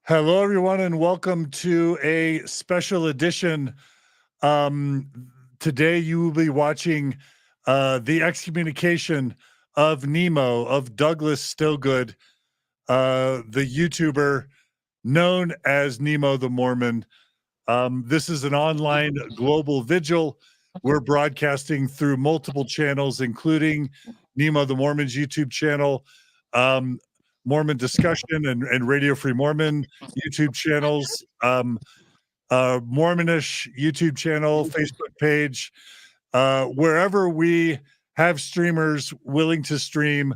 Hello, everyone, and welcome to a special edition. Um, Today, you will be watching the excommunication of Nemo, of Douglas Stillgood, the YouTuber known as Nemo the Mormon. This is an online global vigil. We're broadcasting through multiple channels, including Nemo the Mormon's YouTube channel, um, Mormon Discussion and Radio Free Mormon YouTube channels, Mormonish YouTube channel, Facebook page, wherever we have streamers willing to stream.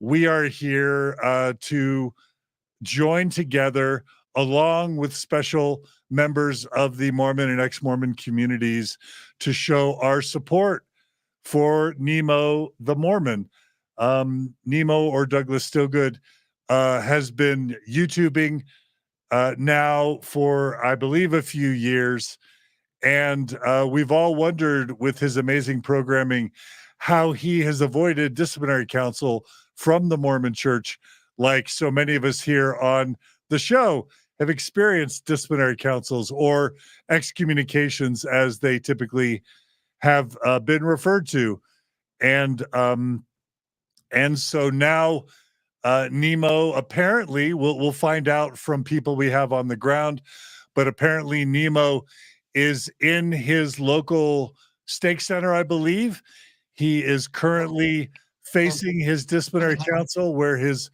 We are here to join together along with special members of the Mormon and ex-Mormon communities to show our support for Nemo the Mormon. Nemo, or Douglas Stillgood, has been YouTubing now for, I believe, a few years. And we've all wondered, with his amazing programming, how he has avoided disciplinary counsel from the Mormon Church, like so many of us here on the show have experienced disciplinary counsels or excommunications, as they typically have been referred to. And so now Nemo apparently, we'll find out from people we have on the ground, but apparently Nemo is in his local stake center, I believe. He is currently facing his disciplinary council, where his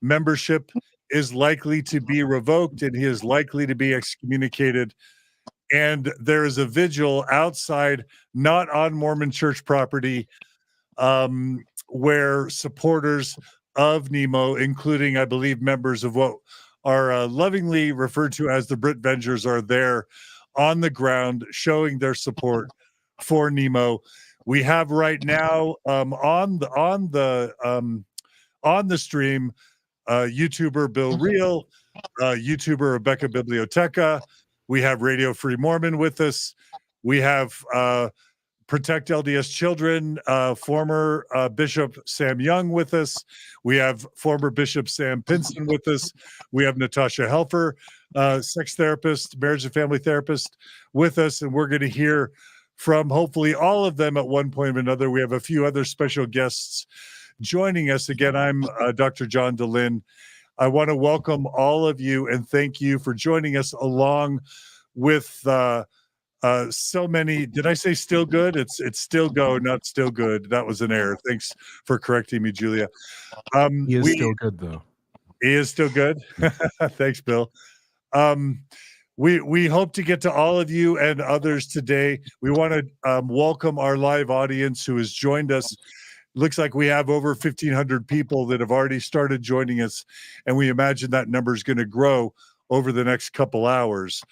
membership is likely to be revoked and he is likely to be excommunicated. And there is a vigil outside, not on Mormon church property, where supporters of Nemo, including, I believe, members of what are lovingly referred to as the Brit Vengers, are there on the ground showing their support for Nemo. We have right now on the stream YouTuber Bill Reel, YouTuber Rebecca Biblioteca. We have Radio Free Mormon with us. We have Protect LDS Children, former Bishop Sam Young with us. We have former Bishop Sam Pinson with us. We have Natasha Helfer, sex therapist, marriage and family therapist, with us. And we're going to hear from hopefully all of them at one point or another. We have a few other special guests joining us. Again, I'm Dr. John DeLynn. I want to welcome all of you and thank you for joining us, along with so many. Did I say still good? It's still go, not still good. That was an error. Thanks for correcting me, Julia. He is still good, though. He is still good. Thanks, Bill. We hope to get to all of you and others today. We want to welcome our live audience who has joined us. Looks like we have over 1,500 people that have already started joining us, and we imagine that number is going to grow over the next couple hours.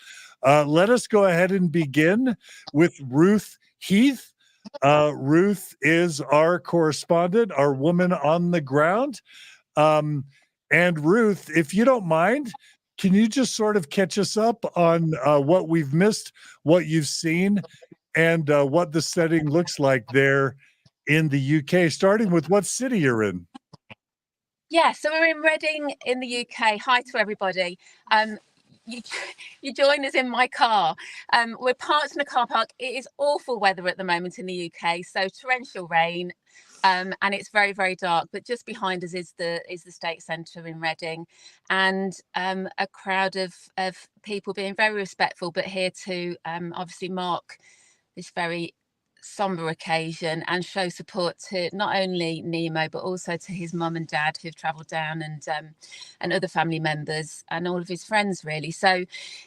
Let us go ahead and begin with Ruth Heath. Ruth is our correspondent, our woman on the ground. And Ruth, if you don't mind, can you just sort of catch us up on what we've missed, what you've seen, and what the setting looks like there in the UK, starting with what city you're in? Yeah, so we're in Reading in the UK. Hi to everybody. You join us in my car. We're parked in a car park. It is awful weather at the moment in the UK, so torrential rain, and it's very, very dark. But just behind us is the State Centre in Reading, and a crowd of people being very respectful, but here to obviously mark this very somber occasion and show support to not only Nemo but also to his mum and dad who've travelled down, and other family members and all of his friends, really. So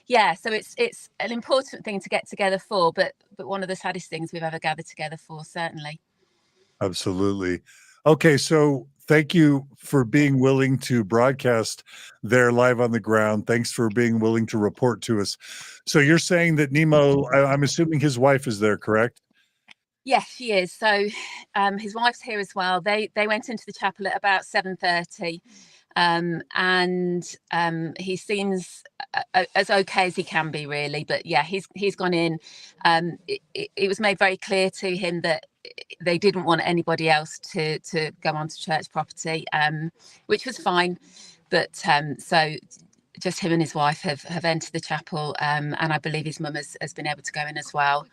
yeah, so it's an important thing to get together for, but one of the saddest things we've ever gathered together for, certainly. Absolutely. Okay, so thank you for being willing to broadcast there live on the ground. Thanks for being willing to report to us. So you're saying that Nemo, I'm assuming his wife is there, correct? Yes, she is. So his wife's here as well. They went into the chapel at about 7:30, and he seems as okay as he can be, really. But yeah, he's gone in. It was made very clear to him that they didn't want anybody else to go onto church property, which was fine. But so just him and his wife have entered the chapel, and I believe his mum has been able to go in as well.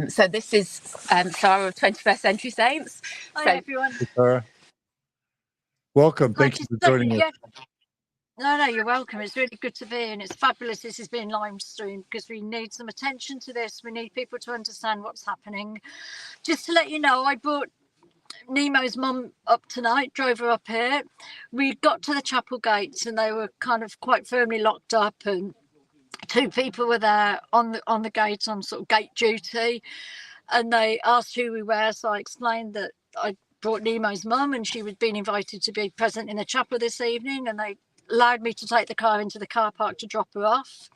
So this is Sarah of 21st Century Saints. Hi everyone. Hey, Sarah. Welcome. Thank you for joining us. No, you're welcome. It's really good to be, and it's fabulous this is being live streamed because we need some attention to this. We need people to understand what's happening. Just to let you know, I brought Nemo's mum up tonight, drove her up here. We got to the chapel gates and they were kind of quite firmly locked up, and 2 people were there on the gate on sort of gate duty, and they asked who we were. So I explained that I brought Nemo's mum and she had been invited to be present in the chapel this evening, and they allowed me to take the car into the car park to drop her off.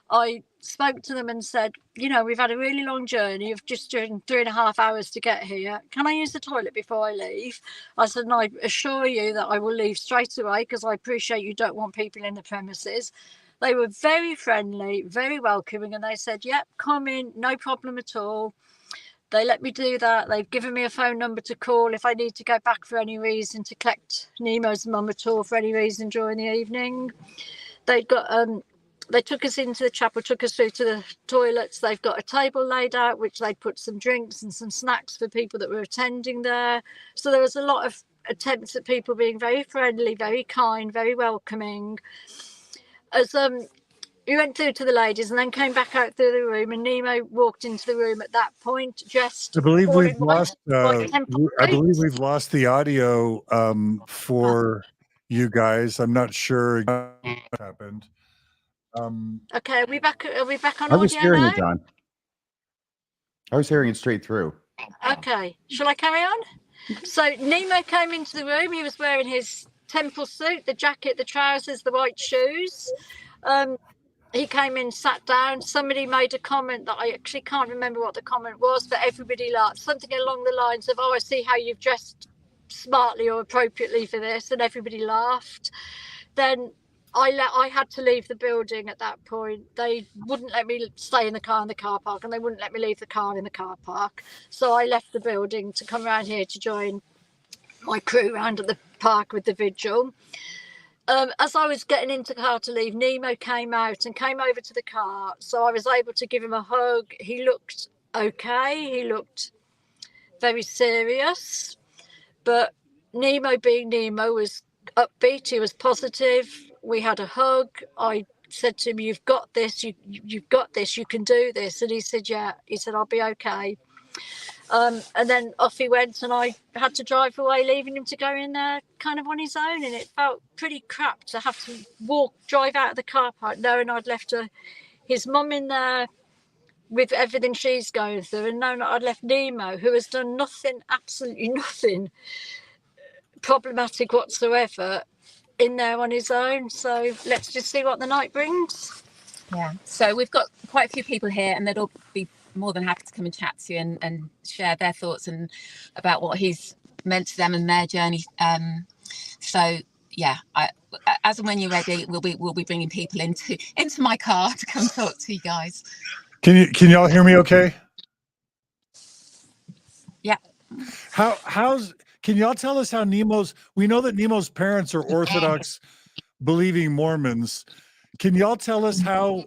I spoke to them and said, you know, we've had a really long journey of just doing 3.5 hours to get here. Can I use the toilet before I leave? I said, and I assure you that I will leave straight away because I appreciate you don't want people in the premises. They were very friendly, very welcoming, and they said, yep, come in, no problem at all. They let me do that. They've given me a phone number to call if I need to go back for any reason to collect Nemo's mum at all for any reason during the evening. They took us into the chapel, took us through to the toilets. They've got a table laid out, which they put some drinks and some snacks for people that were attending there. So there was a lot of attempts at people being very friendly, very kind, very welcoming. As we went through to the ladies and then came back out through the room, and Nemo walked into the room at that point. Just I believe we've lost. I believe we've lost the audio for you guys. I'm not sure what happened. Okay, are we back on I was audio hearing now? it, John. I was hearing it straight through. Okay, shall I carry on? So Nemo came into the room. He was wearing his temple suit, the jacket, the trousers, the white shoes. He came in, sat down. Somebody made a comment that I actually can't remember what the comment was, but everybody laughed. Something along the lines of, oh, I see how you've dressed smartly or appropriately for this, and everybody laughed. Then I had to leave the building at that point. They wouldn't let me stay in the car park, and they wouldn't let me leave the car in the car park. So I left the building to come around here to join my crew around at the park with the Vigil. As I was getting into the car to leave, Nemo came out and came over to the car. So I was able to give him a hug. He looked okay. He looked very serious. But Nemo, being Nemo, was upbeat. He was positive. We had a hug. I said to him, you've got this. You've got this. You can do this. And he said, yeah. He said, I'll be okay. And then off he went, and I had to drive away, leaving him to go in there kind of on his own. And it felt pretty crap to have to drive out of the car park knowing I'd left his mum in there with everything she's going through, and knowing that I'd left Nemo, who has done nothing, absolutely nothing problematic whatsoever, in there on his own. So let's just see what the night brings. Yeah, so we've got quite a few people here, and they'd all be more than happy to come and chat to you and share their thoughts and about what he's meant to them and their journey. So yeah, as and when you're ready, we'll be bringing people into my car to come talk to you guys. Can y'all hear me okay? Yeah. Can y'all tell us how we know that Nemo's parents are Orthodox believing Mormons. Can y'all tell us how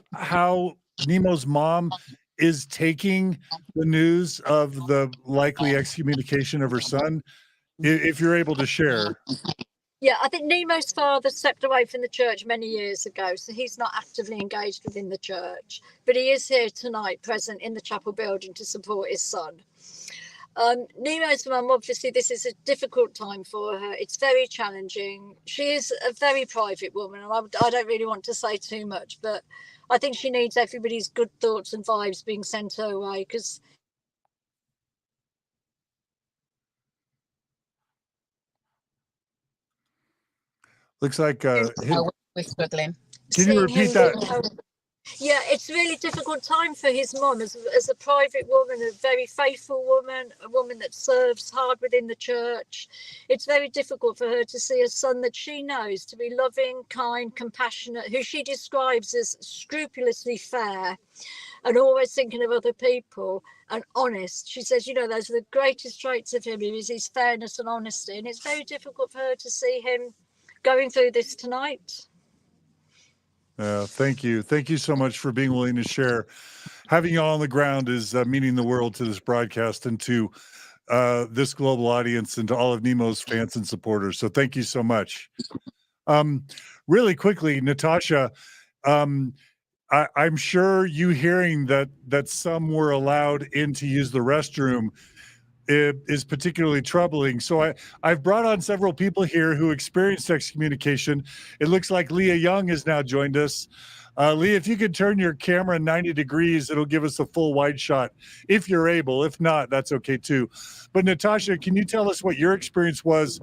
Nemo's mom is taking the news of the likely excommunication of her son, if you're able to share? Yeah, I think Nemo's father stepped away from the church many years ago, so he's not actively engaged within the church, but he is here tonight, present in the chapel building to support his son. Nemo's mum, obviously this is a difficult time for her. It's very challenging. She is a very private woman, and I don't really want to say too much, but I think she needs everybody's good thoughts and vibes being sent her way, because looks like we're struggling. Can you repeat that? Yeah, it's a really difficult time for his mum as a private woman, a very faithful woman, a woman that serves hard within the church. It's very difficult for her to see a son that she knows to be loving, kind, compassionate, who she describes as scrupulously fair and always thinking of other people, and honest. She says, you know, those are the greatest traits of him, is his fairness and honesty. And it's very difficult for her to see him going through this tonight. Thank you. Thank you so much for being willing to share. Having you all on the ground is meaning the world to this broadcast and to this global audience and to all of Nemo's fans and supporters. So thank you so much. Really quickly, Natasha, I'm sure you hearing that some were allowed in to use the restroom is particularly troubling. So I've brought on several people here who experienced excommunication. It looks like Leah Young has now joined us. Leah, if you could turn your camera 90 degrees, it'll give us a full wide shot if you're able. If not, that's okay too. But Natasha, can you tell us what your experience was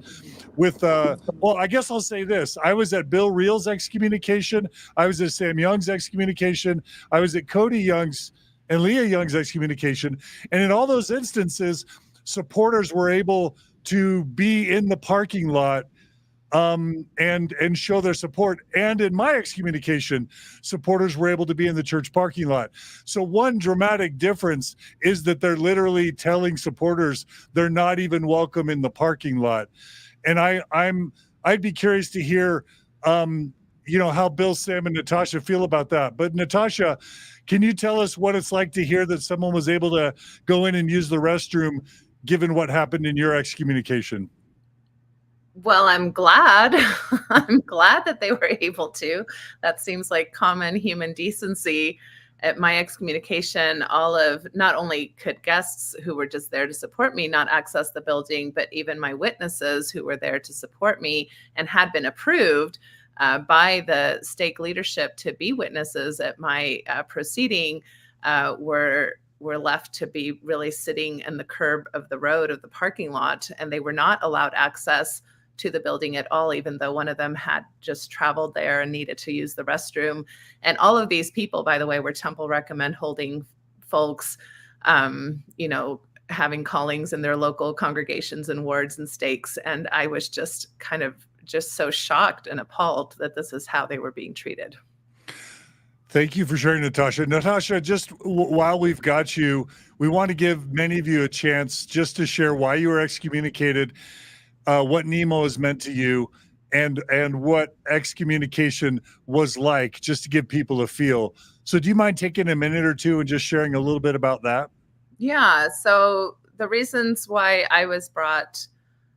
with, well, I guess I'll say this. I was at Bill Reel's excommunication. I was at Sam Young's excommunication. I was at Cody Young's and Leah Young's excommunication. And in all those instances, supporters were able to be in the parking lot and show their support. And in my excommunication, supporters were able to be in the church parking lot. So one dramatic difference is that they're literally telling supporters they're not even welcome in the parking lot. And I'd be curious to hear how Bill, Sam, and Natasha feel about that. But Natasha, can you tell us what it's like to hear that someone was able to go in and use the restroom given what happened in your excommunication? Well, I'm glad. I'm glad that they were able to. That seems like common human decency. At my excommunication, not only could guests who were just there to support me not access the building, but even my witnesses who were there to support me and had been approved by the stake leadership to be witnesses at my proceeding were left to be really sitting in the curb of the road of the parking lot, and they were not allowed access to the building at all, even though one of them had just traveled there and needed to use the restroom. And all of these people, by the way, were temple recommend holding folks, having callings in their local congregations and wards and stakes. And I was just so shocked and appalled that this is how they were being treated. Thank you for sharing, Natasha. Natasha, just while we've got you, we want to give many of you a chance just to share why you were excommunicated, what Nemo has meant to you, and what excommunication was like, just to give people a feel. So do you mind taking a minute or two and just sharing a little bit about that? Yeah. So the reasons why I was brought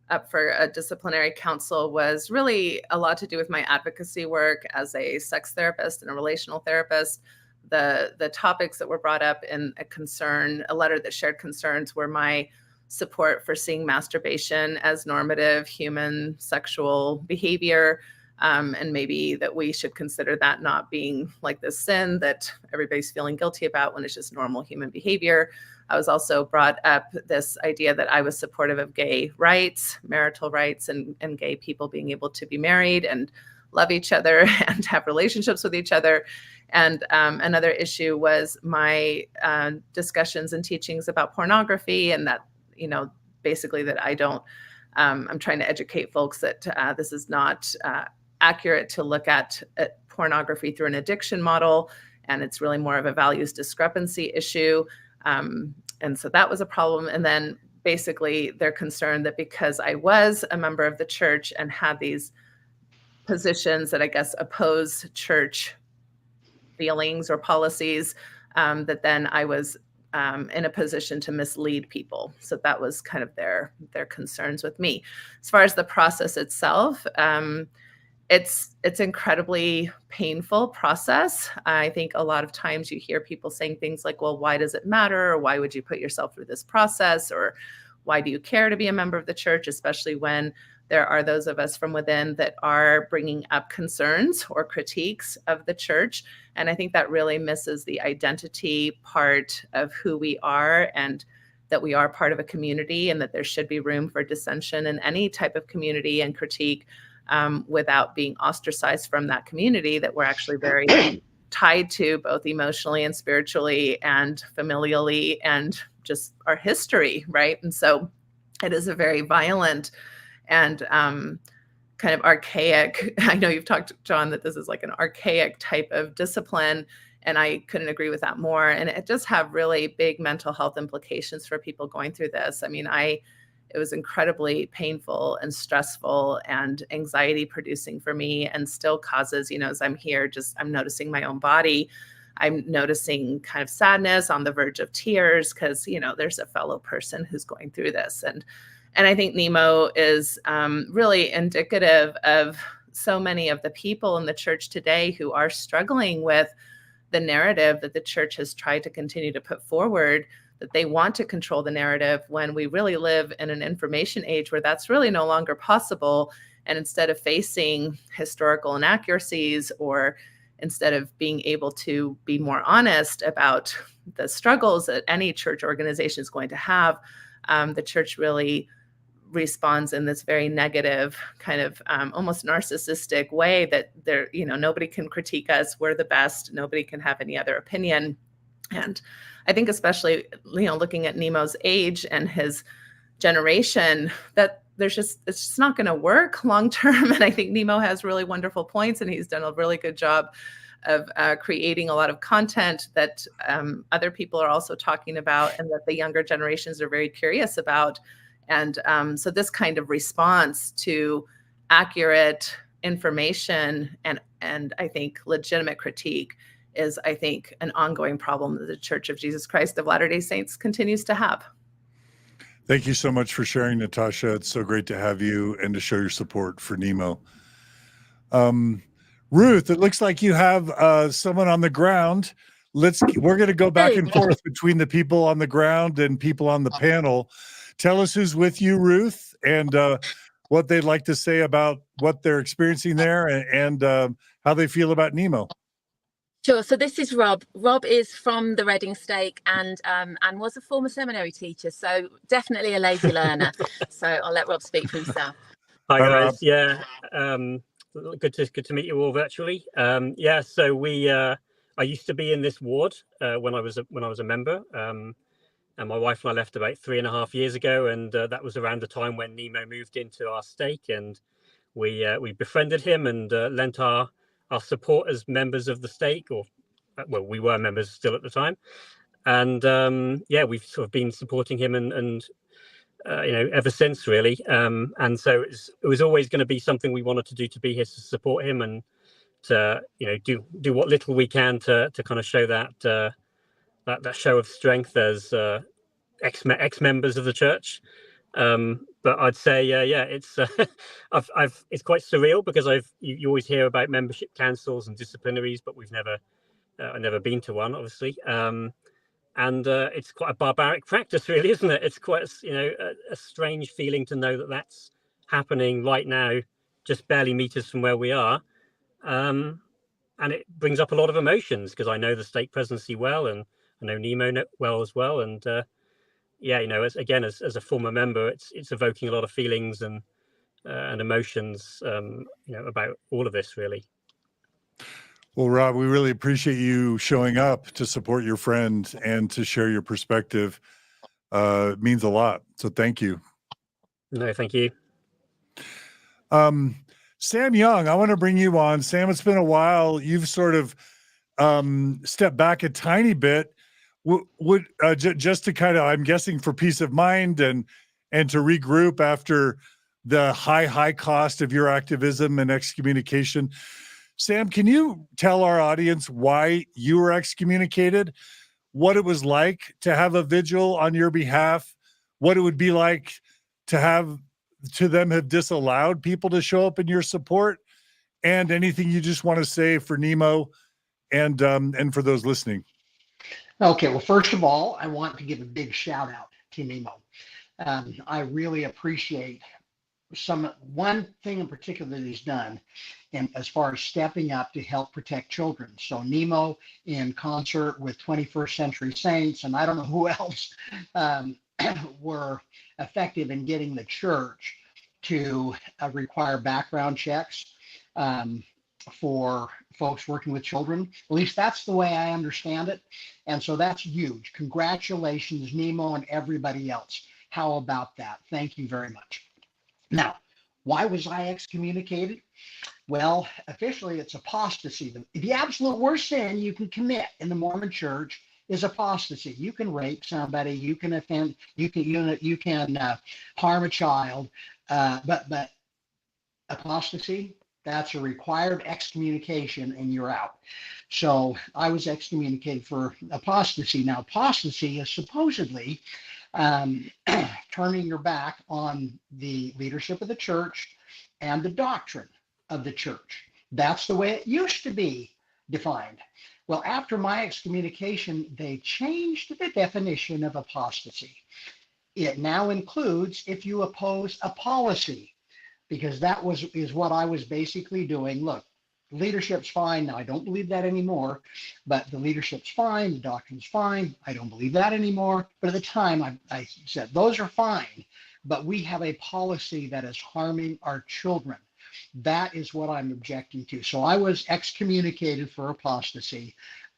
up for a disciplinary council was really a lot to do with my advocacy work as a sex therapist and a relational therapist. The topics that were brought up in a letter that shared concerns were my support for seeing masturbation as normative human sexual behavior, and maybe that we should consider that not being like this sin that everybody's feeling guilty about when it's just normal human behavior. I was also brought up this idea that I was supportive of gay rights, marital rights, and gay people being able to be married and love each other and have relationships with each other. And another issue was my discussions and teachings about pornography, and that, basically that I don't, I'm trying to educate folks that this is not accurate to look at pornography through an addiction model, and it's really more of a values discrepancy issue. And so that was a problem. And then basically they're concerned that because I was a member of the church and had these positions that I guess oppose church feelings or policies, that then I was in a position to mislead people. So that was kind of their concerns with me. As far as the process itself, it's incredibly painful process. I think a lot of times you hear people saying things like, well, why does it matter? Or why would you put yourself through this process? Or why do you care to be a member of the church, especially when there are those of us from within that are bringing up concerns or critiques of the church. And I think that really misses the identity part of who we are, and that we are part of a community, and that there should be room for dissension in any type of community and critique, without being ostracized from that community that we're actually very tied to, both emotionally and spiritually and familially, and just our history, right? And so it is a very violent and kind of archaic, I know you've talked, John, that this is like an archaic type of discipline, and I couldn't agree with that more. And it just have really big mental health implications for people going through this. I mean, it was incredibly painful and stressful and anxiety producing for me, and still causes, as I'm here, I'm noticing my own body. I'm noticing kind of sadness, on the verge of tears, because, there's a fellow person who's going through this. And I think Nemo is really indicative of so many of the people in the church today who are struggling with the narrative that the church has tried to continue to put forward, that they want to control the narrative, when we really live in an information age where that's really no longer possible. And instead of facing historical inaccuracies, or instead of being able to be more honest about the struggles that any church organization is going to have, the church really responds in this very negative, kind of almost narcissistic way, that nobody can critique us. We're the best. Nobody can have any other opinion. And I think especially, looking at Nemo's age and his generation, that it's just not going to work long term. And I think Nemo has really wonderful points, and he's done a really good job of creating a lot of content that other people are also talking about, and that the younger generations are very curious about. And so this kind of response to accurate information and I think legitimate critique is, I think, an ongoing problem that the Church of Jesus Christ of Latter-day Saints continues to have. Thank you so much for sharing, Natasha. It's so great to have you and to show your support for Nemo. Ruth, it looks like you have someone on the ground. We're going to go back and forth between the people on the ground and people on the panel. Tell us who's with you, Ruth, and what they'd like to say about what they're experiencing there, and how they feel about Nemo. Sure. So this is Rob. Rob is from the Reading Stake and was a former seminary teacher, so definitely a lazy learner. So I'll let Rob speak for himself. Hi guys. Yeah. Good to meet you all virtually. So I used to be in this ward when I was a member. And my wife and I left about 3.5 years ago, and that was around the time when Nemo moved into our stake, and we befriended him and lent our support as members of the stake, we were members still at the time, and we've sort of been supporting him and ever since, really. And so it was always going to be something we wanted to do, to be here to support him and to do what little we can to kind of show that show of strength as ex-members of the church. But I'd say, it's it's quite surreal, because you always hear about membership councils and disciplinaries, but I've never been to one, obviously. And it's quite a barbaric practice, really, isn't it? It's quite a strange feeling to know that that's happening right now, just barely meters from where we are. And it brings up a lot of emotions, because I know the stake presidency well, and I know Nemo well as well, and as a former member, it's evoking a lot of feelings and emotions, about all of this, really. Well, Rob, we really appreciate you showing up to support your friend and to share your perspective. It means a lot. So thank you. No, thank you. Sam Young, I want to bring you on. Sam, it's been a while. You've sort of stepped back a tiny bit. Would just to kind of, I'm guessing, for peace of mind and to regroup after the high cost of your activism and excommunication. Sam, can you tell our audience why you were excommunicated, what it was like to have a vigil on your behalf, what it would be like to them have disallowed people to show up in your support, and anything you just want to say for Nemo and for those listening? Okay, well, first of all, I want to give a big shout out to Nemo. I really appreciate one thing in particular that he's done, and as far as stepping up to help protect children. So Nemo, in concert with 21st Century Saints, and I don't know who else, were effective in getting the church to require background checks for folks working with children. At least that's the way I understand it. And so that's huge. Congratulations, Nemo, and everybody else. How about that? Thank you very much. Now, why was I excommunicated? Well, officially it's apostasy. The absolute worst sin you can commit in the Mormon church is apostasy. You can rape somebody, you can offend, you can harm a child, but apostasy, that's a required excommunication and you're out. So I was excommunicated for apostasy. Now, apostasy is supposedly turning your back on the leadership of the church and the doctrine of the church. That's the way it used to be defined. Well, after my excommunication, they changed the definition of apostasy. It now includes if you oppose a policy, because that is what I was basically doing. Look, leadership's fine. Now, I don't believe that anymore, but the leadership's fine. The doctrine's fine. I don't believe that anymore. But at the time, I said, those are fine, but we have a policy that is harming our children. That is what I'm objecting to. So I was excommunicated for apostasy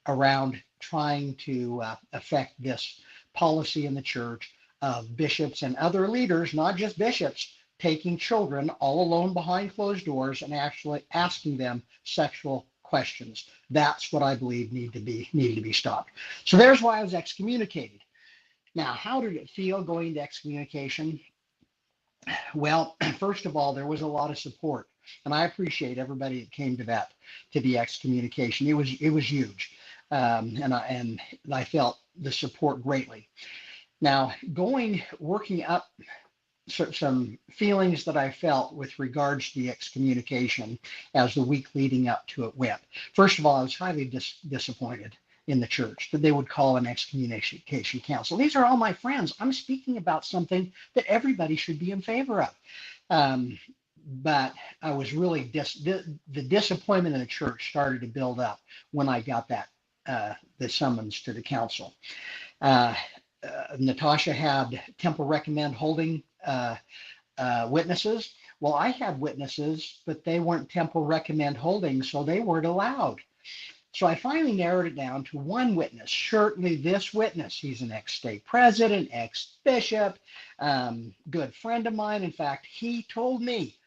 around trying to affect this policy in the church of bishops and other leaders, not just bishops, taking children all alone behind closed doors and actually asking them sexual questions. That's what I believe needed to be stopped. So there's why I was excommunicated. Now, how did it feel going to excommunication? Well, first of all, there was a lot of support, and I appreciate everybody that came to the excommunication. It was huge, and I felt the support greatly. Now, working up some feelings that I felt with regards to the excommunication as the week leading up to it went. First of all, I was highly disappointed in the church that they would call an excommunication council. These are all my friends. I'm speaking about something that everybody should be in favor of. But I was really the disappointment in the church started to build up when I got that the summons to the council. Natasha had temple recommend holding witnesses. Well, I had witnesses, but they weren't temple recommend holding, so they weren't allowed. So I finally narrowed it down to one witness. Certainly this witness, he's an ex-state president, ex-bishop, good friend of mine. In fact, he told me,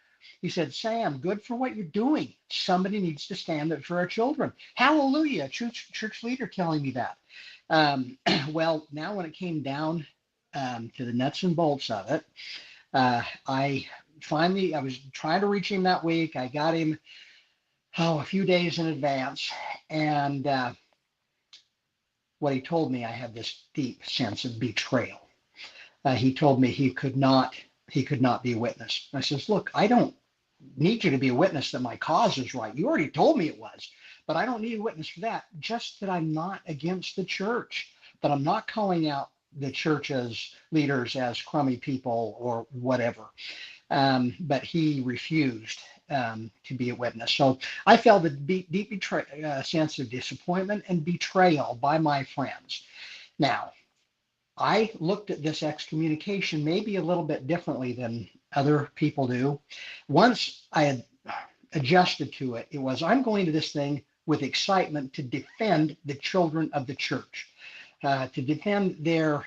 he said, Sam, good for what you're doing. Somebody needs to stand up for our children. Hallelujah, church leader telling me that. Well, now when it came down to the nuts and bolts of it, I was trying to reach him that week. I got him a few days in advance, and what he told me, I had this deep sense of betrayal. He told me he could not be a witness. I says, look, I don't need you to be a witness that my cause is right. You already told me it was, but I don't need a witness for that. Just that I'm not against the church, but I'm not calling out the church's leaders as crummy people or whatever. But he refused to be a witness. So I felt a deep sense of disappointment and betrayal by my friends. Now, I looked at this excommunication maybe a little bit differently than other people do. Once I had adjusted to it, it was, I'm going to this thing with excitement to defend the children of the church, to defend their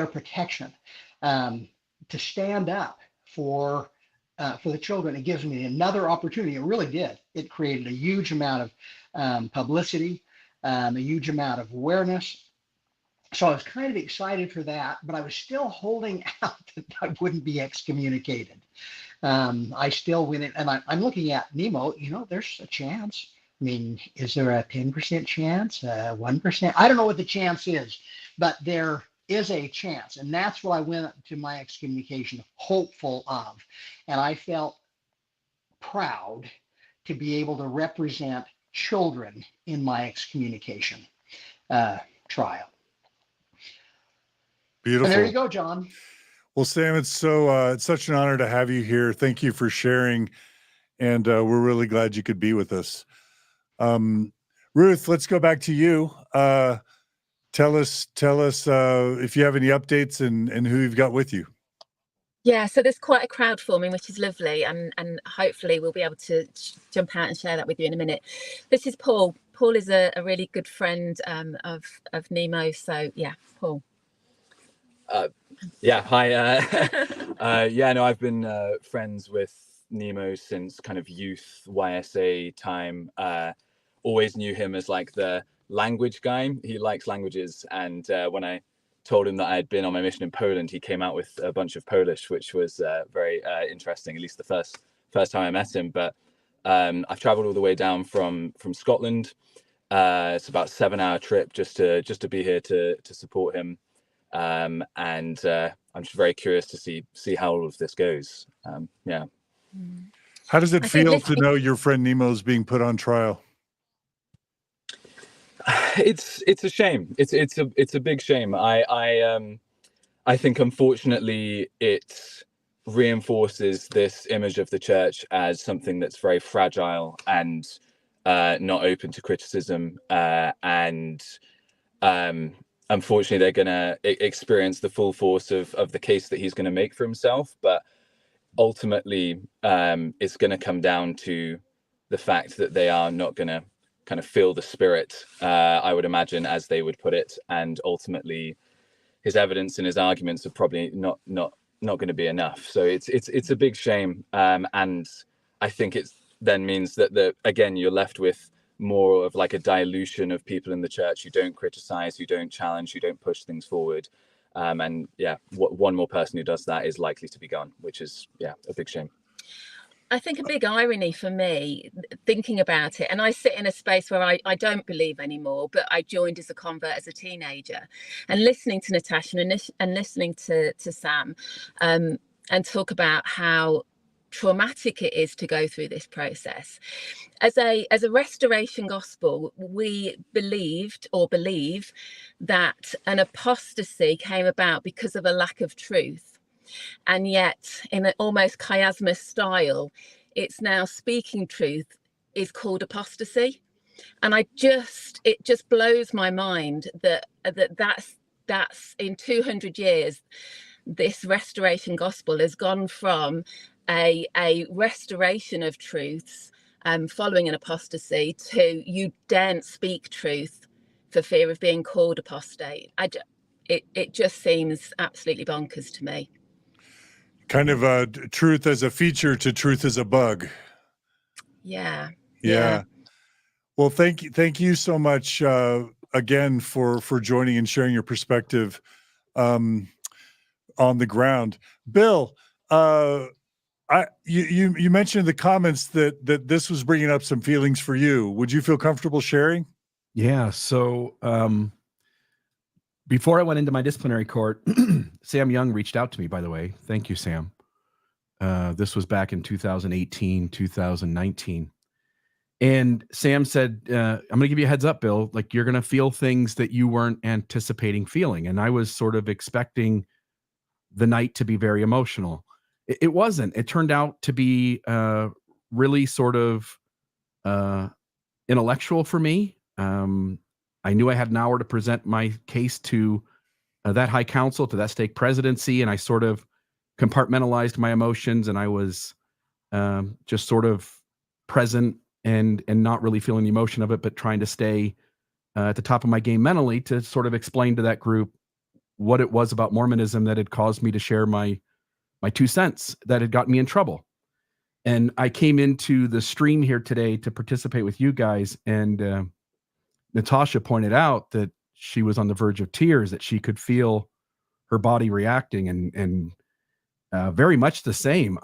protection, to stand up for the children. It gives me another opportunity. It really did. It created a huge amount of publicity, a huge amount of awareness. So I was kind of excited for that, but I was still holding out that I wouldn't be excommunicated. I still went in, and I'm looking at Nemo. There's a chance. I mean, is there a 10% chance, 1%? I don't know what the chance is, but there is a chance. And that's what I went to my excommunication hopeful of. And I felt proud to be able to represent children in my excommunication trial. Beautiful. And there you go, John. Well, Sam, it's such an honor to have you here. Thank you for sharing. And we're really glad you could be with us. Ruth, let's go back to you. Tell us if you have any updates and who you've got with you. Yeah, so there's quite a crowd forming, which is lovely, and hopefully we'll be able to jump out and share that with you in a minute. This is Paul. Paul is a really good friend of Nemo. So yeah, Paul. Yeah, hi. Yeah, no, I've been friends with Nemo since kind of youth YSA time. Always knew him as like the language guy. He likes languages, and when I told him that I had been on my mission in Poland, he came out with a bunch of Polish, which was very interesting. At least the first time I met him. But I've traveled all the way down from Scotland. It's about a 7-hour trip just to be here to support him, and I'm just very curious to see how all of this goes. Yeah. How does it feel to know your friend Nemo's being put on trial? It's a shame. It's a big shame. I think unfortunately it reinforces this image of the church as something that's very fragile and not open to criticism, and unfortunately they're gonna experience the full force of the case that he's going to make for himself. But ultimately it's going to come down to the fact that they are not going to kind of feel the spirit, I would imagine, as they would put it, and ultimately his evidence and his arguments are probably not going to be enough. So it's a big shame, and I think it then means that again you're left with more of like a dilution of people in the church who don't criticize, who don't challenge, who don't push things forward, and yeah, one more person who does that is likely to be gone, which is a big shame. I think a big irony for me, thinking about it, and I sit in a space where I don't believe anymore, but I joined as a convert as a teenager, and listening to Natasha and listening to Sam, and talk about how traumatic it is to go through this process. As a restoration gospel, we believe that an apostasy came about because of a lack of truth. And yet, in an almost chiasmus style, it's now speaking truth is called apostasy. And it just blows my mind that's in 200 years, this restoration gospel has gone from a restoration of truths following an apostasy to you daren't speak truth for fear of being called apostate. It just seems absolutely bonkers to me. Kind of truth as a feature to truth as a bug. Yeah. Well, thank you so much again for joining and sharing your perspective on the ground. Bill, you mentioned in the comments that this was bringing up some feelings for you. Would you feel comfortable sharing? Yeah. So before I went into my disciplinary court, Sam Young reached out to me, by the way. Thank you, Sam. This was back in 2018, 2019. And Sam said, I'm going to give you a heads up, Bill. Like, you're going to feel things that you weren't anticipating feeling. And I was sort of expecting the night to be very emotional. It wasn't. It turned out to be really sort of intellectual for me. I knew I had an hour to present my case to that high council, to that stake presidency, and I sort of compartmentalized my emotions, and I was just sort of present and not really feeling the emotion of it, but trying to stay at the top of my game mentally to sort of explain to that group what it was about Mormonism that had caused me to share my 2 cents that had gotten me in trouble. And I came into the stream here today to participate with you guys, and Natasha pointed out that she was on the verge of tears, that she could feel her body reacting, and very much the same.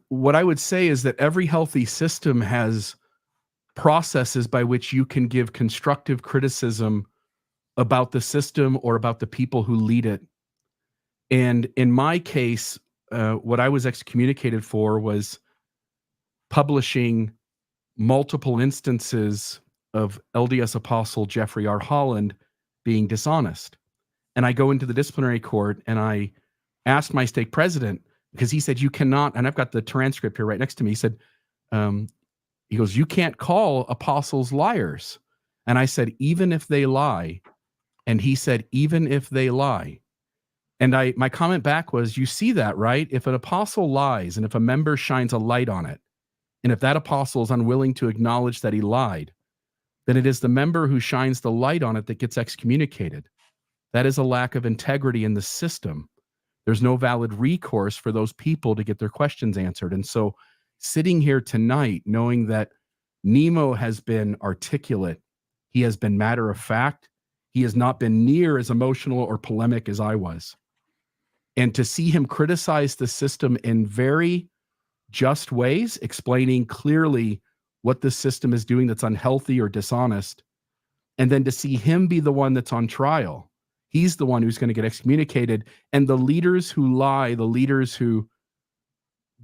What I would say is that every healthy system has processes by which you can give constructive criticism about the system or about the people who lead it. And in my case, what I was excommunicated for was publishing multiple instances of LDS Apostle Jeffrey R. Holland being dishonest. And I go into the disciplinary court and I asked my stake president, because he said, you cannot, and I've got the transcript here right next to me. He said, he goes, you can't call apostles liars. And I said, even if they lie. And he said, even if they lie. And my comment back was, you see that, right? If an apostle lies and if a member shines a light on it, and if that apostle is unwilling to acknowledge that he lied, then it is the member who shines the light on it that gets excommunicated. That is a lack of integrity in the system. There's no valid recourse for those people to get their questions answered. And so sitting here tonight, knowing that Nemo has been articulate. He has been matter of fact. He has not been near as emotional or polemic as I was. And to see him criticize the system in very just ways, explaining clearly what the system is doing that's unhealthy or dishonest, and then to see him be the one that's on trial. He's the one who's going to get excommunicated. And the leaders who lie, the leaders who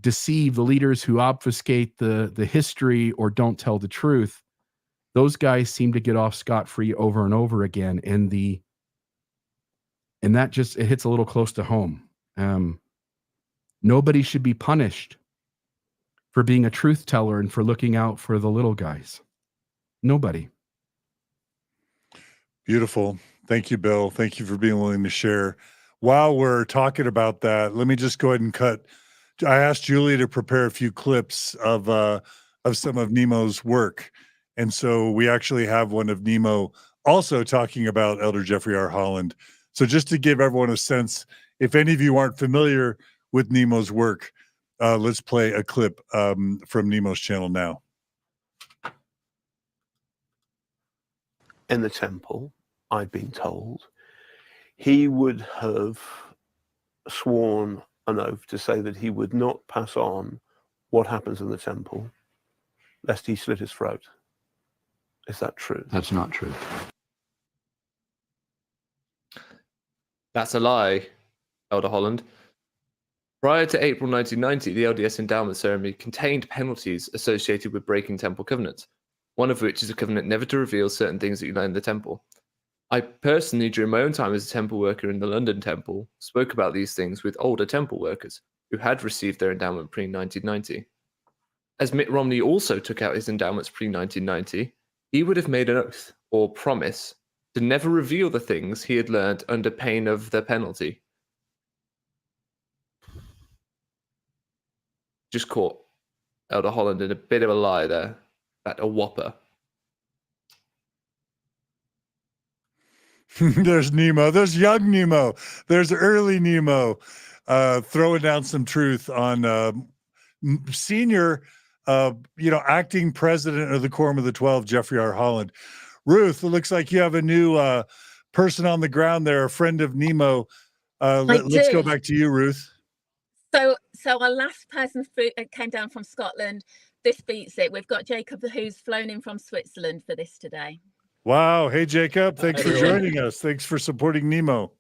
deceive, the leaders who obfuscate the history or don't tell the truth, those guys seem to get off scot-free over and over again. And that just, it hits a little close to home. Nobody should be punished for being a truth teller and for looking out for the little guys. Nobody. Beautiful. Thank you, Bill. Thank you for being willing to share. While we're talking about that, let me just go ahead and cut. I asked Julie to prepare a few clips of some of Nemo's work. And so we actually have one of Nemo also talking about Elder Jeffrey R. Holland. So just to give everyone a sense, if any of you aren't familiar with Nemo's work, let's play a clip from Nemo's channel now. In the temple, I'd been told, he would have sworn an oath to say that he would not pass on what happens in the temple, lest he slit his throat. Is that true? That's not true. That's a lie, Elder Holland. Prior to April 1990, the LDS endowment ceremony contained penalties associated with breaking temple covenants, one of which is a covenant never to reveal certain things that you learn in the temple. I personally, during my own time as a temple worker in the London temple, spoke about these things with older temple workers who had received their endowment pre-1990. As Mitt Romney also took out his endowments pre-1990, he would have made an oath or promise to never reveal the things he had learned under pain of the penalty. Just caught Elder Holland in a bit of a lie there. At a whopper. There's Nemo. There's young Nemo. There's early Nemo throwing down some truth on senior, acting president of the Quorum of the 12, Jeffrey R. Holland. Ruth, it looks like you have a new person on the ground there, a friend of Nemo. Let's go back to you, Ruth. So our last person came down from Scotland. This beats it. We've got Jacob, who's flown in from Switzerland for this today. Wow. Hey, Jacob. Thanks for joining us. Thanks for supporting Nemo.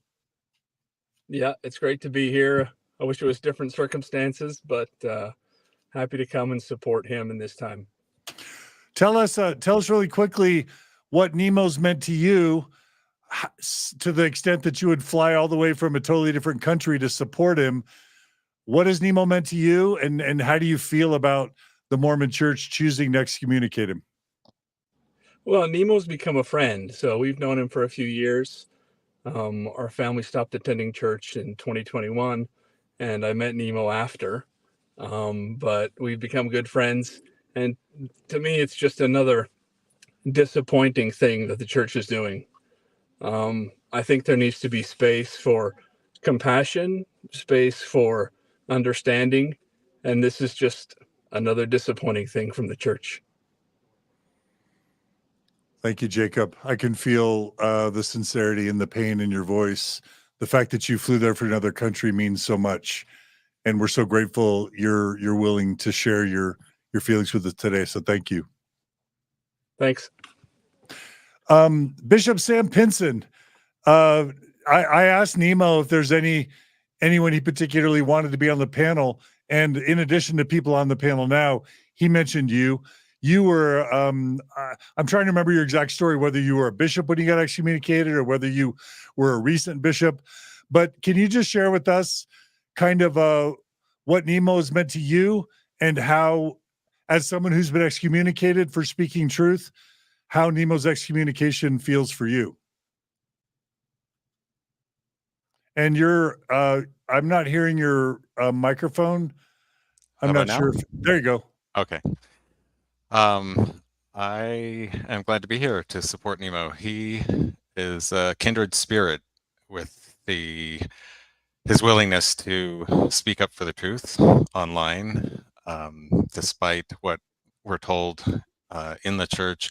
Yeah, it's great to be here. I wish it was different circumstances, but happy to come and support him in this time. Tell us really quickly what Nemo's meant to you, to the extent that you would fly all the way from a totally different country to support him. What has Nemo meant to you, and how do you feel about the Mormon Church choosing to excommunicate him? Well, Nemo's become a friend, so we've known him for a few years. Our family stopped attending church in 2021, and I met Nemo after. But we've become good friends, and to me, it's just another disappointing thing that the church is doing. I think there needs to be space for compassion, space for understanding, and this is just another disappointing thing from the church. Thank you, Jacob. I can feel the sincerity and the pain in your voice. The fact that you flew there for another country means so much, and we're so grateful you're willing to share your feelings with us today. So thank you. Thanks. Bishop Sam Pinson. I asked Nemo if there's anyone he particularly wanted to be on the panel, and in addition to people on the panel now, he mentioned you. You were, I'm trying to remember your exact story, whether you were a bishop when you got excommunicated or whether you were a recent bishop. But can you just share with us kind of what Nemo has meant to you, and how, as someone who's been excommunicated for speaking truth, how Nemo's excommunication feels for you? And I'm not hearing your microphone. I'm not sure. There you go. Okay. I am glad to be here to support Nemo. He is a kindred spirit with his willingness to speak up for the truth online, despite what we're told in the church.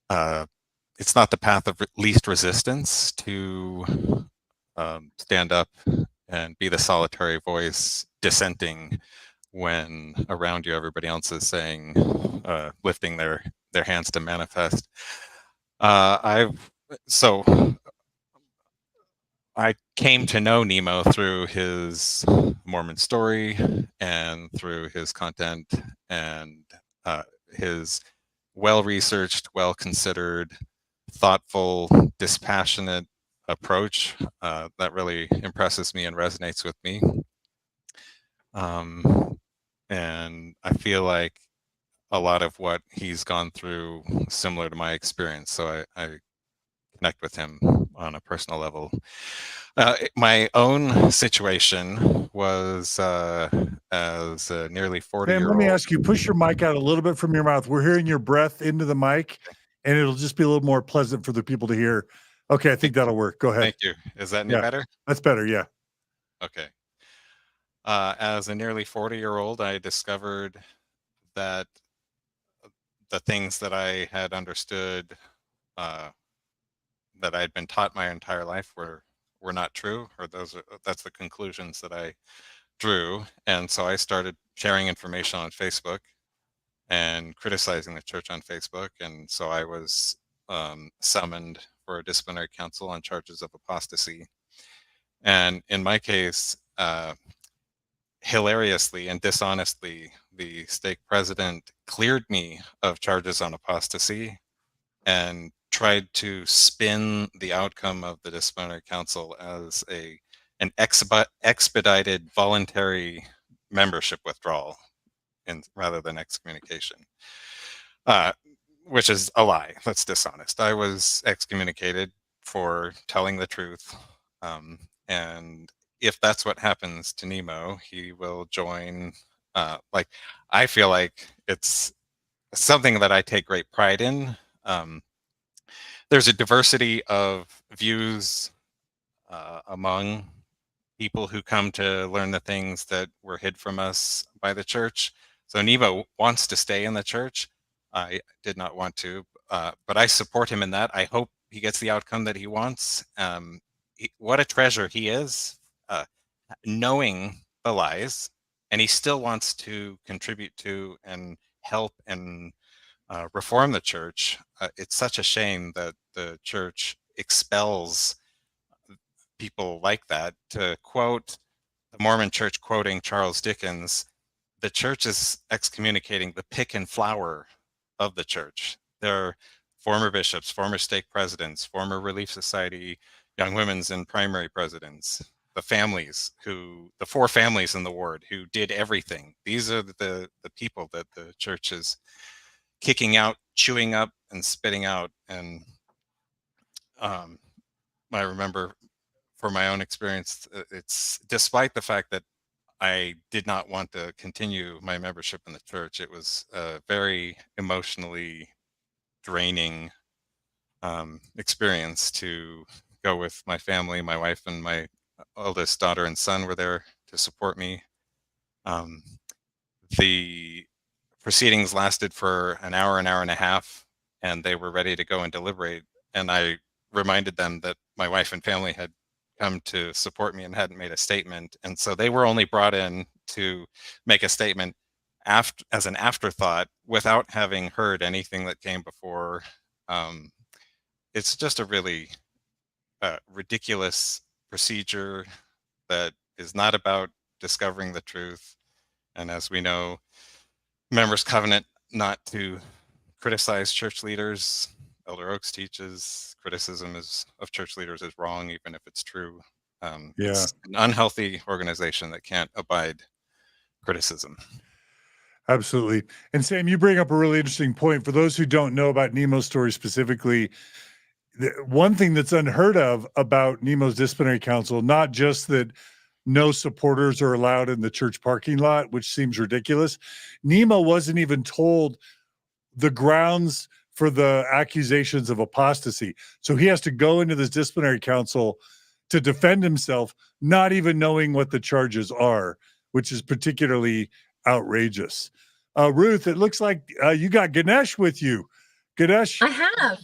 It's not the path of least resistance to stand up and be the solitary voice dissenting when around you everybody else is saying, lifting their hands to manifest. So I came to know Nemo through his Mormon story and through his content and his well-researched, well-considered, thoughtful, dispassionate approach that really impresses me and resonates with me. And I feel like a lot of what he's gone through is similar to my experience. So I connect with him on a personal level. My own situation was as a nearly 40-year-old. Sam, let me ask you, push your mic out a little bit from your mouth. We're hearing your breath into the mic, and it'll just be a little more pleasant for the people to hear. Okay, I think that'll work. Go ahead. Thank you. Is that any better? That's better, yeah. Okay. As a nearly 40-year-old, I discovered that the things that I had understood, that I had been taught my entire life were not true, or that's the conclusions that I drew. And so I started sharing information on Facebook and criticizing the church on Facebook. And so I was summoned for a disciplinary council on charges of apostasy. And in my case, hilariously and dishonestly, the stake president cleared me of charges on apostasy and tried to spin the outcome of the disciplinary council as an expedited voluntary membership withdrawal rather than excommunication, which is a lie. That's dishonest. I was excommunicated for telling the truth. And if that's what happens to Nemo, he will join, I feel like it's something that I take great pride in. There's a diversity of views among people who come to learn the things that were hid from us by the church. So Nemo wants to stay in the church. I did not want to, but I support him in that. I hope he gets the outcome that he wants. What a treasure he is, knowing the lies, and he still wants to contribute to and help and reform the church. It's such a shame that the church expels people like that. To quote the Mormon church, quoting Charles Dickens, the church is excommunicating the pick and flower of the church. There are former bishops, former stake presidents, former Relief Society young women's and primary presidents, the four families in the ward who did everything. These are the people that the church is kicking out, chewing up, and spitting out. And I remember for my own experience, it's despite the fact that I did not want to continue my membership in the church, it was a very emotionally draining experience to go with my family. My wife and my oldest daughter and son were there to support me. The proceedings lasted for an hour and a half, and they were ready to go and deliberate. And I reminded them that my wife and family had come to support me and hadn't made a statement. And so they were only brought in to make a statement as an afterthought without having heard anything that came before. It's just a really ridiculous procedure that is not about discovering the truth. And as we know, members covenant not to criticize church leaders. Elder Oaks teaches criticism of church leaders is wrong, even if it's true. It's an unhealthy organization that can't abide criticism. Absolutely. And Sam, you bring up a really interesting point. For those who don't know about Nemo's story specifically, one thing that's unheard of about Nemo's disciplinary council, not just that no supporters are allowed in the church parking lot, which seems ridiculous. Nemo wasn't even told the grounds for the accusations of apostasy. So he has to go into this disciplinary council to defend himself, not even knowing what the charges are, which is particularly outrageous. Ruth, it looks like you got Ganesh with you. Ganesh. I have.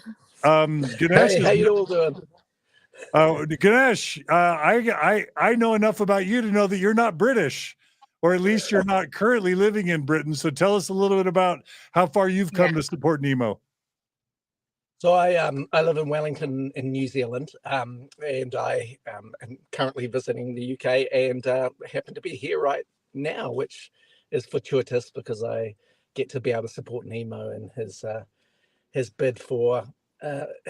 Ganesh. Hey, how you all doing? Ganesh, I know enough about you to know that you're not British, or at least you're not currently living in Britain. So tell us a little bit about how far you've come to support Nemo. So I live in Wellington in New Zealand, and I am currently visiting the UK, and happen to be here right now, which is fortuitous because I get to be able to support Nemo and his bid for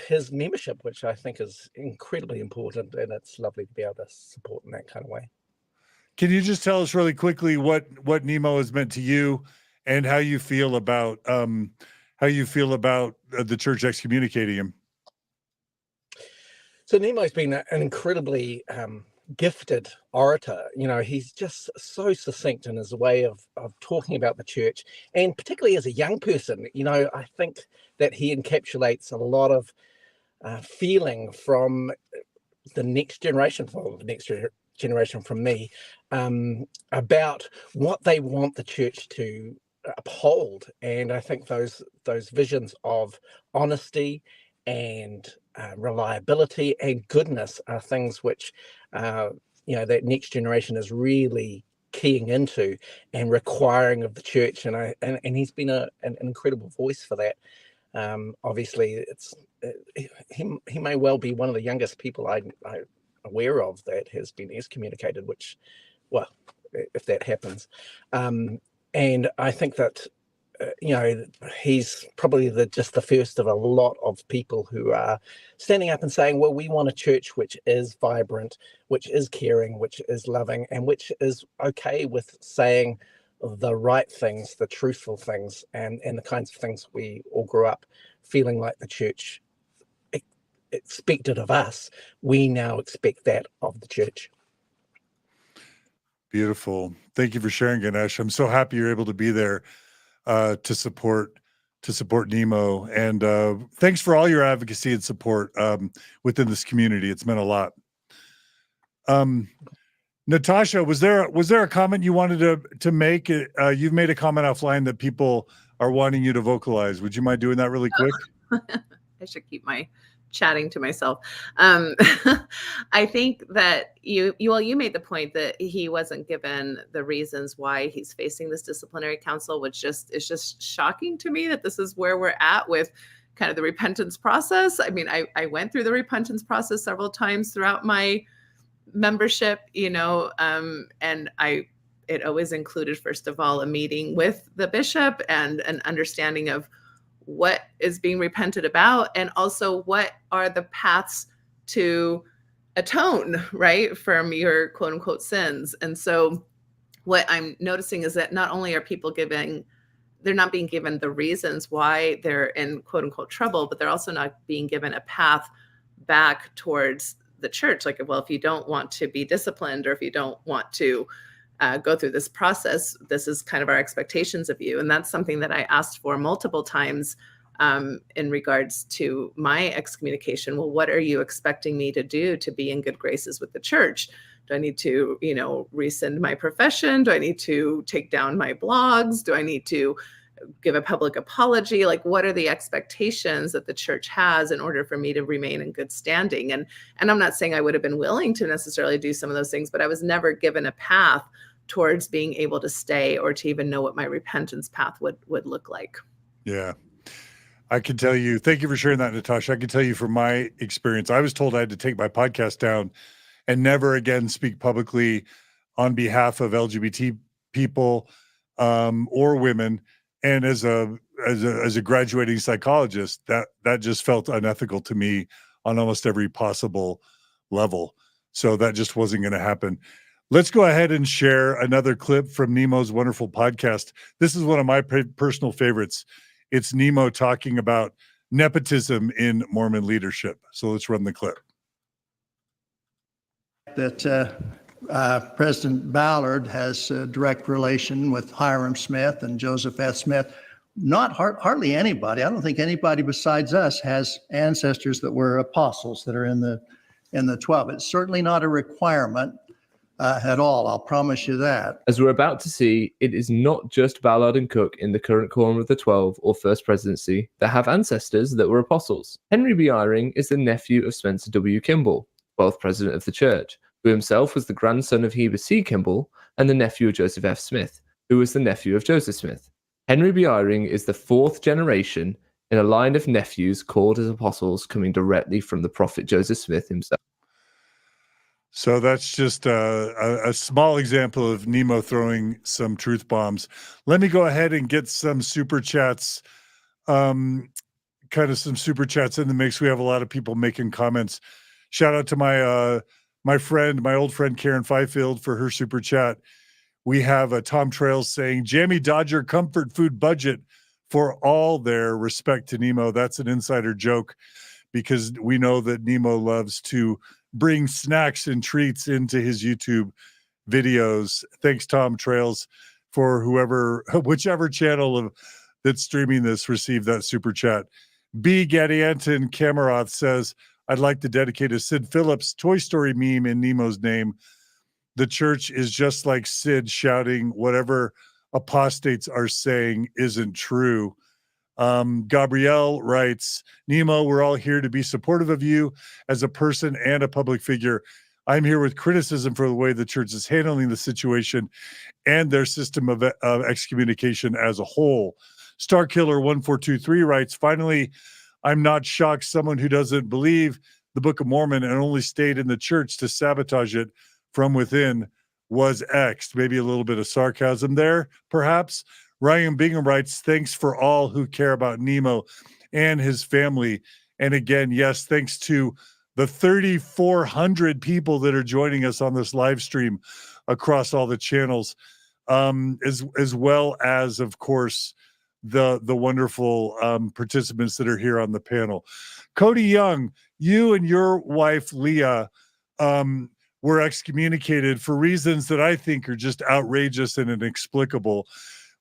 his membership, which I think is incredibly important, and it's lovely to be able to support in that kind of way. Can you just tell us really quickly what Nemo has meant to you and how you feel about the church excommunicating him? So Nemo's been an incredibly gifted orator. You know, he's just so succinct in his way of talking about the church, and particularly as a young person, you know, I think that he encapsulates a lot of feeling from the next generation, from me, about what they want the church to uphold. And I think those visions of honesty and reliability and goodness are things which you know, that next generation is really keying into and requiring of the church, and he's been an incredible voice for that. Obviously, he may well be one of the youngest people I'm aware of that has been excommunicated, which, well, if that happens, and I think that you know, he's probably just the first of a lot of people who are standing up and saying, well, we want a church which is vibrant, which is caring, which is loving, and which is okay with saying the right things, the truthful things, and the kinds of things we all grew up feeling like the church expected of us. We now expect that of the church. Beautiful. Thank you for sharing, Ganesh. I'm so happy you're able to be there to support Nemo, and thanks for all your advocacy and support within this community. It's meant a lot. Natasha, was there a comment you wanted to make? You've made a comment offline that people are wanting you to vocalize. Would you mind doing that really quick? I should keep my chatting to myself. I think that you made the point that he wasn't given the reasons why he's facing this disciplinary council, which is just shocking to me that this is where we're at with kind of the repentance process. I mean, I went through the repentance process several times throughout my membership, you know, and it always included, first of all, a meeting with the bishop and an understanding of what is being repented about, and also what are the paths to atone, right, from your quote unquote sins. And so what I'm noticing is that not only are people they're not being given the reasons why they're in quote unquote trouble, but they're also not being given a path back towards the church. Like, well, if you don't want to be disciplined, or if you don't want to go through this process, this is kind of our expectations of you. And that's something that I asked for multiple times in regards to my excommunication. Well, what are you expecting me to do to be in good graces with the church? Do I need to, you know, rescind my profession? Do I need to take down my blogs? Do I need to give a public apology? Like, what are the expectations that the church has in order for me to remain in good standing? And I'm not saying I would have been willing to necessarily do some of those things, but I was never given a path towards being able to stay, or to even know what my repentance path would look like. Yeah. I can tell you, thank you for sharing that, Natasha. I can tell you from my experience, I was told I had to take my podcast down and never again speak publicly on behalf of LGBT people or women. And as a graduating psychologist, that just felt unethical to me on almost every possible level. So that just wasn't going to happen. Let's go ahead and share another clip from Nemo's wonderful podcast. This is one of my personal favorites. It's Nemo talking about nepotism in Mormon leadership. So let's run the clip. That President Ballard has a direct relation with Hiram Smith and Joseph F. Smith. Hardly anybody. I don't think anybody besides us has ancestors that were apostles that are in the 12. It's certainly not a requirement. at all. I'll promise you that. As we're about to see, it is not just Ballard and Cook in the current Quorum of the 12 or First Presidency that have ancestors that were apostles. Henry B. Eyring is the nephew of Spencer W. Kimball, 12th President of the Church, who himself was the grandson of Heber C. Kimball and the nephew of Joseph F. Smith, who was the nephew of Joseph Smith. Henry B. Eyring is the fourth generation in a line of nephews called as apostles coming directly from the prophet Joseph Smith himself. So that's just a small example of Nemo throwing some truth bombs. Let me go ahead and get some super chats, kind of some super chats in the mix. We have a lot of people making comments. Shout out to my old friend Karen Fifield for her super chat. We have Tom Trails saying, Jammy Dodger comfort food budget for all their respect to Nemo. That's an insider joke because we know that Nemo loves to bring snacks and treats into his YouTube videos. Thanks, Tom Trails, for whichever channel that's streaming this received that super chat. B. Gadianton Kamaroth says, I'd like to dedicate a Sid Phillips Toy Story meme in Nemo's name. The church is just like Sid shouting whatever apostates are saying isn't true. Gabrielle writes, Nemo, we're all here to be supportive of you as a person and a public figure. I'm here with criticism for the way the church is handling the situation and their system of excommunication as a whole. Starkiller 1423 writes, finally, I'm not shocked someone who doesn't believe the Book of Mormon and only stayed in the church to sabotage it from within was X'd. Maybe a little bit of sarcasm there, perhaps. Ryan Bingham writes, thanks for all who care about Nemo and his family. And again, yes, thanks to the 3,400 people that are joining us on this live stream across all the channels, as well as, of course, the wonderful participants that are here on the panel. Cody Young, you and your wife, Leah, were excommunicated for reasons that I think are just outrageous and inexplicable.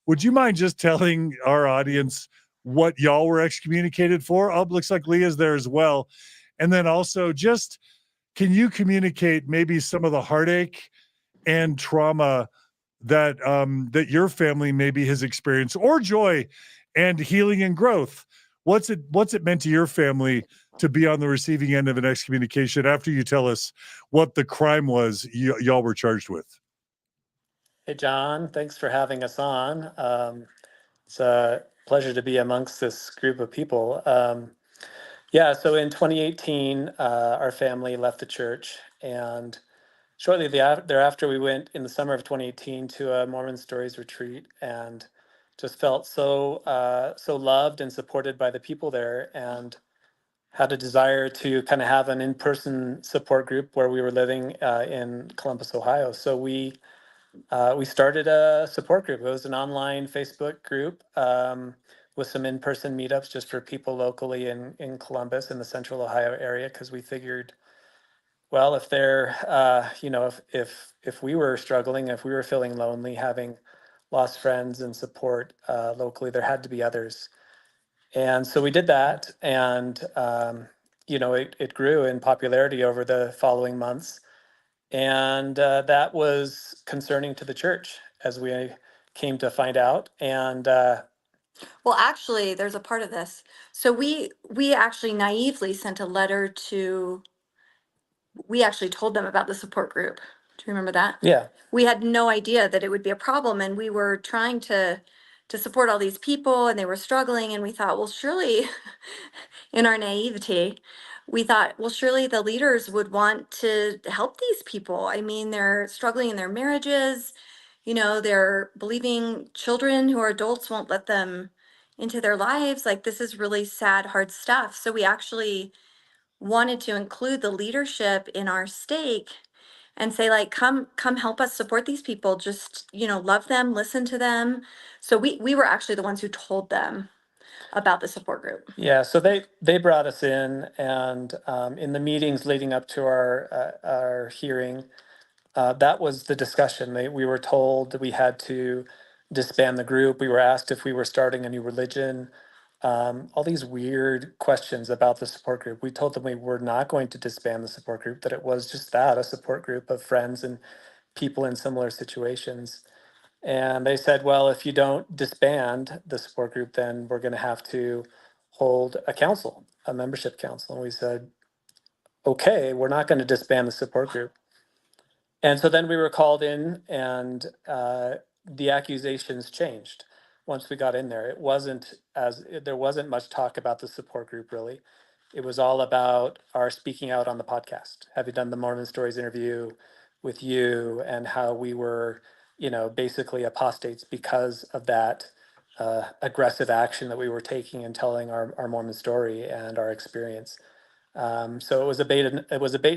Would you mind just telling our audience what y'all were excommunicated for? Oh, looks like Leah's there as well. And then also just, can you communicate maybe some of the heartache and trauma that that your family maybe has experienced, or joy and healing and growth? What's it meant to your family to be on the receiving end of an excommunication after you tell us what the crime was y'all were charged with? Hey, John, thanks for having us on. It's a pleasure to be amongst this group of people. Yeah, so in 2018, our family left the church, and shortly thereafter, we went in the summer of 2018 to a Mormon Stories retreat, and just felt so loved and supported by the people there, and had a desire to kind of have an in-person support group where we were living in Columbus, Ohio. So we started a support group. It was an online Facebook group with some in-person meetups just for people locally in Columbus in the Central Ohio area, because we figured, well, if they're, if we were struggling, if we were feeling lonely, having lost friends and support locally, there had to be others. And so we did that, and it grew in popularity over the following months. And that was concerning to the church, as we came to find out. And Well, actually, there's a part of this. So we actually naively sent a letter to. We actually told them about the support group. Do you remember that? yeah, We had no idea that it would be a problem, and we were trying to support all these people, and they were struggling, and we thought, well, surely, in our naivety, we thought, well, surely the leaders would want to help these people. I mean, they're struggling in their marriages, they're believing children who are adults won't let them into their lives. Like, this is really sad, hard stuff. So we actually wanted to include the leadership in our stake and say, like, come help us support these people. Just, love them, listen to them. So we were actually the ones who told them about the support group. yeah. So they brought us in, and in the meetings leading up to our hearing, that was the discussion. We were told that we had to disband the group. We were asked if we were starting a new religion. All these weird questions about the support group. We told them we were not going to disband the support group, that it was just that, a support group of friends and people in similar situations. And they said, well, if you don't disband the support group, then we're going to have to hold a council, a membership council. And we said, okay, we're not going to disband the support group. And so then we were called in, and the accusations changed once we got in there. There wasn't much talk about the support group, really. It was all about our speaking out on the podcast, having done the Mormon Stories interview with you, and how we were, basically apostates because of that aggressive action that we were taking and telling our Mormon story and our experience. So it was a bait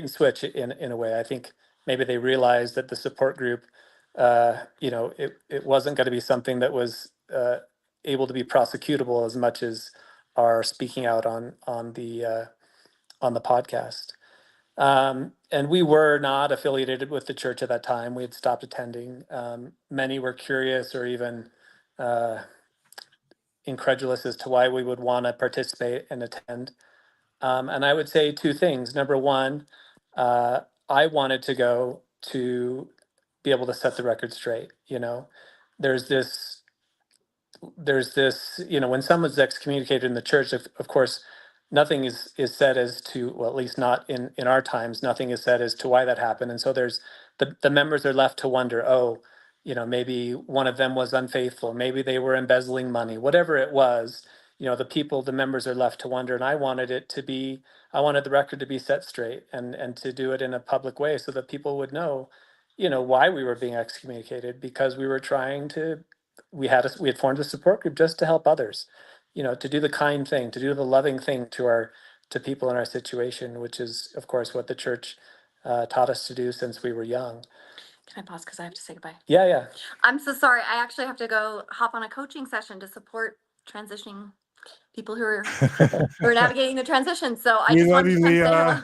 and switch in a way. I think maybe they realized that the support group, it wasn't going to be something that was able to be prosecutable as much as our speaking out on the podcast. And we were not affiliated with the church at that time. We had stopped attending. Many were curious or even incredulous as to why we would want to participate and attend. And I would say two things. Number one, I wanted to go to be able to set the record straight. There's this, when someone's excommunicated in the church, of course, nothing is said as to, well, at least not in our times, nothing is said as to why that happened. And so there's the members are left to wonder, maybe one of them was unfaithful, maybe they were embezzling money, whatever it was. The members are left to wonder. And I wanted the record to be set straight and to do it in a public way so that people would know, why we were being excommunicated, because we were we had formed a support group just to help others, to do the kind thing, to do the loving thing to people in our situation, which is, of course, what the church taught us to do since we were young. Can I pause because I have to say goodbye? Yeah. I'm so sorry. I actually have to go hop on a coaching session to support transitioning people who are navigating the transition. So I just wanted to come say hello.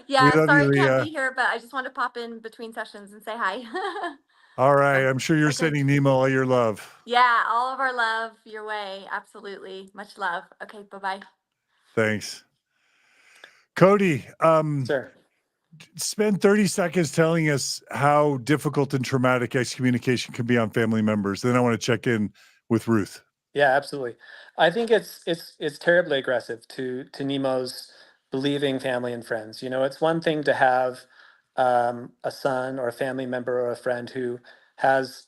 Yeah, sorry I can't be here, but I just wanted to pop in between sessions and say hi. All right. I'm sure you're sending Nemo all your love. Yeah, all of our love your way. Absolutely. Much love. Okay, bye-bye. Thanks. Cody, sir. Spend 30 seconds telling us how difficult and traumatic excommunication can be on family members. Then I want to check in with Ruth. Yeah, absolutely. I think it's terribly aggressive to Nemo's believing family and friends. It's one thing to have a son or a family member or a friend who has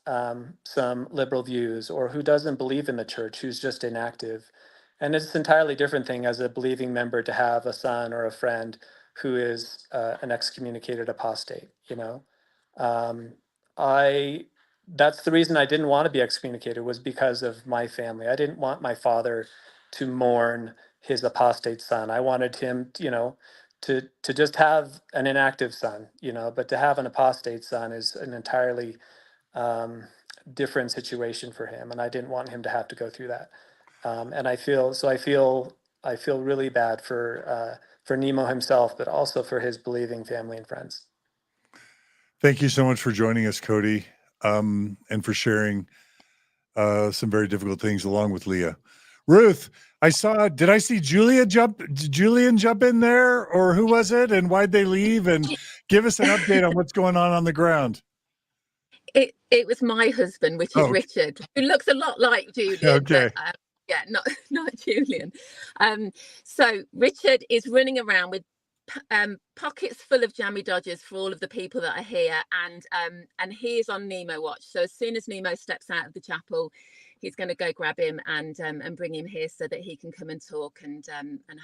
some liberal views or who doesn't believe in the church, who's just inactive. And it's an entirely different thing as a believing member to have a son or a friend who is an excommunicated apostate. That's the reason I didn't want to be excommunicated, was because of my family. I didn't want my father to mourn his apostate son. I wanted him, to just have an inactive son, but to have an apostate son is an entirely different situation for him. And I didn't want him to have to go through that. And I feel really bad for Nemo himself, but also for his believing family and friends. Thank you so much for joining us, Cody. And for sharing some very difficult things along with Leah. Ruth, did I see Julian jump in there, or who was it, and why'd they leave? And give us an update on what's going on the ground. It was my husband, which is Richard, who looks a lot like Julian. Okay. But, not Julian. So Richard is running around with pockets full of jammy dodgers for all of the people that are here, and he is on Nemo watch. So as soon as Nemo steps out of the chapel, he's going to go grab him and bring him here so that he can come and talk, and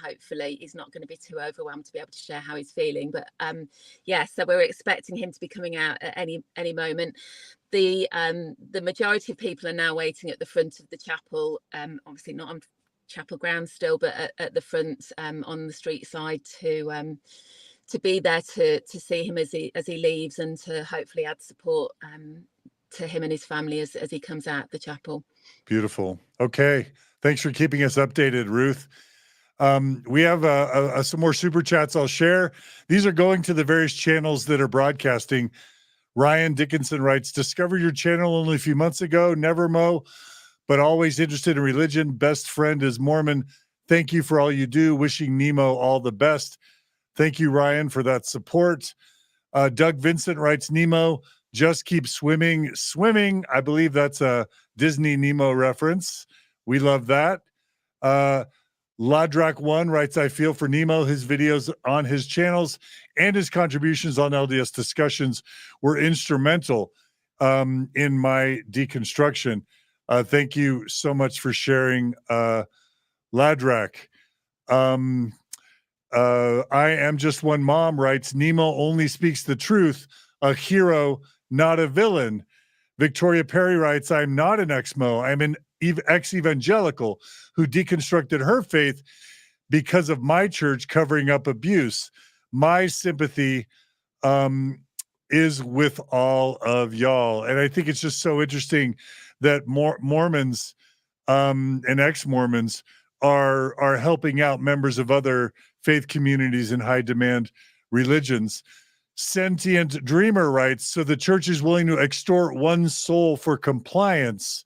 hopefully he's not going to be too overwhelmed to be able to share how he's feeling. But so we're expecting him to be coming out at any moment. The majority of people are now waiting at the front of the chapel, obviously not on chapel grounds still, but at the front on the street side to be there to see him as he leaves, and to hopefully add support to him and his family as he comes out the chapel. Beautiful. Okay. Thanks for keeping us updated, Ruth. We have some more super chats I'll share. These are going to the various channels that are broadcasting. Ryan Dickinson writes, discovered your channel only a few months ago. Never Mo, but always interested in religion. Best friend is Mormon. Thank you for all you do. Wishing Nemo all the best. Thank you, Ryan, for that support. Doug Vincent writes, Nemo, Just keep swimming, swimming. I believe that's a Disney Nemo reference. We love that. Ladrak1 writes, I feel for Nemo. His videos on his channels and his contributions on LDS discussions were instrumental in my deconstruction. Thank you so much for sharing, Ladrak. I am just one mom writes, Nemo only speaks the truth, a hero, not a villain. Victoria Perry writes, I'm not an ex-mo. I'm an ex-evangelical who deconstructed her faith because of my church covering up abuse. My sympathy is with all of y'all. And I think it's just so interesting that Mormons and ex-Mormons are helping out members of other faith communities in high demand religions. Sentient Dreamer writes, so the church is willing to extort one soul for compliance,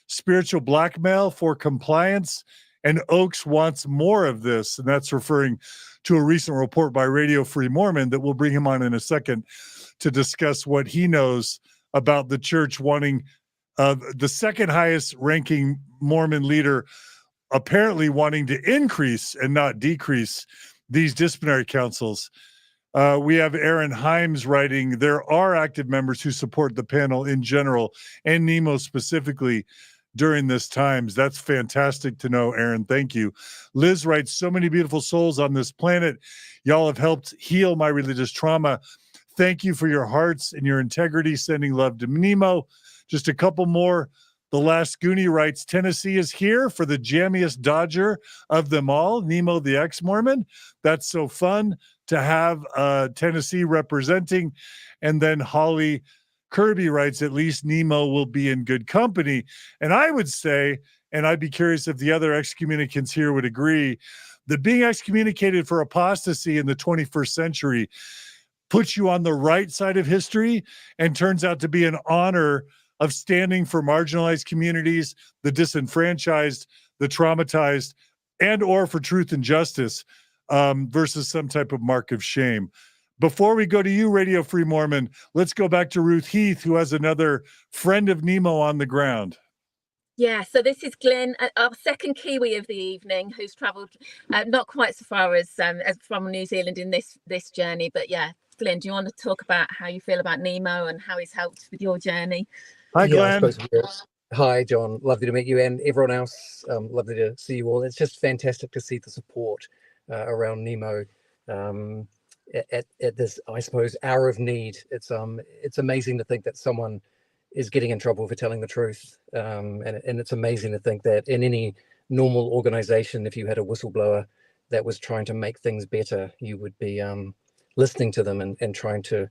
spiritual blackmail for compliance, and Oaks wants more of this. And that's referring to a recent report by Radio Free Mormon that we'll bring him on in a second to discuss what he knows about the church wanting the second highest ranking Mormon leader apparently wanting to increase and not decrease these disciplinary councils. We have Aaron Himes writing, there are active members who support the panel in general and Nemo specifically during this times. That's fantastic to know, Aaron. Thank you. Liz writes, so many beautiful souls on this planet. Y'all have helped heal my religious trauma. Thank you for your hearts and your integrity. Sending love to Nemo. Just a couple more. The Last Goonie writes, Tennessee is here for the jammiest Dodger of them all, Nemo the ex-Mormon. That's so fun to have Tennessee representing. And then Holly Kirby writes, at least Nemo will be in good company. And I would say, and I'd be curious if the other excommunicants here would agree, that being excommunicated for apostasy in the 21st century puts you on the right side of history and turns out to be an honor of standing for marginalized communities, the disenfranchised, the traumatized, and or for truth and justice versus some type of mark of shame. Before we go to you, Radio Free Mormon, let's go back to Ruth Heath, who has another friend of Nemo on the ground. Yeah, so this is Glenn, our second Kiwi of the evening, who's travelled not quite so far as from New Zealand in this journey. But yeah, Glenn, do you want to talk about how you feel about Nemo and how he's helped with your journey? Hi, Glenn. Hi, John. Lovely to meet you and everyone else. Lovely to see you all. It's just fantastic to see the support around Nemo at this, I suppose, hour of need. It's amazing to think that someone is getting in trouble for telling the truth, and it's amazing to think that in any normal organization, if you had a whistleblower that was trying to make things better, you would be listening to them and trying to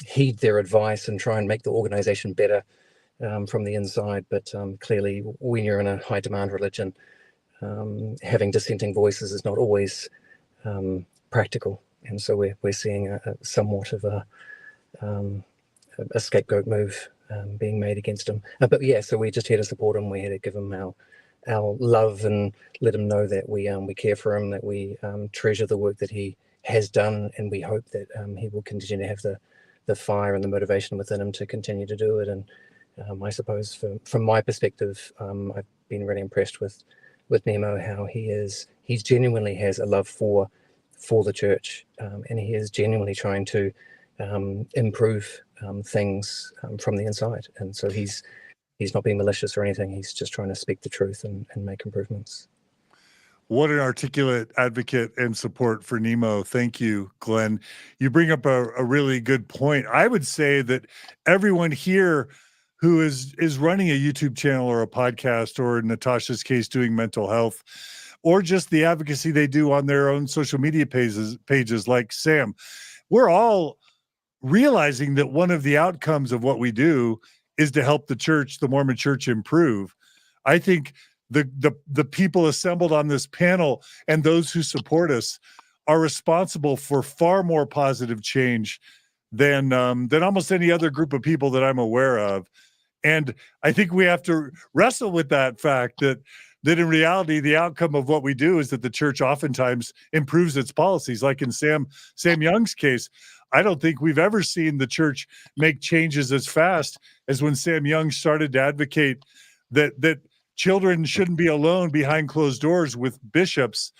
heed their advice and try and make the organization better from the inside. But clearly, when you're in a high demand religion, having dissenting voices is not always practical. And so we're seeing a somewhat of a scapegoat move being made against him. But yeah, so we're just here to support him. We're here to give him our love and let him know that we care for him, that we treasure the work that he has done, and we hope that he will continue to have the fire and the motivation within him to continue to do it. And I suppose from my perspective, I've been really impressed with Nemo, how he genuinely has a love for the church, and he is genuinely trying to improve things from the inside. And so he's not being malicious or anything. He's just trying to speak the truth and make improvements. What an articulate advocate and support for Nemo. Thank you, Glenn. You bring up a really good point. I would say that everyone here who is running a YouTube channel or a podcast, or in Natasha's case, doing mental health, or just the advocacy they do on their own social media pages like Sam, we're all realizing that one of the outcomes of what we do is to help the church, the Mormon church, improve. I think the people assembled on this panel and those who support us are responsible for far more positive change than almost any other group of people that I'm aware of. And I think we have to wrestle with that fact that in reality, the outcome of what we do is that the church oftentimes improves its policies. Like in Sam Young's case, I don't think we've ever seen the church make changes as fast as when Sam Young started to advocate that children shouldn't be alone behind closed doors with bishops.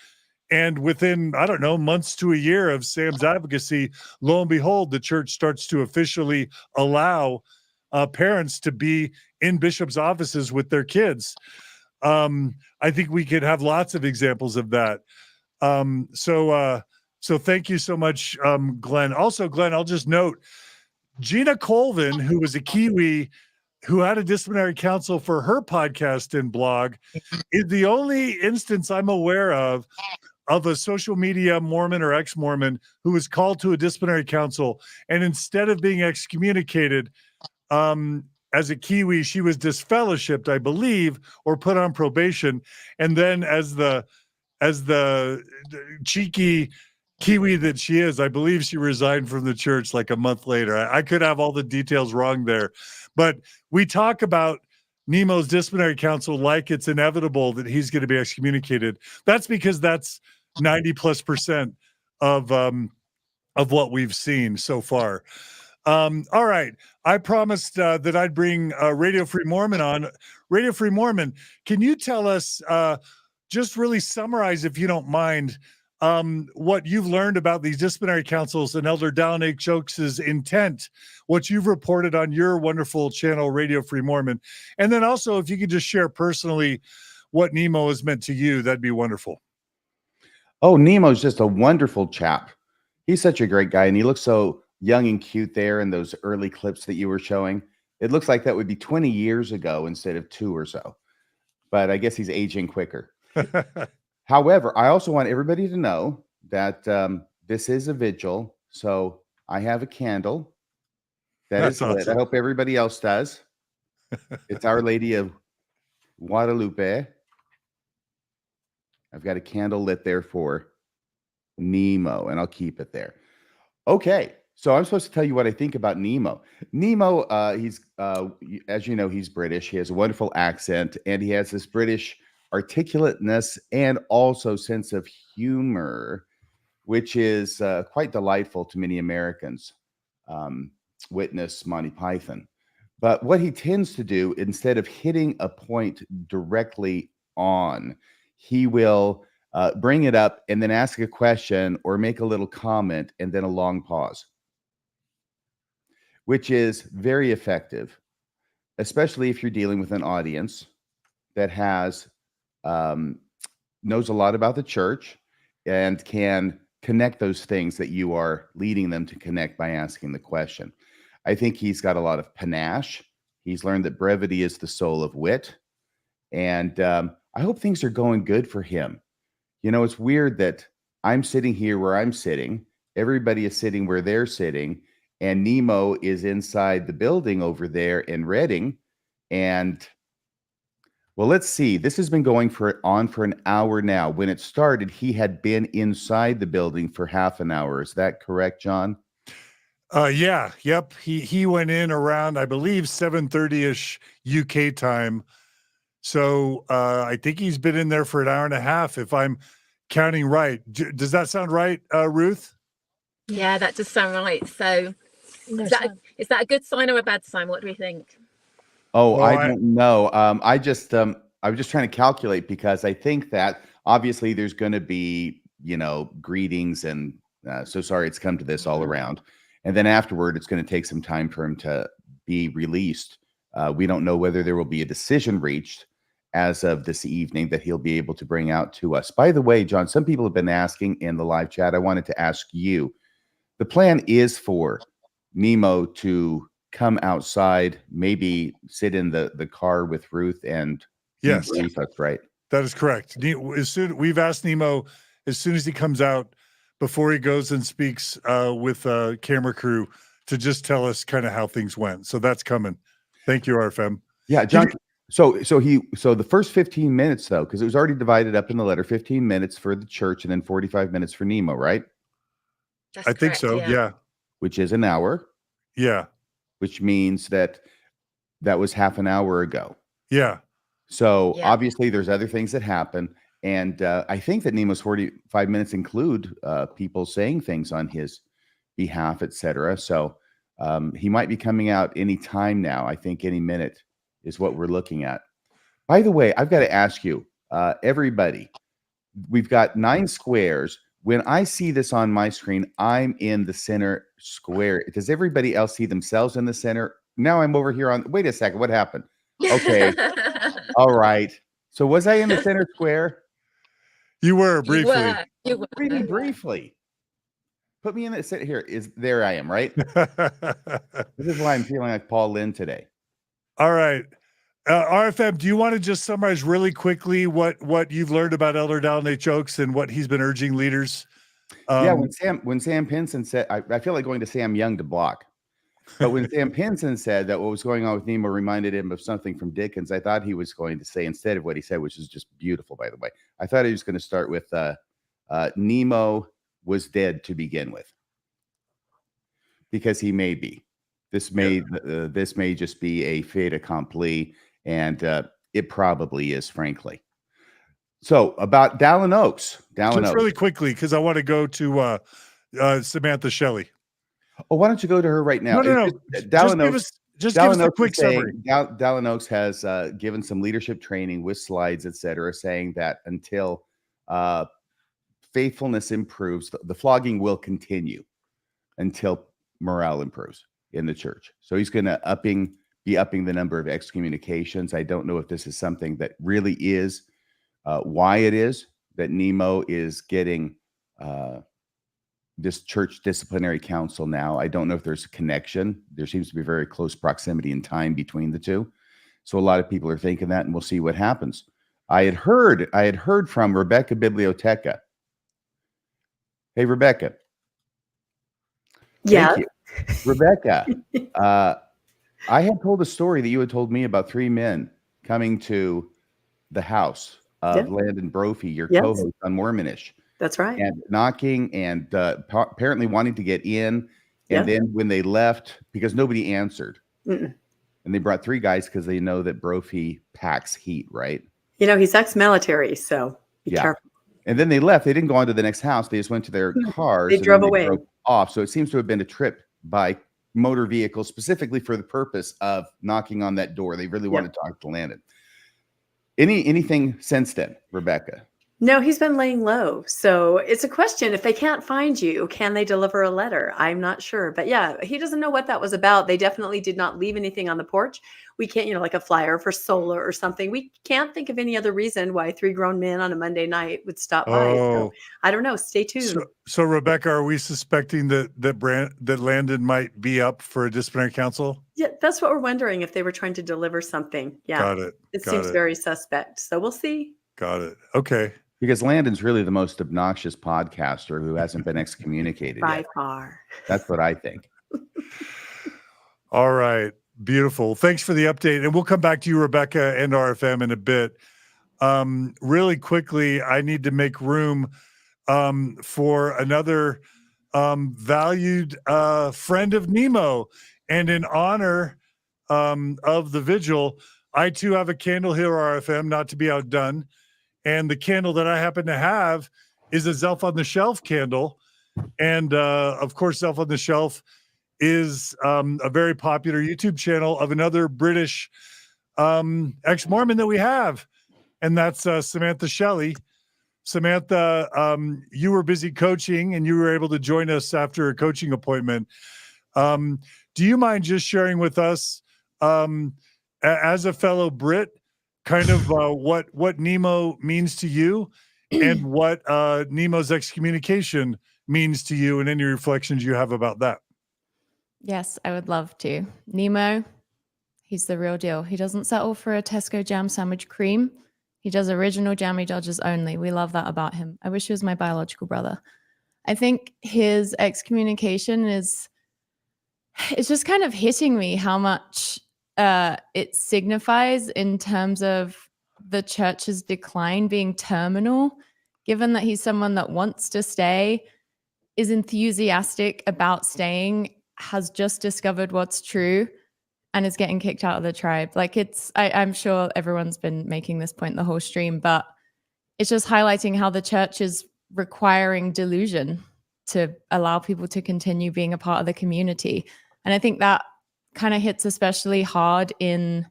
And within, I don't know, months to a year of Sam's advocacy, lo and behold, the church starts to officially allow parents to be in bishops' offices with their kids. I think we could have lots of examples of that. So thank you so much, Glenn. Also, Glenn, I'll just note, Gina Colvin, who was a Kiwi who had a disciplinary council for her podcast and blog, is the only instance I'm aware of a social media Mormon or ex-Mormon who was called to a disciplinary council, and instead of being excommunicated, as a Kiwi, she was disfellowshipped, I believe, or put on probation. And then as the cheeky Kiwi that she is, I believe she resigned from the church like a month later. I could have all the details wrong there. But we talk about Nemo's disciplinary council like it's inevitable that he's going to be excommunicated. That's because that's 90+% of what we've seen so far. All right. I promised that I'd bring Radio Free Mormon on. Radio Free Mormon, can you tell us, just really summarize, if you don't mind, what you've learned about these disciplinary councils and Elder Dallin H. Oaks' intent, what you've reported on your wonderful channel, Radio Free Mormon. And then also, if you could just share personally what Nemo has meant to you, that'd be wonderful. Oh, Nemo's just a wonderful chap. He's such a great guy, and he looks so young and cute there in those early clips that you were showing. It looks like that would be 20 years ago instead of 2 or so. But I guess he's aging quicker. However, I also want everybody to know that this is a vigil. So I have a candle that is lit. I hope everybody else does. It's Our Lady of Guadalupe. I've got a candle lit there for Nemo, and I'll keep it there. Okay. So I'm supposed to tell you what I think about Nemo. Nemo, he's, as you know, he's British. He has a wonderful accent, and he has this British articulateness and also sense of humor, which is quite delightful to many Americans. Witness Monty Python. But what he tends to do, instead of hitting a point directly on, he will bring it up and then ask a question or make a little comment and then a long pause, which is very effective, especially if you're dealing with an audience that has knows a lot about the church and can connect those things that you are leading them to connect by asking the question. I think he's got a lot of panache. He's learned that brevity is the soul of wit. And I hope things are going good for him. You know, it's weird that I'm sitting here where I'm sitting. Everybody is sitting where they're sitting. And Nemo is inside the building over there in Reading. And well, let's see. This has been going on for an hour now. When it started, he had been inside the building for half an hour. Is that correct, John? Yeah. Yep. He went in around, I believe, 7:30-ish UK time. So I think he's been in there for an hour and a half, if I'm counting right. Does that sound right, Ruth? Yeah, that does sound right. So is that a good sign or a bad sign? What do we think? Oh, I don't know. I was just trying to calculate, because I think that obviously there's going to be, you know, greetings and so sorry it's come to this all around. And then afterward, it's going to take some time for him to be released. We don't know whether there will be a decision reached as of this evening that he'll be able to bring out to us. By the way, John, some people have been asking in the live chat. I wanted to ask you, the plan is for Nemo to come outside, maybe sit in the car with Ruth and debrief us, right? That is correct. We've asked Nemo, as soon as he comes out, before he goes and speaks with a camera crew, to just tell us kind of how things went. So that's coming. Thank you, RFM. Yeah, John. So the first 15 minutes, though, because it was already divided up in the letter, 15 minutes for the church and then 45 minutes for Nemo, right? I think so. Yeah. Which is an hour. Yeah. Which means that was half an hour ago. Yeah. So obviously there's other things that happen. And I think that Nemo's 45 minutes include people saying things on his behalf, etc. So he might be coming out any time now. I think any minute is what we're looking at. By the way, I've got to ask you, everybody, we've got 9 squares. When I see this on my screen, I'm in the center square. Does everybody else see themselves in the center? Now I'm over here on, wait a second, what happened? Okay. All right. So was I in the center square? You were briefly. You were. Really briefly. Put me in the center here. There I am, right? This is why I'm feeling like Paul Lynn today. All right. RFM, do you want to just summarize really quickly what you've learned about Elder Dallin H. Oaks and what he's been urging leaders? Yeah, when Sam Pinson said, I feel like going to Sam Young to block. But when Sam Pinson said that what was going on with Nemo reminded him of something from Dickens, I thought he was going to say, instead of what he said, which is just beautiful, by the way, I thought he was going to start with Nemo was dead to begin with, because he may be. This may just be a fait accompli, and it probably is, frankly. So about Dallin Oaks. Just really quickly, because I want to go to Samantha Shelley. Oh, why don't you go to her right now? No. Dallin Oaks. Just give us a quick summary. Dallin Oaks has given some leadership training with slides, etc., saying that until faithfulness improves, the flogging will continue until morale improves in the church. So he's going to be upping the number of excommunications. I don't know if this is something that really is why it is that Nemo is getting this church disciplinary council now. I don't know if there's a connection. There seems to be very close proximity in time between the two. So a lot of people are thinking that, and we'll see what happens. I had heard from Rebecca Biblioteca. Hey, Rebecca. Yeah. Thank you. Rebecca, I had told a story that you had told me about 3 men coming to the house of Landon Brophy, your co-host on Mormonish. That's right. And knocking and apparently wanting to get in. And then when they left, because nobody answered, and they brought 3 guys because they know that Brophy packs heat, right? You know, he's ex-military, so be careful. And then they left. They didn't go on to the next house. They just went to their cars. They drove away. Drove off. So it seems to have been a trip by motor vehicle specifically for the purpose of knocking on that door. They really wanted to talk to Landon. Anything since then, Rebecca? No, he's been laying low. So it's a question. If they can't find you, can they deliver a letter? I'm not sure. But yeah, he doesn't know what that was about. They definitely did not leave anything on the porch. We can't, like a flyer for solar or something. We can't think of any other reason why 3 grown men on a Monday night would stop by. So I don't know. Stay tuned. So Rebecca, are we suspecting that Landon might be up for a disciplinary council? Yeah, that's what we're wondering, if they were trying to deliver something. Yeah. Got it. It seems very suspect. So we'll see. Got it. Okay. Because Landon's really the most obnoxious podcaster who hasn't been excommunicated by yet. far. That's what I think. All right. Beautiful. Thanks for the update. And we'll come back to you, Rebecca, and RFM in a bit. Really quickly, I need to make room for another valued friend of Nemo. And in honor of the vigil, I too have a candle here, RFM, not to be outdone. And the candle that I happen to have is a Zelf on the Shelf candle. And of course, Zelf on the Shelf is a very popular YouTube channel of another British ex-Mormon that we have. And that's Samantha Shelley. Samantha, you were busy coaching and you were able to join us after a coaching appointment. Do you mind just sharing with us, as a fellow Brit, kind of what Nemo means to you and what Nemo's excommunication means to you, and any reflections you have about that? Yes, I would love to. Nemo, he's the real deal. He doesn't settle for a Tesco jam sandwich cream. He does original Jammy Dodgers only. We love that about him. I wish he was my biological brother. I think his excommunication it's just kind of hitting me how much it signifies in terms of the church's decline being terminal, given that he's someone that wants to stay, is enthusiastic about staying, has just discovered what's true, and is getting kicked out of the tribe. Like I'm sure everyone's been making this point the whole stream, but it's just highlighting how the church is requiring delusion to allow people to continue being a part of the community. And I think that kind of hits especially hard in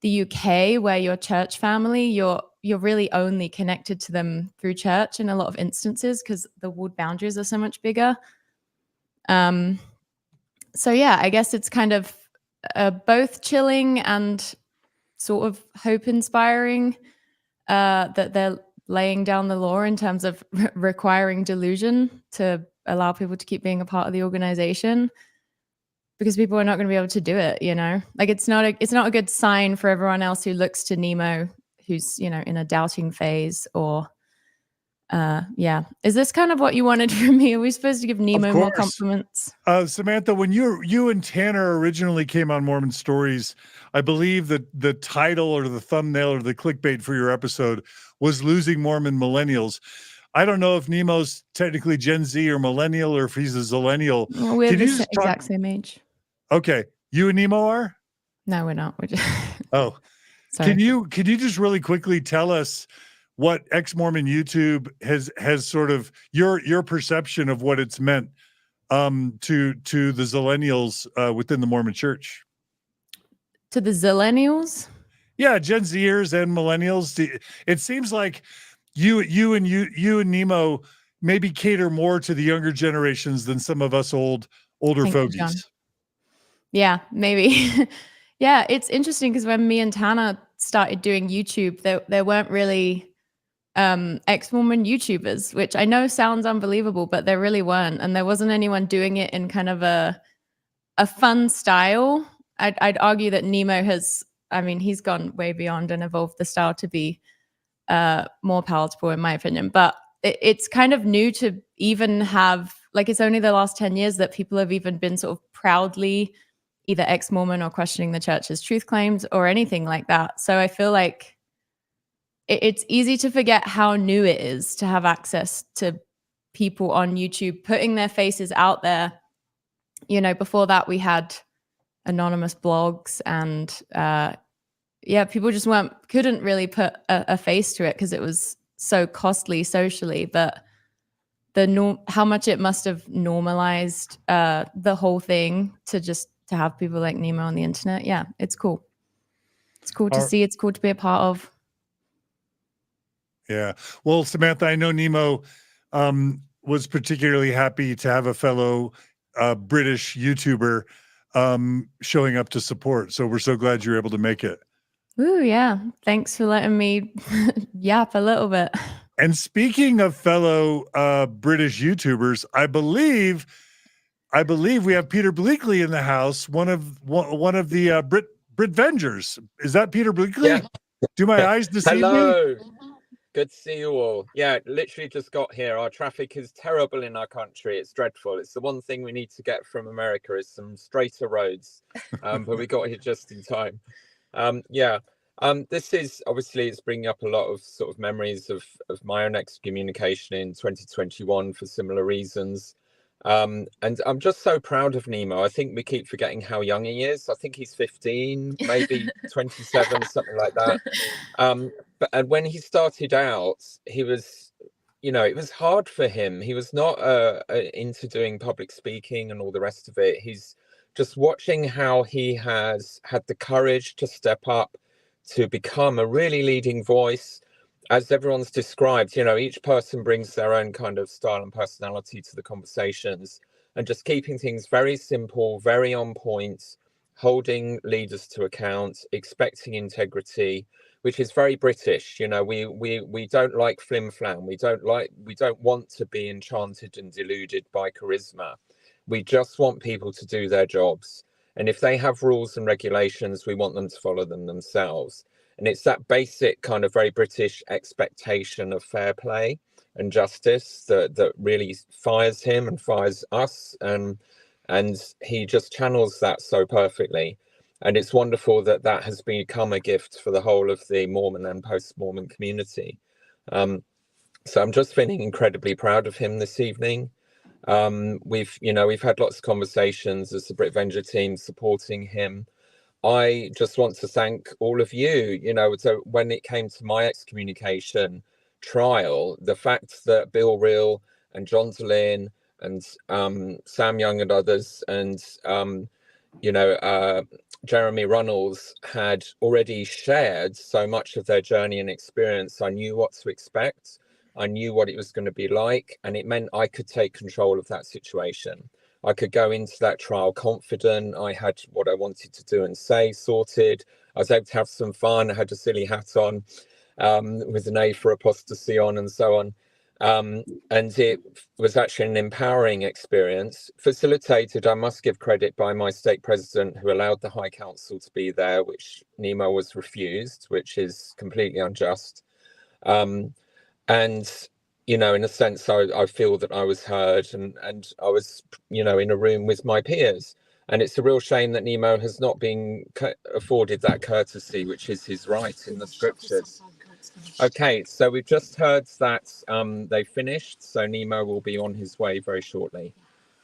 the UK, where your church family, you're really only connected to them through church in a lot of instances because the walled boundaries are so much bigger. So yeah, I guess it's kind of both chilling and sort of hope inspiring that they're laying down the law in terms of requiring delusion to allow people to keep being a part of the organization, because people are not going to be able to do it, you know? Like it's not a good sign for everyone else who looks to Nemo, who's, you know, in a doubting phase, or yeah. Is this kind of what you wanted from me? Are we supposed to give Nemo more compliments? Samantha, when you and Tanner originally came on Mormon Stories, I believe that the title or the thumbnail or the clickbait for your episode was Losing Mormon Millennials. I don't know if Nemo's technically Gen Z or millennial, or if he's a zillennial. Well, we're the exact same age. Okay. You and Nemo are? No, we're not. We're just Oh. Sorry. Can you just really quickly tell us what Ex-Mormon YouTube has sort of your perception of what it's meant to the zillennials within the Mormon Church? To the zillennials? Yeah, Gen Zers and millennials. It seems like you and Nemo maybe cater more to the younger generations than some of us older Thank you, fogies. John. Yeah, maybe. Yeah, it's interesting because when me and Tanner started doing YouTube, there weren't really ex-Mormon YouTubers, which I know sounds unbelievable, but there really weren't. And there wasn't anyone doing it in kind of a fun style. I'd argue that Nemo has, I mean, he's gone way beyond and evolved the style to be more palatable, in my opinion. But it's kind of new to even have, like, it's only the last 10 years that people have even been sort of proudly either ex-Mormon or questioning the church's truth claims or anything like that. So I feel like it's easy to forget how new it is to have access to people on YouTube putting their faces out there. You know, before that we had anonymous blogs and yeah, people just couldn't really put a face to it because it was so costly socially. But how much it must have normalized the whole thing to have people like Nemo on the internet. Yeah, it's cool. It's cool to see. It's cool to be a part of. Yeah. Well, Samantha, I know Nemo was particularly happy to have a fellow British YouTuber showing up to support. So we're so glad you're able to make it. Ooh, yeah. Thanks for letting me yap a little bit. And speaking of fellow British YouTubers, I believe we have Peter Bleakley in the house, one of the Brit Vengers. Is that Peter Bleakley? Yeah. Do my eyes deceive me? Hello. Good to see you all. Yeah, literally just got here. Our traffic is terrible in our country. It's dreadful. It's the one thing we need to get from America is some straighter roads. But we got here just in time. This is obviously, it's bringing up a lot of sort of memories of my own excommunication in 2021 for similar reasons. And I'm just so proud of Nemo. I think we keep forgetting how young he is. I think he's 15, maybe 27, something like that. But when he started out, he was, you know, it was hard for him. He was not into doing public speaking and all the rest of it. He's just watching how he has had the courage to step up to become a really leading voice. As everyone's described, you know, each person brings their own kind of style and personality to the conversations, and just keeping things very simple, very on point, holding leaders to account, expecting integrity, which is very British. You know, we don't like flim flam. We don't want to be enchanted and deluded by charisma. We just want people to do their jobs. And if they have rules and regulations, we want them to follow them themselves. And it's that basic kind of very British expectation of fair play and justice that really fires him and fires us. And he just channels that so perfectly. And it's wonderful that has become a gift for the whole of the Mormon and post-Mormon community. So I'm just feeling incredibly proud of him this evening. We've had lots of conversations as the Brit Venger team supporting him. I just want to thank all of you. You know, so when it came to my excommunication trial, the fact that Bill Reel and John Dehlin and Sam Young and others, and Jeremy Runnels had already shared so much of their journey and experience. I knew what to expect. I knew what it was going to be like, and it meant I could take control of that situation. I could go into that trial confident. I had what I wanted to do and say sorted. I was able to have some fun. I had a silly hat on with an A for apostasy on and so on. And it was actually an empowering experience, facilitated, I must give credit, by my stake president, who allowed the High Council to be there, which Nemo was refused, which is completely unjust. And, in a sense, I feel that I was heard, and I was, in a room with my peers. And it's a real shame that Nemo has not been afforded that courtesy, which is his right in the scriptures. Okay, so we've just heard that they finished, so Nemo will be on his way very shortly.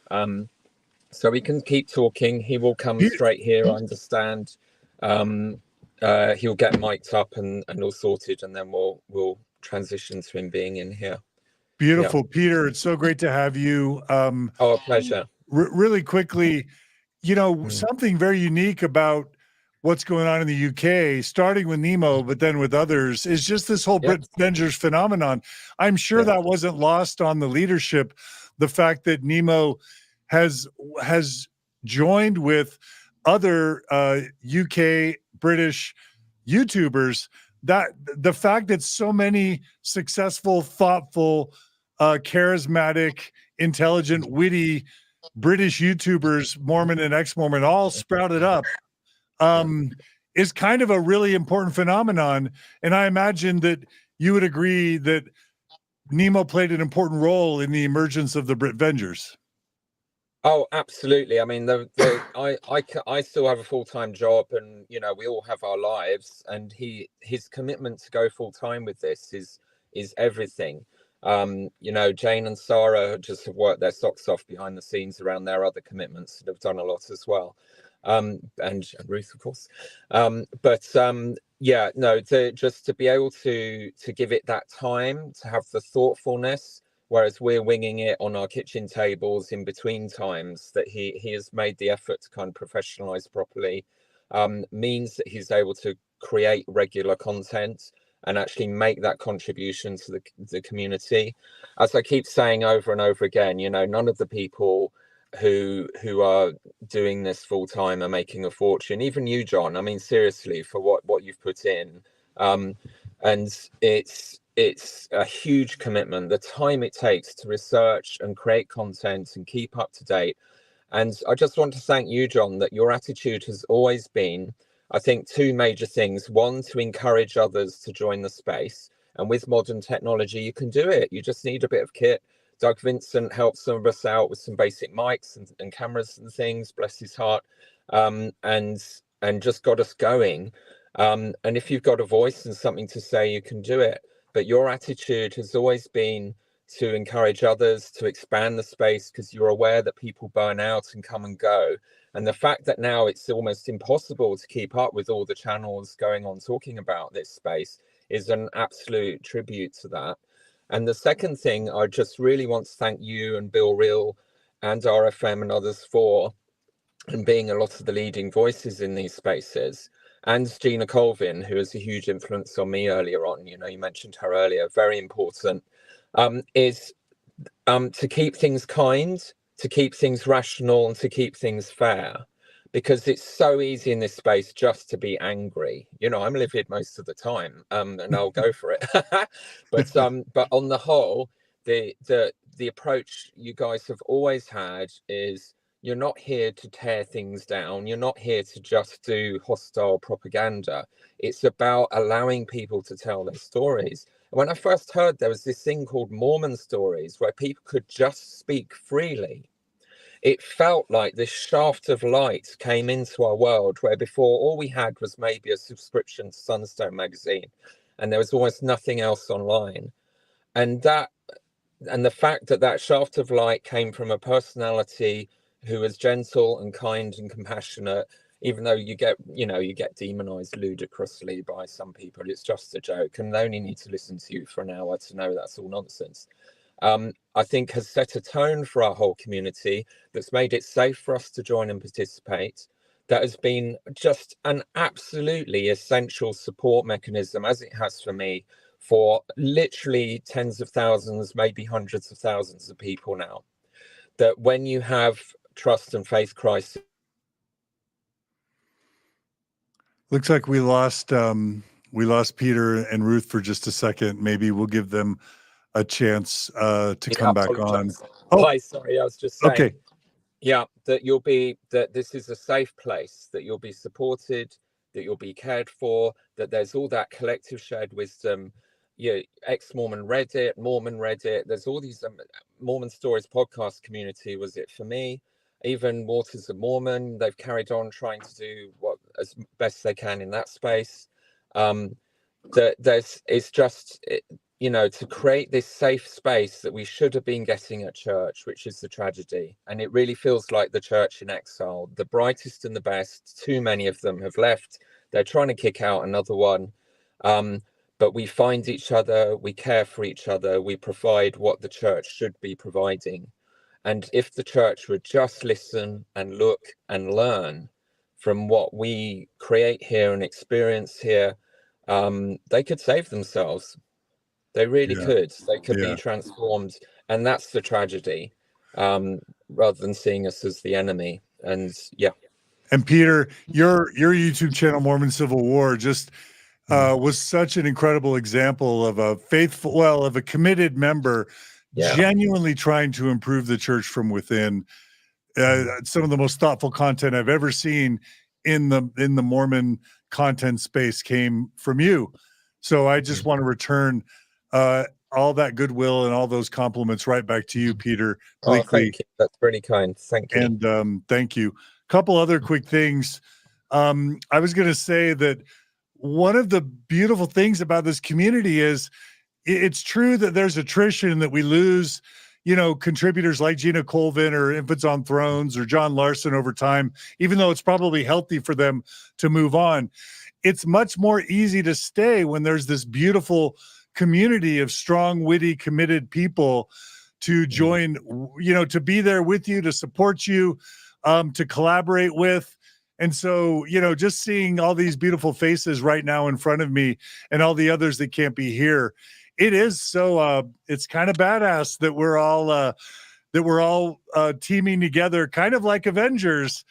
So we can keep talking. He will come straight here, I understand. He'll get mic'd up and all sorted, and then we'll transition to him being in here. Beautiful. Yeah. Peter, it's so great to have you. Oh, a pleasure. Really quickly, something very unique about what's going on in the UK, starting with Nemo, but then with others, is just this whole Brit Vengers phenomenon. I'm sure that wasn't lost on the leadership, the fact that Nemo has joined with other UK British YouTubers, that the fact that so many successful, thoughtful, charismatic, intelligent, witty British YouTubers, Mormon and ex-Mormon, all sprouted up, is kind of a really important phenomenon. And I imagine that you would agree that Nemo played an important role in the emergence of the Brit Vengers. Oh, absolutely. I mean, I still have a full-time job, and we all have our lives, and his commitment to go full-time with this is everything. Jane and Sarah just have worked their socks off behind the scenes around their other commitments and have done a lot as well. And Ruth, of course. Just to be able to give it that time, to have the thoughtfulness, whereas we're winging it on our kitchen tables in between times, that he has made the effort to kind of professionalize properly, means that he's able to create regular content and actually make that contribution to the community. As I keep saying over and over again, none of the people who are doing this full time are making a fortune. Even you, John, I mean, seriously, for what you've put in. And it's a huge commitment, the time it takes to research and create content and keep up to date. And I just want to thank you, John, that your attitude has always been, I think, two major things. One, to encourage others to join the space. And with modern technology, you can do it. You just need a bit of kit. Doug Vincent helped some of us out with some basic mics and cameras and things, bless his heart, and just got us going. And if you've got a voice and something to say, you can do it. But your attitude has always been to encourage others to expand the space, because you're aware that people burn out and come and go. And the fact that now it's almost impossible to keep up with all the channels going on talking about this space is an absolute tribute to that. And the second thing, I just really want to thank you and Bill Real and RFM and others for, and being a lot of the leading voices in these spaces. And Gina Colvin, who has a huge influence on me earlier on, you mentioned her earlier, very important, is to keep things kind, to keep things rational, and to keep things fair. Because it's so easy in this space just to be angry. I'm livid most of the time, and I'll go for it. But on the whole, the approach you guys have always had is, you're not here to tear things down. You're not here to just do hostile propaganda. It's about allowing people to tell their stories. When I first heard there was this thing called Mormon stories, where people could just speak freely, it felt like this shaft of light came into our world, where before all we had was maybe a subscription to Sunstone magazine, and there was almost nothing else online. And the fact that shaft of light came from a personality who was gentle and kind and compassionate, even though you get demonized ludicrously by some people, it's just a joke, and they only need to listen to you for an hour to know that's all nonsense. I think has set a tone for our whole community that's made it safe for us to join and participate. That has been just an absolutely essential support mechanism, as it has for me, for literally tens of thousands, maybe hundreds of thousands of people now. That when you have trust and faith crisis. Looks like we lost Peter and Ruth for just a second. Maybe we'll give them a chance to come back on. Oh, hi, sorry, I was just saying. Okay. Yeah, that this is a safe place, that you'll be supported, that you'll be cared for, that there's all that collective shared wisdom. Yeah, ex-Mormon Reddit, Mormon Reddit, there's all these Mormon Stories podcast community was it for me. Even Waters of Mormon, they've carried on trying to do what as best they can in that space. It's just, to create this safe space that we should have been getting at church, which is the tragedy. And it really feels like the church in exile. The brightest and the best, too many of them have left. They're trying to kick out another one. But we find each other, we care for each other, we provide what the church should be providing. And if the church would just listen and look and learn from what we create here and experience here, they could save themselves. They really could. They could be transformed. And that's the tragedy, rather than seeing us as the enemy. And And Peter, your YouTube channel, Mormon Civil War, just was such an incredible example of a committed member genuinely trying to improve the church from within. Some of the most thoughtful content I've ever seen in the Mormon content space came from you. So I just want to return all that goodwill and all those compliments right back to you, Peter. Oh, thank you. That's really kind. Thank you. And thank you. Couple other quick things. I was going to say that one of the beautiful things about this community is it's true that there's attrition, that we lose, contributors like Gina Colvin or Infants on Thrones or John Larson over time, even though it's probably healthy for them to move on. It's much more easy to stay when there's this beautiful community of strong, witty, committed people to join, to be there with you, to support you, to collaborate with. And so, just seeing all these beautiful faces right now in front of me and all the others that can't be here, it is so, it's kind of badass that we're all teaming together, kind of like Avengers,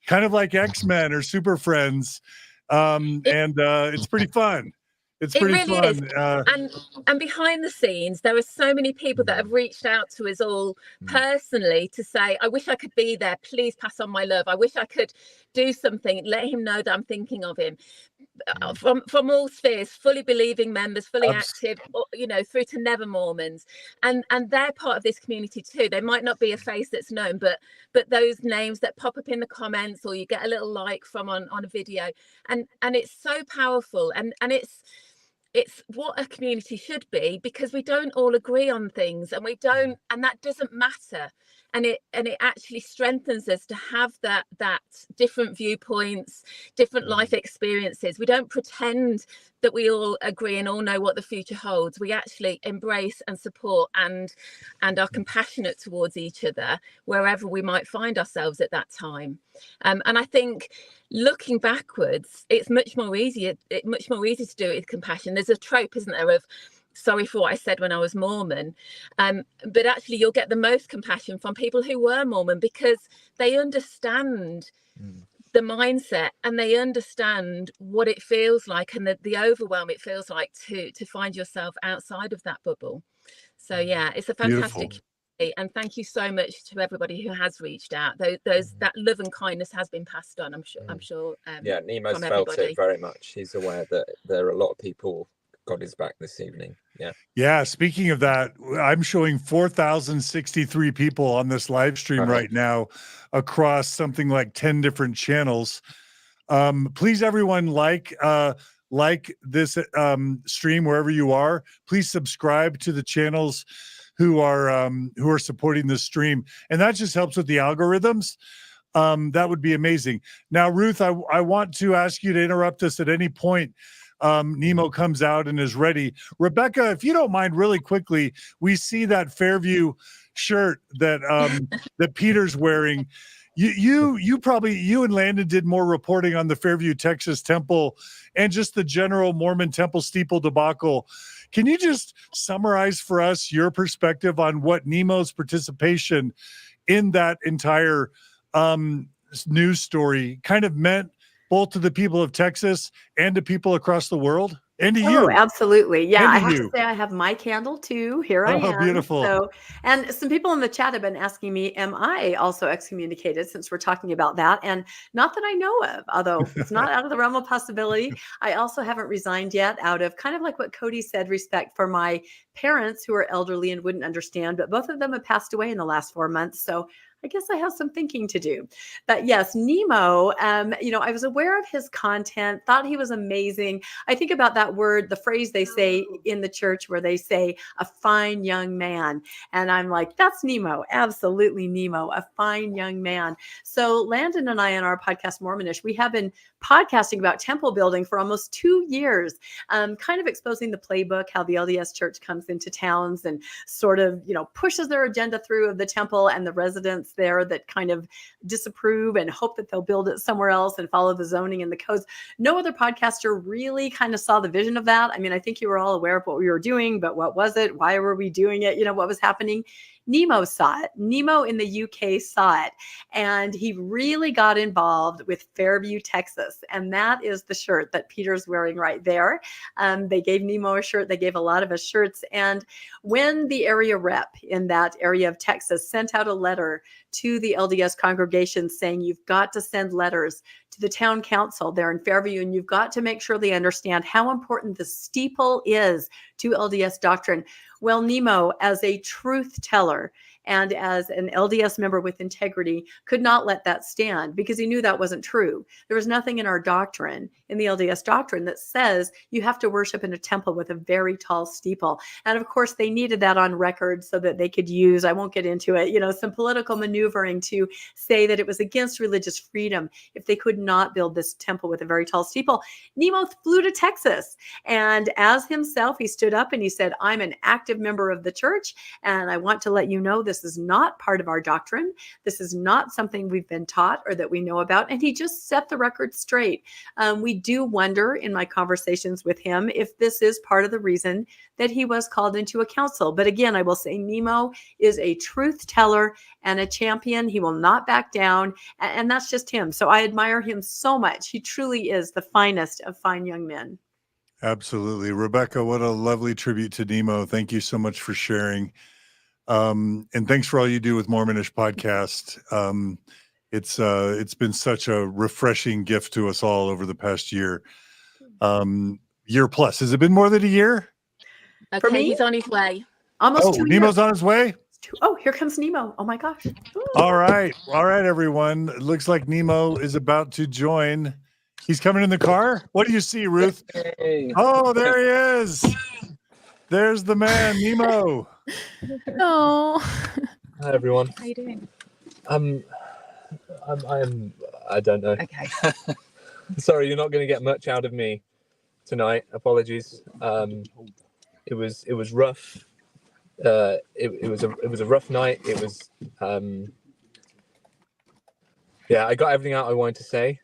kind of like X-Men or Super Friends. And it's pretty fun. It's pretty really fun. Is. And behind the scenes, there are so many people that have reached out to us all personally to say, I wish I could be there. Please pass on my love. I wish I could do something. Let him know that I'm thinking of him. From all spheres, fully believing members, fully active, through to never Mormons. And they're part of this community too. They might not be a face that's known, but those names that pop up in the comments, or you get a little like from on a video. And it's so powerful. And it's what a community should be, because we don't all agree on things, and that doesn't matter. And it actually strengthens us to have that different viewpoints, different life experiences. We don't pretend that we all agree and all know what the future holds. We actually embrace and support and are compassionate towards each other wherever we might find ourselves at that time. And I think looking backwards, it's much more easy to do it with compassion. There's a trope, isn't there, of sorry for what I said when I was Mormon, but actually you'll get the most compassion from people who were Mormon, because they understand the mindset, and they understand what it feels like, and the overwhelm it feels like to find yourself outside of that bubble. So it's a fantastic community, and thank you so much to everybody who has reached out. That love and kindness has been passed on, I'm sure. Nemo's felt it very much. He's aware that there are a lot of people got his back this evening. Yeah. Speaking of that, I'm showing 4,063 people on this live stream right now across something like 10 different channels. Please, everyone, like this stream wherever you are. Please subscribe to the channels who are supporting this stream, and that just helps with the algorithms. That would be amazing. Now, Ruth, I want to ask you to interrupt us at any point. Nemo comes out and is ready. Rebecca, if you don't mind, really quickly, we see that Fairview shirt that that Peter's wearing. You and Landon did more reporting on the Fairview, Texas temple and just the general Mormon temple steeple debacle. Can you just summarize for us your perspective on what Nemo's participation in that entire news story kind of meant both to the people of Texas and to people across the world? And to you. Oh, absolutely. Yeah, And I to have you. to say I have my candle too. Here I Oh, am. beautiful. So, and some people in the chat have been asking me, am I also excommunicated, since we're talking about that? And not that I know of, although it's not out of the realm of possibility. I also haven't resigned yet, out of kind of like what Cody said, respect for my parents who are elderly and wouldn't understand, but both of them have passed away in the last 4 months. So I guess I have some thinking to do. But yes, Nemo, I was aware of his content, thought he was amazing. I think about that word, the phrase they say in the church where they say a fine young man. And I'm like, that's Nemo. Absolutely Nemo, a fine young man. So Landon and I in our podcast Mormonish, we have been podcasting about temple building for almost 2 years, kind of exposing the playbook, how the LDS church comes into towns and sort of, pushes their agenda through of the temple and the residents there that kind of disapprove and hope that they'll build it somewhere else and follow the zoning and the codes. No other podcaster really kind of saw the vision of that. I mean, I think you were all aware of what we were doing, but what was it? Why were we doing it? What was happening? Nemo saw it. Nemo in the UK saw it. And he really got involved with Fairview, Texas. And that is the shirt that Peter's wearing right there. They gave Nemo a shirt. They gave a lot of us shirts. And when the area rep in that area of Texas sent out a letter to the LDS congregation saying, you've got to send letters to the town council there in Fairview, and you've got to make sure they understand how important the steeple is to LDS doctrine. Well, Nemo, as a truth teller and as an LDS member with integrity, could not let that stand because he knew that wasn't true. There was nothing in our doctrine, in the LDS doctrine, that says you have to worship in a temple with a very tall steeple. And of course, they needed that on record so that they could use, I won't get into it, some political maneuvering to say that it was against religious freedom if they could not build this temple with a very tall steeple. Nemo flew to Texas, and as himself, he stood up and he said, I'm an active member of the church, and I want to let you know this is not part of our doctrine. This is not something we've been taught or that we know about. And he just set the record straight. We do wonder in my conversations with him if this is part of the reason that he was called into a council. But again, I will say Nemo is a truth teller and a champion. He will not back down. And that's just him. So I admire him so much. He truly is the finest of fine young men. Absolutely. Rebecca, what a lovely tribute to Nemo. Thank you so much for sharing. And thanks for all you do with Mormonish podcast. It's been such a refreshing gift to us all over the past year. Year plus. Has it been more than a year? Okay, For me, he's on his way. Almost 2 Nemo's years. on his way? Oh, here comes Nemo. Oh my gosh. All right, everyone. It looks like Nemo is about to join. He's coming in the car. What do you see, Ruth? Yay. Oh, there he is. There's the man, Nemo. Oh. Hi everyone. How you doing? I don't know. Okay. Sorry, you're not going to get much out of me tonight. Apologies. It was rough. It was a rough night. It was I got everything out I wanted to say.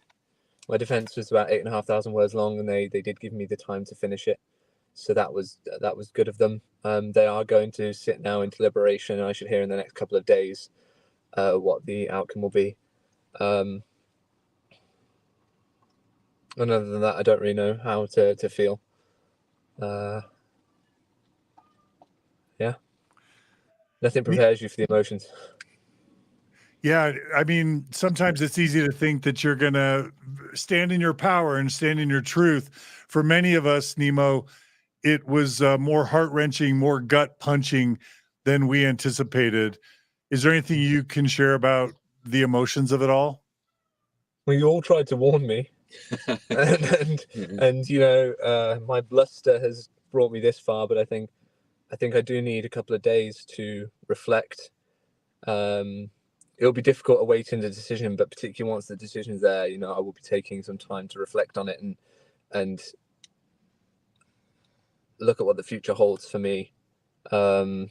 My defense was about 8,500 words long, and they did give me the time to finish it. So that was good of them. They are going to sit now in deliberation, and I should hear in the next couple of days what the outcome will be. And other than that, I don't really know how to feel. Nothing prepares you for the emotions. Yeah, I mean, sometimes it's easy to think that you're going to stand in your power and stand in your truth. For many of us, Nemo, it was more heart-wrenching, more gut-punching than we anticipated. Is there anything you can share about the emotions of it all? Well, you all tried to warn me, and my bluster has brought me this far. But I think I do need a couple of days to reflect. It'll be difficult awaiting the decision, but particularly once the decision's there, I will be taking some time to reflect on it and look at what the future holds for me. Yeah.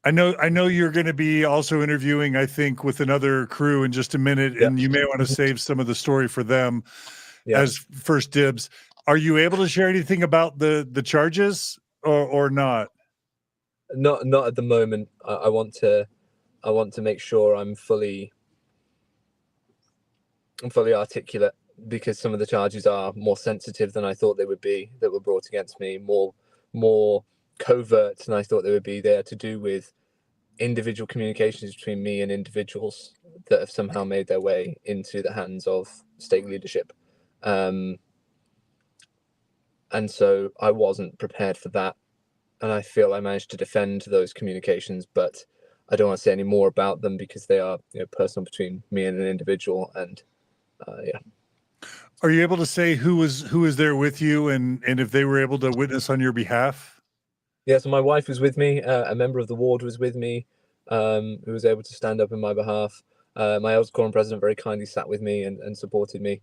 I know you're going to be also interviewing, I think, with another crew in just a minute, and you may want to save some of the story for them as first dibs. Are you able to share anything about the charges or not? Not at the moment. I want to make sure I'm fully articulate, because some of the charges are more sensitive than I thought they would be, that were brought against me, more covert than I thought they would be. They're to do with individual communications between me and individuals that have somehow made their way into the hands of stake leadership. And so I wasn't prepared for that. And I feel I managed to defend those communications, but I don't want to say any more about them because they are, personal between me and an individual. And Are you able to say who was there with you, and if they were able to witness on your behalf? Yeah, so my wife was with me. A member of the ward was with me, who was able to stand up in my behalf. My elders quorum president very kindly sat with me and supported me.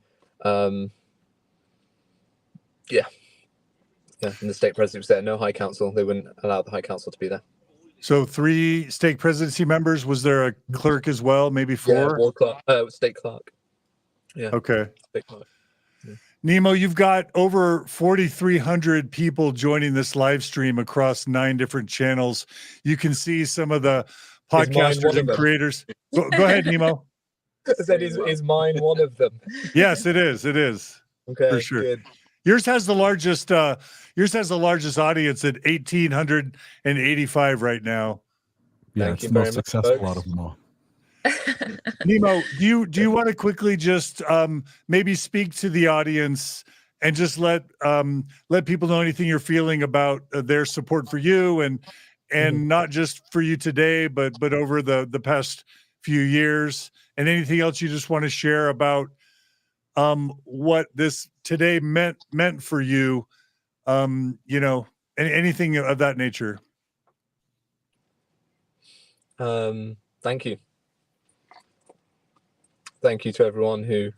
Yeah, and the stake president was there. No high council. They wouldn't allow the high council to be there. So 3 stake presidency members. Was there a clerk as well? Maybe 4? Yeah, ward clerk, stake clerk. Yeah. Okay. Stake clerk. Yeah. Nemo, you've got over 4,300 people joining this live stream across 9 different channels. You can see some of the podcasters and creators. Go ahead, Nemo. I said, is mine one of them? Yes, it is. It is. Okay, for sure. good. Yours has the largest. Yours has the largest audience at 1,885 right now. Yeah, it's the most successful out of them all. Nemo, do you want to quickly just maybe speak to the audience and just let people know anything you're feeling about their support for you and not just for you today, but over the past few years, and anything else you just want to share about what this today meant for you, anything of that nature. Thank you. Thank you to everyone who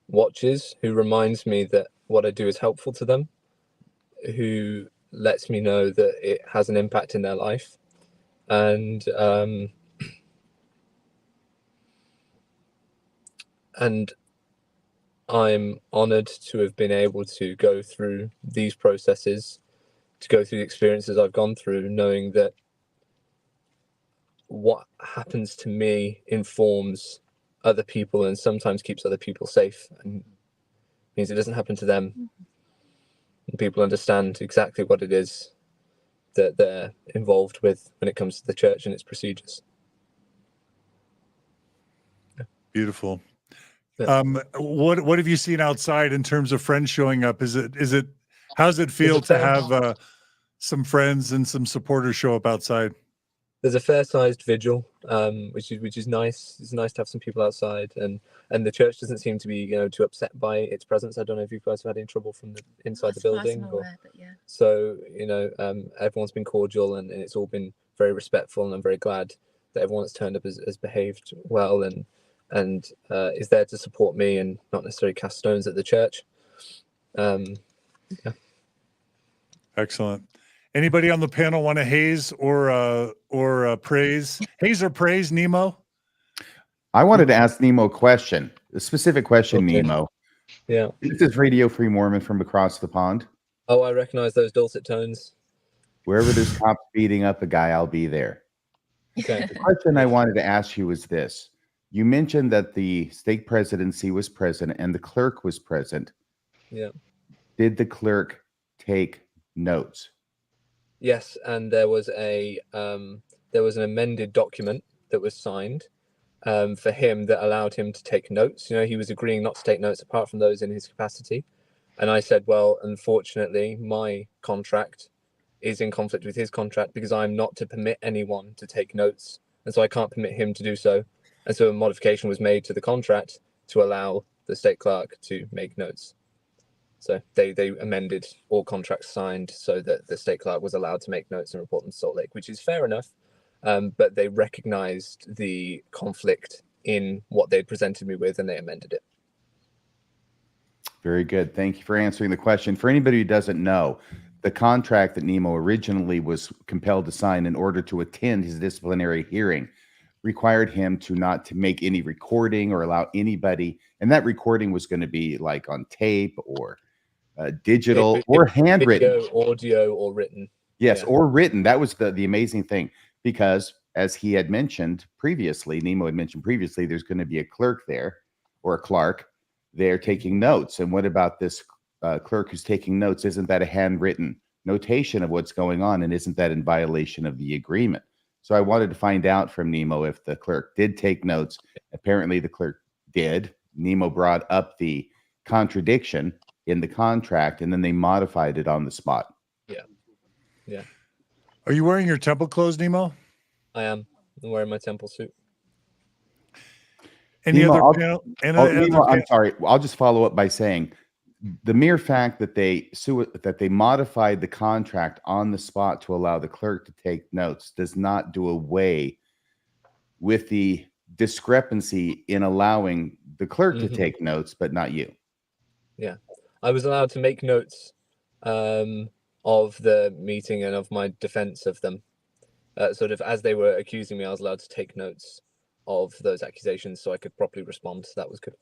watches, who reminds me that what I do is helpful to them, who lets me know that it has an impact in their life. And I'm honored to have been able to go through these processes, to go through the experiences I've gone through, knowing that what happens to me informs other people and sometimes keeps other people safe, and means it doesn't happen to them. And people understand exactly what it is that they're involved with when it comes to the church and its procedures. Beautiful. What have you seen outside in terms of friends showing up? Is it how does it feel to have some friends and some supporters show up outside? There's a fair-sized vigil, which is nice. It's nice to have some people outside, and the church doesn't seem to be too upset by its presence. I don't know if you guys have had any trouble from the inside the building. So everyone's been cordial, and it's all been very respectful, and I'm very glad that everyone that's turned up has behaved well and is there to support me and not necessarily cast stones at the church. Yeah. Excellent. Anybody on the panel want to haze or praise? Haze or praise Nemo? I wanted to ask Nemo a question, a specific question, Okay. Nemo. Yeah. This is Radio Free Mormon from across the pond. Oh, I recognize those dulcet tones. Wherever there's cops beating up a guy, I'll be there. Okay. The question I wanted to ask you was this. You mentioned that the stake presidency was present and the clerk was present. Yeah. Did the clerk take notes? Yes, and there was an amended document that was signed for him that allowed him to take notes. He was agreeing not to take notes apart from those in his capacity. And I said, well, unfortunately, my contract is in conflict with his contract because I'm not to permit anyone to take notes. And so I can't permit him to do so. And so a modification was made to the contract to allow the stake clerk to make notes. So they amended all contracts signed so that the stake clerk was allowed to make notes and report them to Salt Lake, which is fair enough. But they recognized the conflict in what they'd presented me with, and they amended it. Very good. Thank you for answering the question. For anybody who doesn't know, the contract that Nemo originally was compelled to sign in order to attend his disciplinary hearing required him to not to make any recording or allow anybody, and that recording was going to be like on tape or digital or handwritten. Video, audio, or written. Yes, Yeah. or written. That was the amazing thing, because as he had mentioned previously, Nemo had mentioned previously, there's going to be a clerk there or a clerk there taking notes. And what about this clerk who's taking notes? Isn't that a handwritten notation of what's going on? And isn't that in violation of the agreement? So I wanted to find out from Nemo if the clerk did take notes. Apparently the clerk did. Nemo brought up the contradiction in the contract, and then they modified it on the spot. Yeah. Yeah. Are you wearing your temple clothes, Nemo? I am. I'm wearing my temple suit. Any Nemo, other panel? Nemo, I'm sorry. I'll just follow up by saying the mere fact that they modified the contract on the spot to allow the clerk to take notes does not do away with the discrepancy in allowing the clerk to take notes, but not you. Yeah. I was allowed to make notes of the meeting and of my defense of them. Sort of as they were accusing me, I was allowed to take notes of those accusations so I could properly respond. So that was good.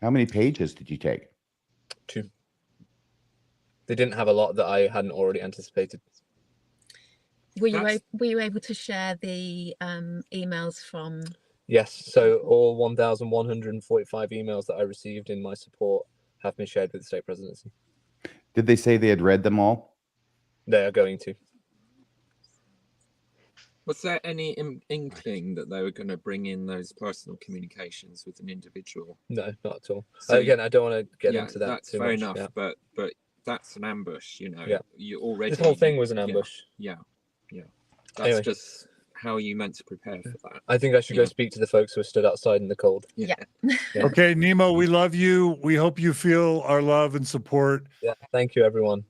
How many pages did you take? 2. They didn't have a lot that I hadn't already anticipated. Were you able to share the emails from? Yes. So all 1,145 emails that I received in my support have been shared with the state presidency. Did they say they had read them all? They are going to. Was there any inkling that they were going to bring in those personal communications with an individual? No, not at all. So, Again, I don't want to get into that that's too fair much. enough, Yeah. but that's an ambush, you know. Yeah. You already. This whole thing was an ambush. Yeah. That's Anyway. just how you meant to prepare for that. I think I should go speak to the folks who are stood outside in the cold. Yeah. Okay, Nemo, we love you. We hope you feel our love and support. Yeah. Thank you, everyone.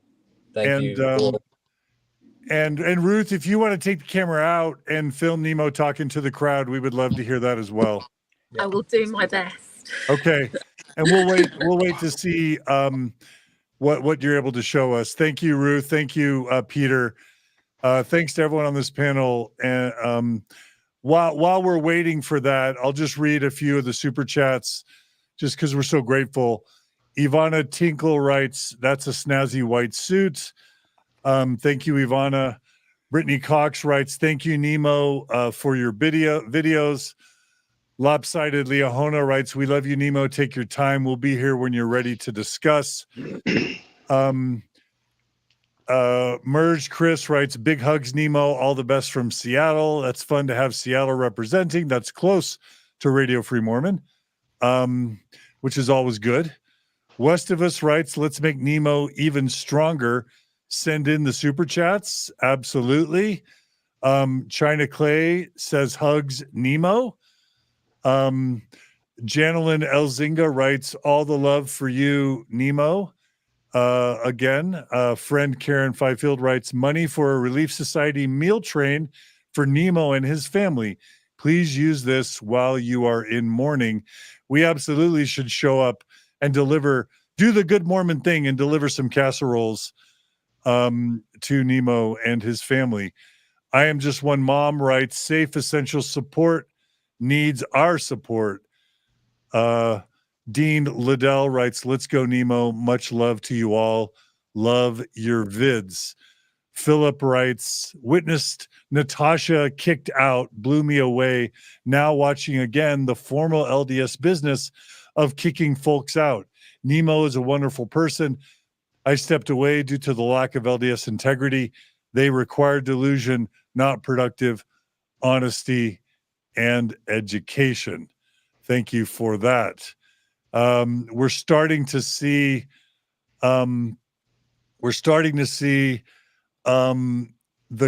Thank you. And Ruth, if you want to take the camera out and film Nemo talking to the crowd, we would love to hear that as well. I will do my best. Okay. And we'll wait to see what you're able to show us. Thank you, Ruth. Thank you, Peter. Thanks to everyone on this panel. And while we're waiting for that, I'll just read a few of the super chats just because we're so grateful. Ivana Tinkle writes, "That's a snazzy white suit." Thank you, Ivana. Brittany Cox writes, "Thank you, Nemo, for your videos." Lopsided Leahona writes, "We love you, Nemo. Take your time. We'll be here when you're ready to discuss." Merge Chris writes, "Big hugs, Nemo. All the best from Seattle." That's fun to have Seattle representing. That's close to Radio Free Mormon, which is always good. West of Us writes, "Let's make Nemo even stronger. Send in the super chats." Absolutely. China Clay says, "Hugs, Nemo." Janelyn Elzinga writes, "All the love for you, Nemo." Again, friend Karen Fifield writes, "Money for a Relief Society meal train for Nemo and his family. Please use this while you are in mourning." We absolutely should show up and do the good Mormon thing and deliver some casseroles to Nemo and his family. I Am Just One Mom writes, "Safe essential support needs our support." Dean Liddell writes, "Let's go, Nemo. Much love to you all. Love your vids." Philip writes, "Witnessed Natasha kicked out, blew me away. Now watching again the formal LDS business of kicking folks out. Nemo is a wonderful person. I stepped away due to the lack of LDS integrity. They require delusion, not productive honesty and education." Thank you for that. We're starting to see the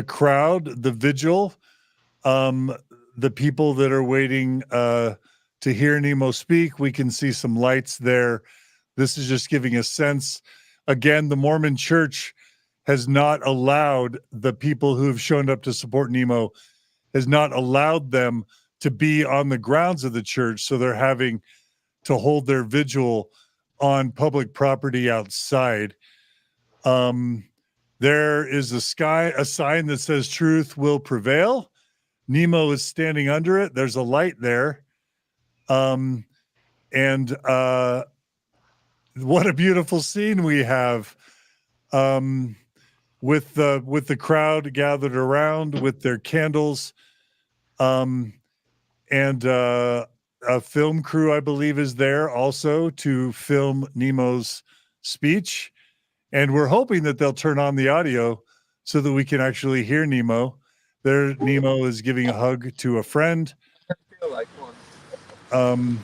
crowd, the vigil, the people that are waiting to hear Nemo speak. We can see some lights there. This is just giving a sense. Again, the Mormon Church has not allowed the people who have shown up to support Nemo, has not allowed them to be on the grounds of the church. So they're having to hold their vigil on public property outside. There is a sign that says truth will prevail. Nemo is standing under it. There's a light there. And what a beautiful scene we have. With the crowd gathered around with their candles, and a film crew, I believe, is there also to film Nemo's speech. And we're hoping that they'll turn on the audio so that we can actually hear Nemo. There, Nemo is giving a hug to a friend. I'm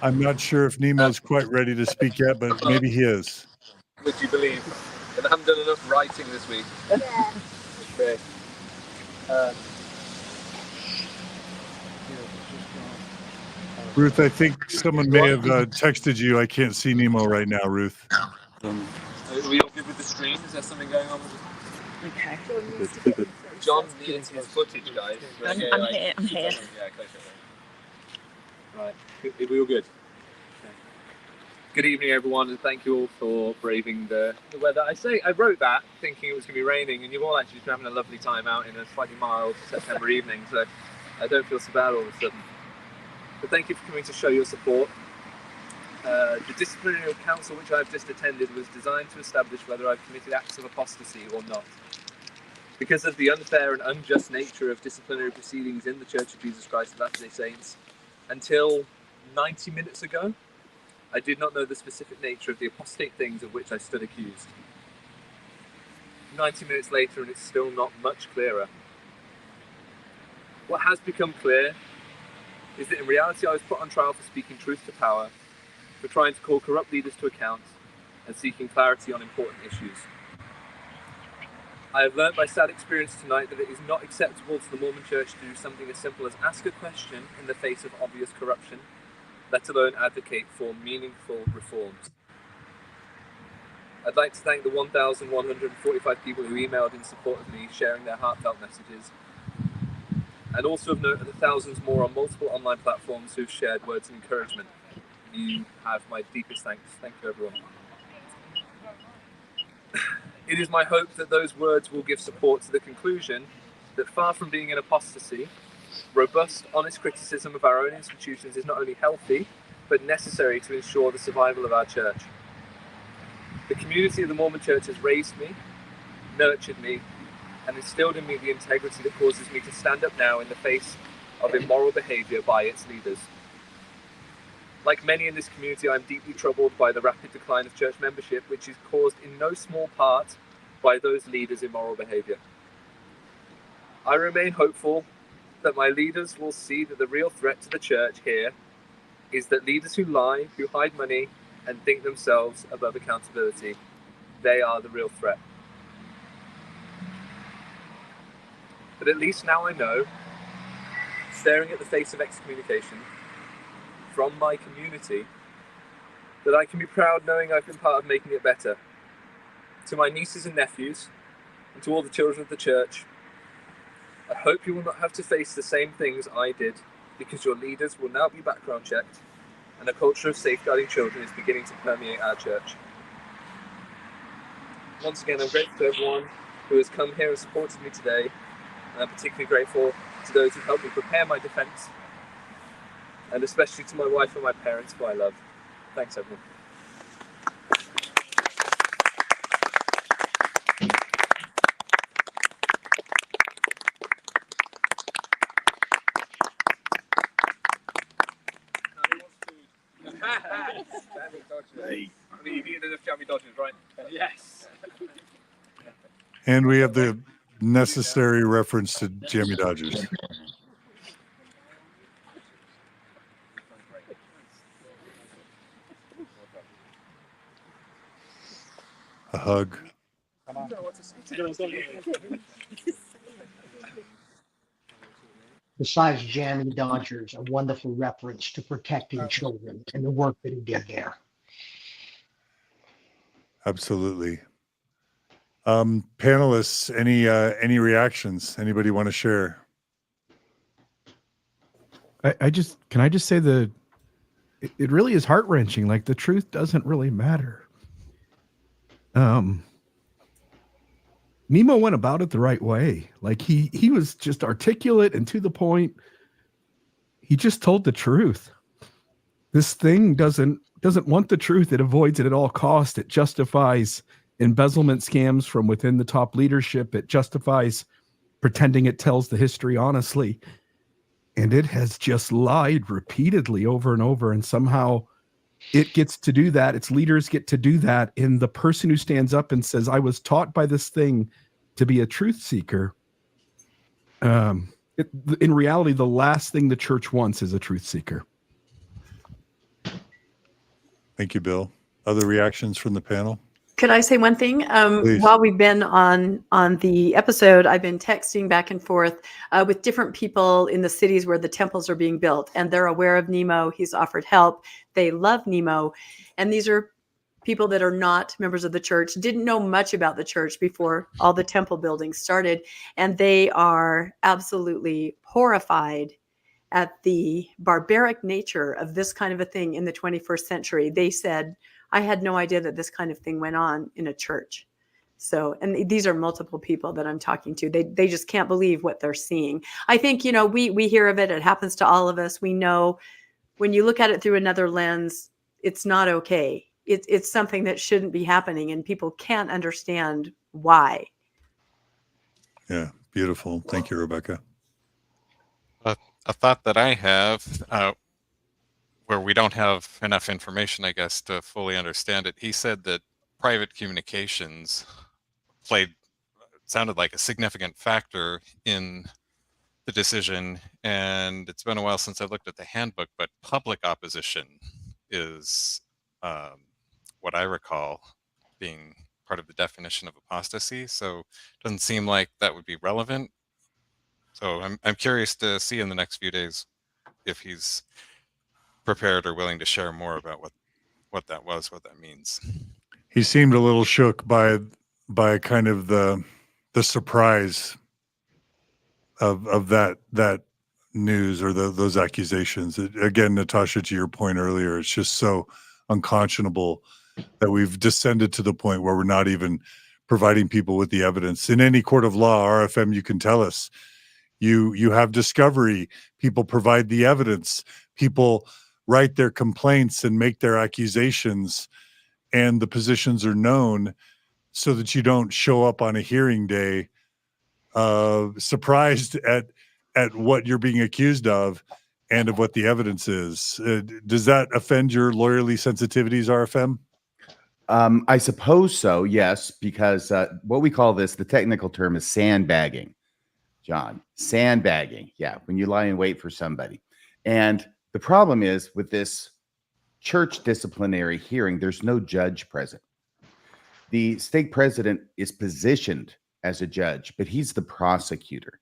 not sure if Nemo's quite ready to speak yet, but maybe he is. Would you believe that I haven't done enough writing this week? Yeah. Okay. Ruth, I think someone may have texted you. I can't see Nemo right now, Ruth. Are we all good with the stream? Is there something going on with the... Okay. John needs his footage, guys. I'm here. Yeah, right. Are we all good? Good evening, everyone, and thank you all for braving the weather. I wrote that thinking it was going to be raining, and you've all actually been having a lovely time out in a slightly mild September evening, so I don't feel so bad all of a sudden. But thank you for coming to show your support. The disciplinary council which I've just attended was designed to establish whether I've committed acts of apostasy or not. Because of the unfair and unjust nature of disciplinary proceedings in the Church of Jesus Christ of Latter-day Saints, until 90 minutes ago, I did not know the specific nature of the apostate things of which I stood accused. 90 minutes later, and it's still not much clearer. What has become clear is that in reality I was put on trial for speaking truth to power, for trying to call corrupt leaders to account, and seeking clarity on important issues. I have learnt by sad experience tonight that it is not acceptable to the Mormon Church to do something as simple as ask a question in the face of obvious corruption, let alone advocate for meaningful reforms. I'd like to thank the 1,145 people who emailed in support of me, sharing their heartfelt messages, and also of note the thousands more on multiple online platforms who've shared words of encouragement. You have my deepest thanks. Thank you, everyone. It is my hope that those words will give support to the conclusion that far from being an apostasy, robust, honest criticism of our own institutions is not only healthy, but necessary to ensure the survival of our church. The community of the Mormon Church has raised me, nurtured me, and instilled in me the integrity that causes me to stand up now in the face of immoral behavior by its leaders. Like many in this community, I am deeply troubled by the rapid decline of church membership, which is caused in no small part by those leaders' immoral behavior. I remain hopeful that my leaders will see that the real threat to the church here is that leaders who lie, who hide money, and think themselves above accountability, they are the real threat. But at least now I know, staring at the face of excommunication from my community, that I can be proud knowing I've been part of making it better. To my nieces and nephews, and to all the children of the church, I hope you will not have to face the same things I did, because your leaders will now be background checked, and a culture of safeguarding children is beginning to permeate our church. Once again, I'm grateful to everyone who has come here and supported me today, and I'm particularly grateful to those who helped me prepare my defense, and especially to my wife and my parents, who I love. Thanks, everyone. You needed enough jammy dodgers, right? Yes. And we have the necessary reference to Jammy Dodgers. A hug. Besides Jammy Dodgers, a wonderful reference to protecting children and the work that he did there. Absolutely. Panelists, any reactions? Anybody want to share? Can I just say it really is heart-wrenching. Like, the truth doesn't really matter. Nemo went about it the right way. Like, he was just articulate and to the point. He just told the truth. This thing doesn't want the truth. It avoids it at all costs. It justifies embezzlement scams from within the top leadership. It justifies pretending it tells the history honestly. And it has just lied repeatedly over and over. And somehow it gets to do that. Its leaders get to do that. And the person who stands up and says, I was taught by this thing to be a truth seeker. In reality, the last thing the church wants is a truth seeker. Thank you, Bill. Other reactions from the panel? Could I say one thing? While we've been on the episode, I've been texting back and forth with different people in the cities where the temples are being built, and they're aware of Nemo. He's offered help. They love Nemo. And these are people that are not members of the church, didn't know much about the church before all the temple buildings started. And they are absolutely horrified at the barbaric nature of this kind of a thing in the 21st century. They said, I had no idea that this kind of thing went on in a church. So, and these are multiple people that I'm talking to. They just can't believe what they're seeing. I think, we hear of it. It happens to all of us. We know when you look at it through another lens, it's not okay. It's something that shouldn't be happening, and people can't understand why. Yeah, beautiful. Thank you, Rebecca. A thought that I have, where we don't have enough information, I guess, to fully understand it. He said that private communications sounded like a significant factor in the decision. And it's been a while since I looked at the handbook, but public opposition is what I recall being part of the definition of apostasy. So it doesn't seem like that would be relevant. So I'm curious to see in the next few days if he's prepared or willing to share more about what that was, what that means. He seemed a little shook by kind of the surprise of that news or those accusations. Again, Natasha, to your point earlier, it's just so unconscionable that we've descended to the point where we're not even providing people with the evidence. In any court of law, RFM, you can tell us, you have discovery, people provide the evidence, people write their complaints and make their accusations, and the positions are known so that you don't show up on a hearing day surprised at what you're being accused of and of what the evidence is. Does that offend your lawyerly sensitivities, RFM? I suppose so, yes, because what we call this, the technical term is sandbagging, John. Sandbagging, yeah, when you lie in wait for somebody. And the problem is with this church disciplinary hearing, there's no judge present. The stake president is positioned as a judge, but he's the prosecutor.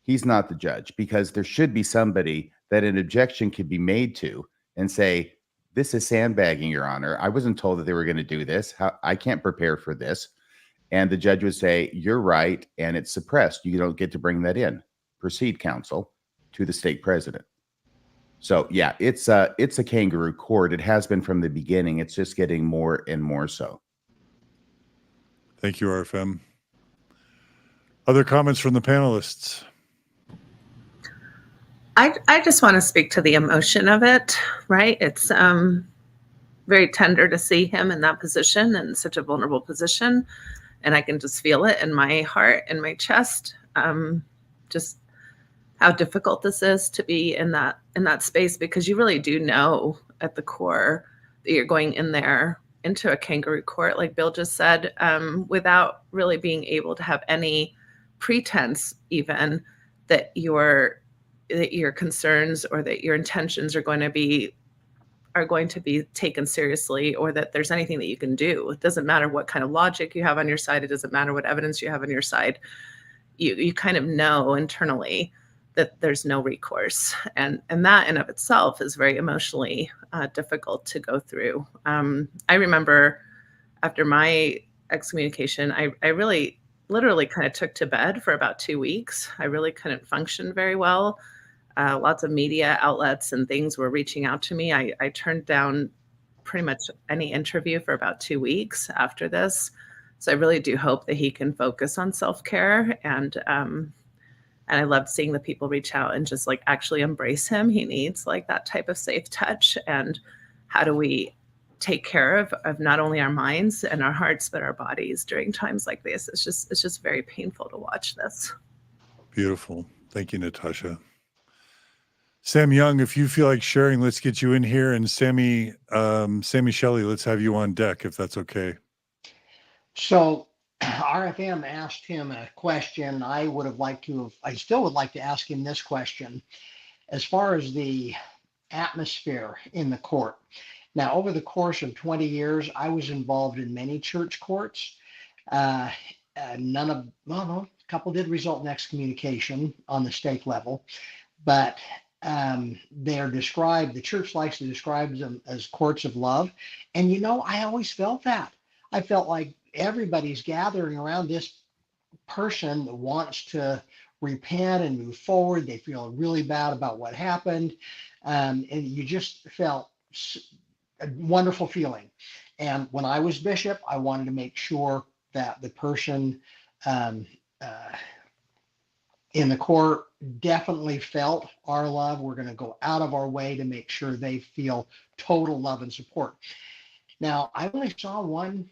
He's not the judge, because there should be somebody that an objection could be made to and say, this is sandbagging, Your Honor. I wasn't told that they were going to do this. I can't prepare for this. And the judge would say, you're right, and it's suppressed. You don't get to bring that in. Proceed, counsel, to the stake president. So yeah, it's a kangaroo court. It has been from the beginning. It's just getting more and more so. Thank you, RFM. Other comments from the panelists? I just want to speak to the emotion of it, right? It's very tender to see him in that position, and such a vulnerable position. And I can just feel it in my heart, in my chest, just how difficult this is to be in that space, because you really do know at the core that you're going in there into a kangaroo court, like Bill just said, without really being able to have any pretense even that your concerns or that your intentions are going to be taken seriously, or that there's anything that you can do. It doesn't matter what kind of logic you have on your side. It doesn't matter what evidence you have on your side. You kind of know internally that there's no recourse. And that in of itself is very emotionally difficult to go through. I remember after my excommunication, I really literally kind of took to bed for about 2 weeks. I really couldn't function very well. Lots of media outlets and things were reaching out to me. I turned down pretty much any interview for about 2 weeks after this. So I really do hope that he can focus on self-care. And I loved seeing the people reach out and just like actually embrace him. He needs like that type of safe touch. And how do we take care of not only our minds and our hearts, but our bodies during times like this? It's just very painful to watch this. Beautiful. Thank you, Natasha. Sam Young, if you feel like sharing, let's get you in here. And Sammy Shelley, let's have you on deck if that's okay. So RFM asked him a question. I still would like to ask him this question. As far as the atmosphere in the court. Now, over the course of 20 years, I was involved in many church courts. A couple did result in excommunication on the stake level, but the church likes to describe them as courts of love. And I always felt that. I felt like everybody's gathering around this person that wants to repent and move forward. They feel really bad about what happened. And you just felt a wonderful feeling. And when I was bishop, I wanted to make sure that the person in the court definitely felt our love. We're going to go out of our way to make sure they feel total love and support. Now, I only saw one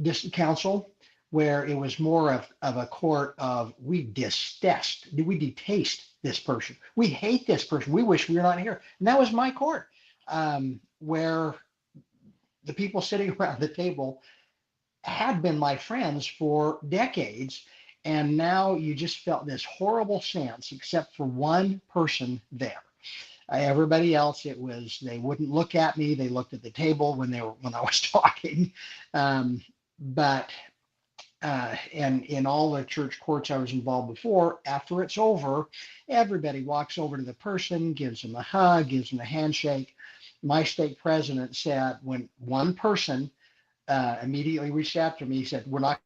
distant council where it was more of a court of we detest this person. We hate this person. We wish we were not here. And that was my court, where the people sitting around the table had been my friends for decades. And now you just felt this horrible sense, except for one person there. Everybody else, they wouldn't look at me. They looked at the table when I was talking. But in all the church courts I was involved before, after it's over, everybody walks over to the person, gives them a hug, gives them a handshake. My stake president said when one person immediately reached out to me, he said, "We're not."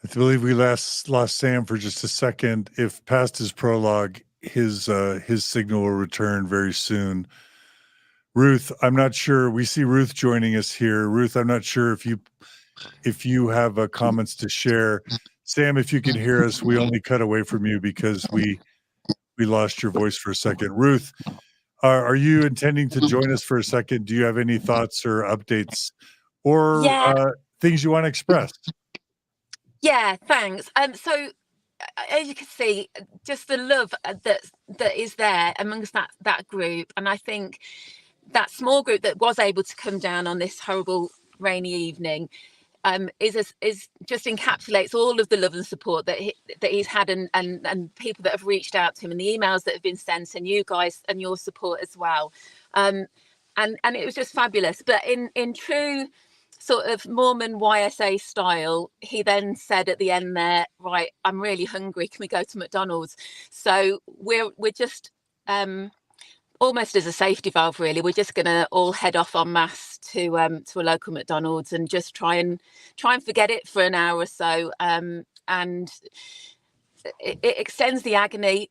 I believe we lost Sam for just a second. If past his prologue, his signal will return very soon. Ruth, I'm not sure. We see Ruth joining us here. Ruth, I'm not sure if you have comments to share. Sam, if you can hear us, we only cut away from you because we lost your voice for a second. Ruth, are you intending to join us for a second? Do you have any thoughts or updates or things you want to express? Yeah, thanks. So as you can see, just the love that is there amongst that group, and I think that small group that was able to come down on this horrible rainy evening is just encapsulates all of the love and support that he's had, and people that have reached out to him, and the emails that have been sent, and you guys and your support as well, and it was just fabulous. But in true sort of Mormon YSA style, he then said at the end there, right, I'm really hungry, can we go to McDonald's? So we're just almost as a safety valve, really, we're just going to all head off en masse to a local McDonald's and just try and forget it for an hour or so. And it extends the agony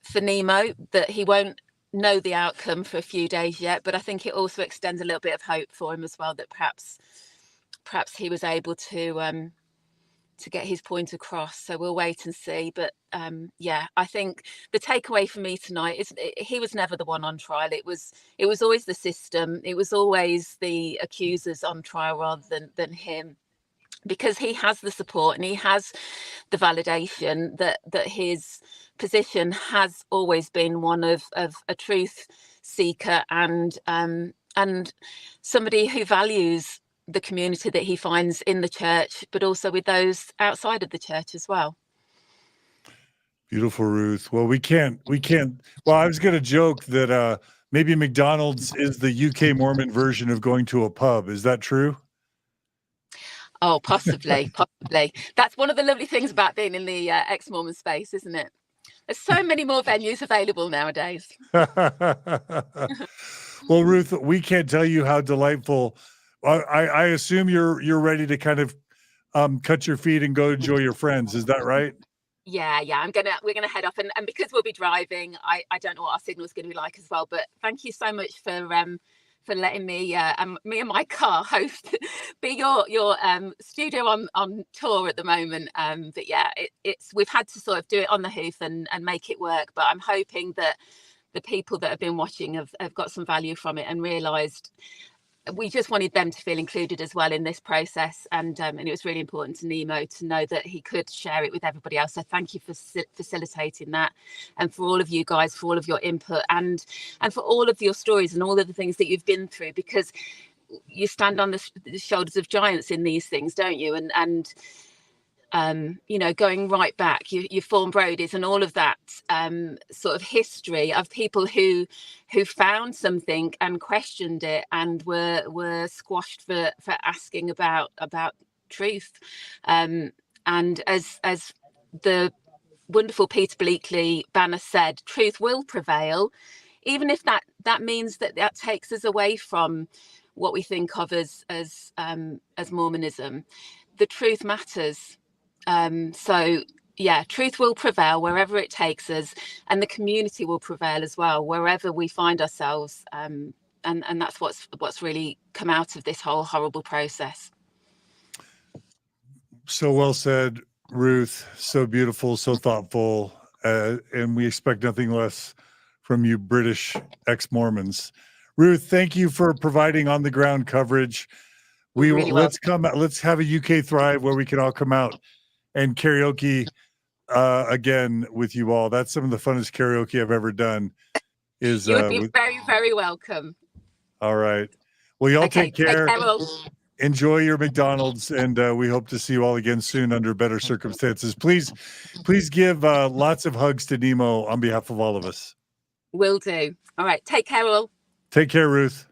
for Nemo that he won't know the outcome for a few days yet, but I think it also extends a little bit of hope for him as well, that perhaps he was able to get his point across. So we'll wait and see. But I think the takeaway for me tonight is he was never the one on trial. It was always the system. It was always the accusers on trial rather than him, because he has the support and he has the validation that his position has always been one of a truth seeker and somebody who values the community that he finds in the church, but also with those outside of the church as well. Beautiful, Ruth. Well, we can't. Well, I was going to joke that maybe McDonald's is the UK Mormon version of going to a pub. Is that true? Oh, possibly. That's one of the lovely things about being in the ex-Mormon space, isn't it? There's so many more venues available nowadays. Well, Ruth, we can't tell you how delightful. I assume you're ready to kind of cut your feet and go enjoy your friends. Is that right? Yeah, we're gonna head off, and because we'll be driving, I don't know what our signal's gonna be like as well. But thank you so much for letting me me and my car host be your studio on tour at the moment. But yeah, it's we've had to sort of do it on the hoof and make it work. But I'm hoping that the people that have been watching have got some value from it and realised we just wanted them to feel included as well in this process, and it was really important to Nemo to know that he could share it with everybody else. So thank you for facilitating that, and for all of you guys, for all of your input, and for all of your stories and all of the things that you've been through, because you stand on the shoulders of giants in these things, don't you? And you know, going right back, you formed roadies and all of that sort of history of people who found something and questioned it and were squashed for asking about truth. And as the wonderful Peter Bleakley banner said, truth will prevail, even if that means that takes us away from what we think of as Mormonism. The truth matters. So yeah, truth will prevail wherever it takes us, and the community will prevail as well wherever we find ourselves. And that's what's really come out of this whole horrible process. So well said, Ruth. So beautiful, so thoughtful, and we expect nothing less from you British ex-Mormons. Ruth, thank you for providing on the ground coverage. Let's have a UK Thrive where we can all come out and karaoke again with you all. That's some of the funnest karaoke I've ever done. You would be very, very welcome. All right. Well, y'all take care. Take care. Enjoy your McDonald's, and we hope to see you all again soon under better circumstances. Please give lots of hugs to Nemo on behalf of all of us. Will do. All right. Take care, all. Take care, Ruth.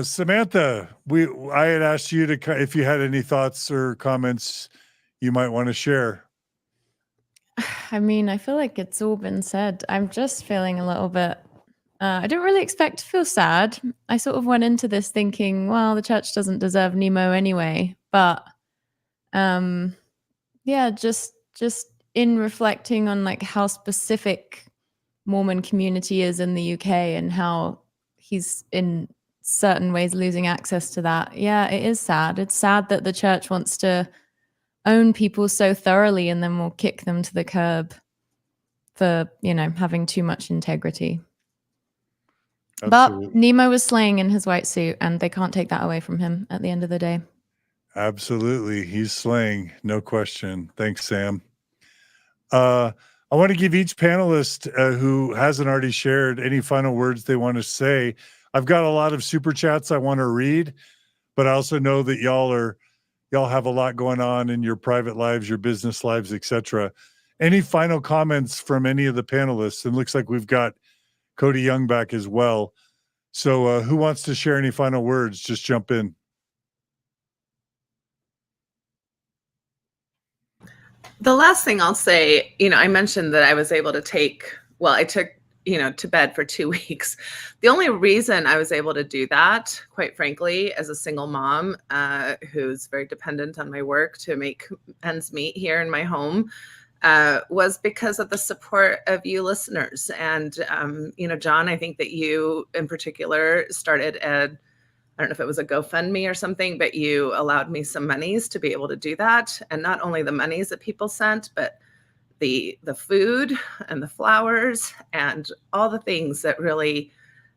Samantha, I had asked you if you had any thoughts or comments you might want to share. I mean, I feel like it's all been said. I'm just feeling a little bit, I don't really expect to feel sad. I sort of went into this thinking, well, the church doesn't deserve Nemo anyway. But yeah, just in reflecting on like how specific Mormon community is in the UK and how he's in certain ways losing access to that. Yeah, it is sad. It's sad that the church wants to own people so thoroughly and then will kick them to the curb for, you know, having too much integrity. Absolutely. But Nemo was slaying in his white suit, and they can't take that away from him at the end of the day. Absolutely. He's slaying, no question. Thanks, Sam. I want to give each panelist who hasn't already shared any final words they want to say. I've got a lot of super chats I want to read, but I also know that y'all have a lot going on in your private lives, your business lives, etc. Any final comments from any of the panelists? It looks like we've got Cody Young back as well. So who wants to share any final words? Just jump in. The last thing I'll say, you know, I mentioned that I was able to I took, you know, to bed for 2 weeks. The only reason I was able to do that, quite frankly, as a single mom who's very dependent on my work to make ends meet here in my home, was because of the support of you listeners. And, you know, John, I think that you in particular started I don't know if it was a GoFundMe or something, but you allowed me some monies to be able to do that. And not only the monies that people sent, but the food and the flowers and all the things that really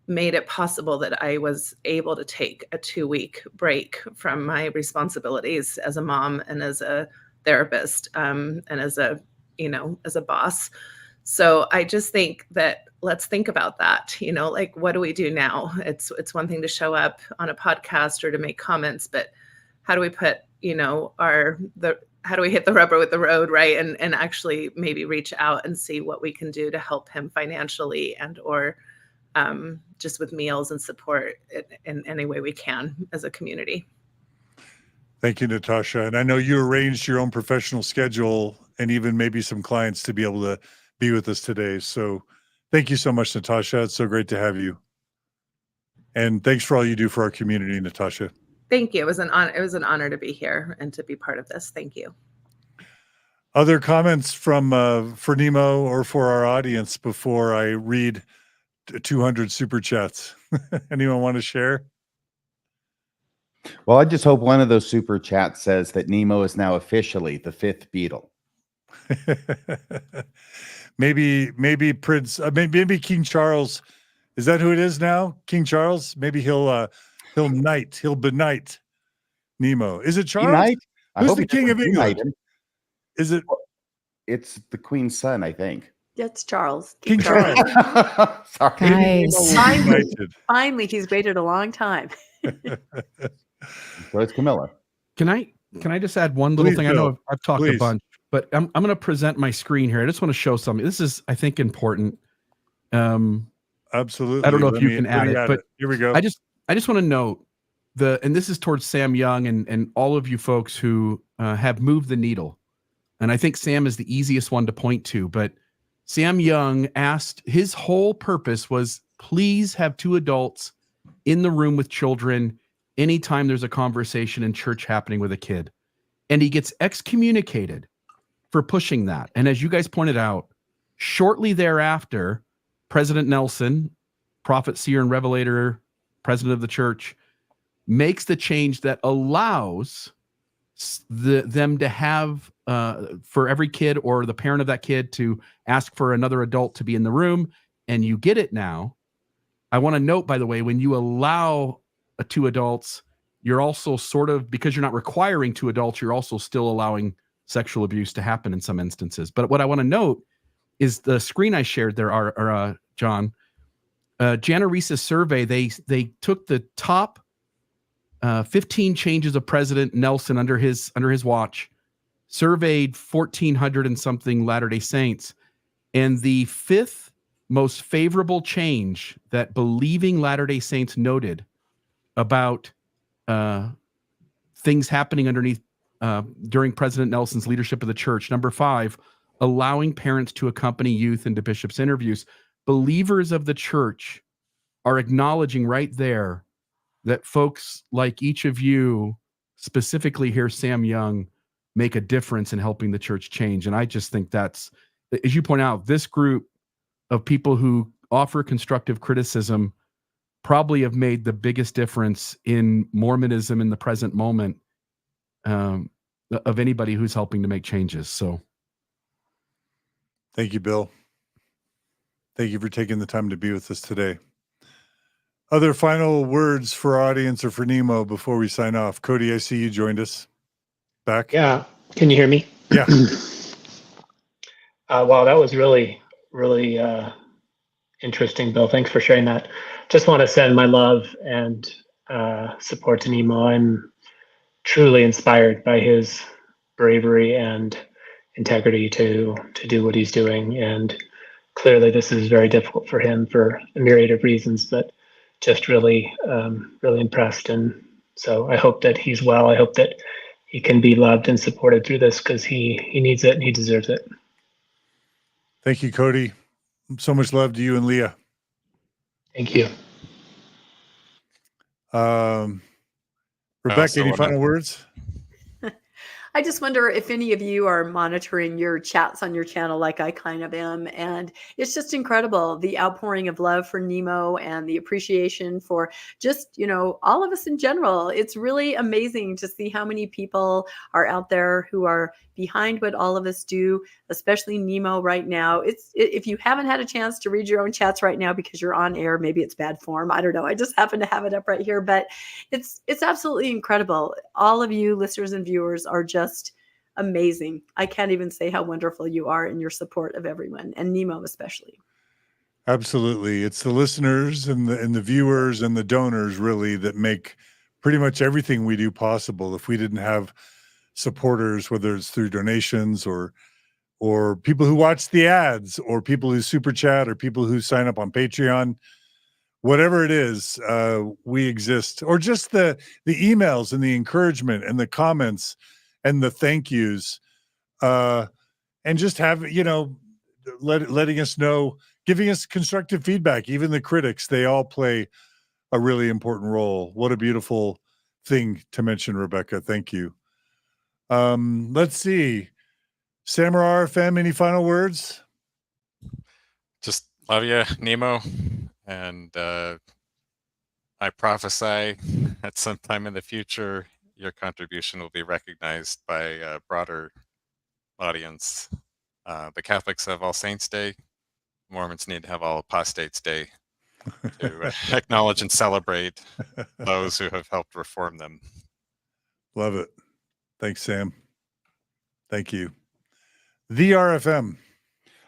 made it possible that I was able to take a 2-week break from my responsibilities as a mom and as a therapist and as a boss. So I just think that let's think about that, you know, like, what do we do now? It's one thing to show up on a podcast or to make comments, but how do we put, you know, how do we hit the rubber with the road, right? And actually maybe reach out and see what we can do to help him financially and or just with meals and support in any way we can as a community. Thank you, Natasha. And I know you arranged your own professional schedule and even maybe some clients to be able to be with us today. So thank you so much, Natasha. It's so great to have you. And thanks for all you do for our community, Natasha. Thank you. It was an honor to be here and to be part of this. Thank you. Other comments from for Nemo or for our audience before I read 200 super chats? Anyone want to share? Well, I just hope one of those super chats says that Nemo is now officially the 5th Beatle. maybe Prince, maybe King Charles. Is that who it is now? King Charles? Maybe he'll benight Nemo. Is it Charles? Might. I Who's hope the he King of doesn't unite England? him. Is it? It's the Queen's son, I think. That's Charles. King Charles. Sorry. Guys. Finally, he's waited a long time. So it's Camilla. Can I just add one little Please, thing? Bill. I know I've talked Please. a bunch, but I'm going to present my screen here. I just want to show something. This is, I think, important. Absolutely. I don't know if you can add it, but here we go. I just want to note and this is towards Sam Young and all of you folks who have moved the needle. And I think Sam is the easiest one to point to, but Sam Young asked, his whole purpose was, please have 2 adults in the room with children anytime there's a conversation in church happening with a kid. And he gets excommunicated for pushing that. And as you guys pointed out, shortly thereafter, President Nelson, prophet, seer, and revelator, president of the church, makes the change that allows them to have, for every kid or the parent of that kid to ask for another adult to be in the room. And you get it now. I want to note, by the way, when you allow 2 adults, you're also sort of, because you're not requiring 2 adults, you're also still allowing sexual abuse to happen in some instances. But what I want to note is the screen I shared there, John, Jana Reese's survey, they took the top 15 changes of President Nelson under his watch, surveyed 1,400 and something Latter-day Saints, and the 5th most favorable change that believing Latter-day Saints noted about things happening underneath during President Nelson's leadership of the church. Number 5, allowing parents to accompany youth into bishops' interviews. Believers of the church are acknowledging right there that folks like each of you, specifically here, Sam Young, make a difference in helping the church change. And I just think that's, as you point out, this group of people who offer constructive criticism probably have made the biggest difference in Mormonism in the present moment of anybody who's helping to make changes. So Thank you, Bill. Thank you for taking the time to be with us today. Other final words for our audience or for Nemo before we sign off? Cody, I see you joined us back. Yeah. Can you hear me? Yeah. Wow, that was really interesting, Bill. Thanks for sharing that. Just want to send my love and support to Nemo. I'm truly inspired by his bravery and integrity to do what he's doing. And clearly this is very difficult for him for a myriad of reasons, but just really impressed. And so I hope that he's well. I hope that he can be loved and supported through this, because he needs it and he deserves it. Thank you, Cody. So much love to you and Leah. Thank you. Rebecca, any final words? I just wonder if any of you are monitoring your chats on your channel like I kind of am. And it's just incredible, the outpouring of love for Nemo and the appreciation for just, all of us in general. It's really amazing to see how many people are out there who are behind what all of us do, especially Nemo right now. If you haven't had a chance to read your own chats right now because you're on air, maybe it's bad form. I don't know. I just happen to have it up right here, but it's absolutely incredible. All of you listeners and viewers are just amazing. I can't even say how wonderful you are in your support of everyone, and Nemo especially. Absolutely. It's the listeners and the viewers and the donors really that make pretty much everything we do possible. If we didn't have supporters, whether it's through donations or people who watch the ads or people who super chat or people who sign up on Patreon, whatever it is, we exist. Or just the emails and the encouragement and the comments and the thank yous, and just have, letting us know, giving us constructive feedback. Even the critics, they all play a really important role. What a beautiful thing to mention, Rebecca. Thank you. Let's see. Samurai RFM, any final words? Just love you, Nemo. And I prophesy at some time in the future, your contribution will be recognized by a broader audience. The Catholics have All Saints Day. Mormons need to have All Apostates Day to acknowledge and celebrate those who have helped reform them. Love it. Thanks, Sam. Thank you. The RFM.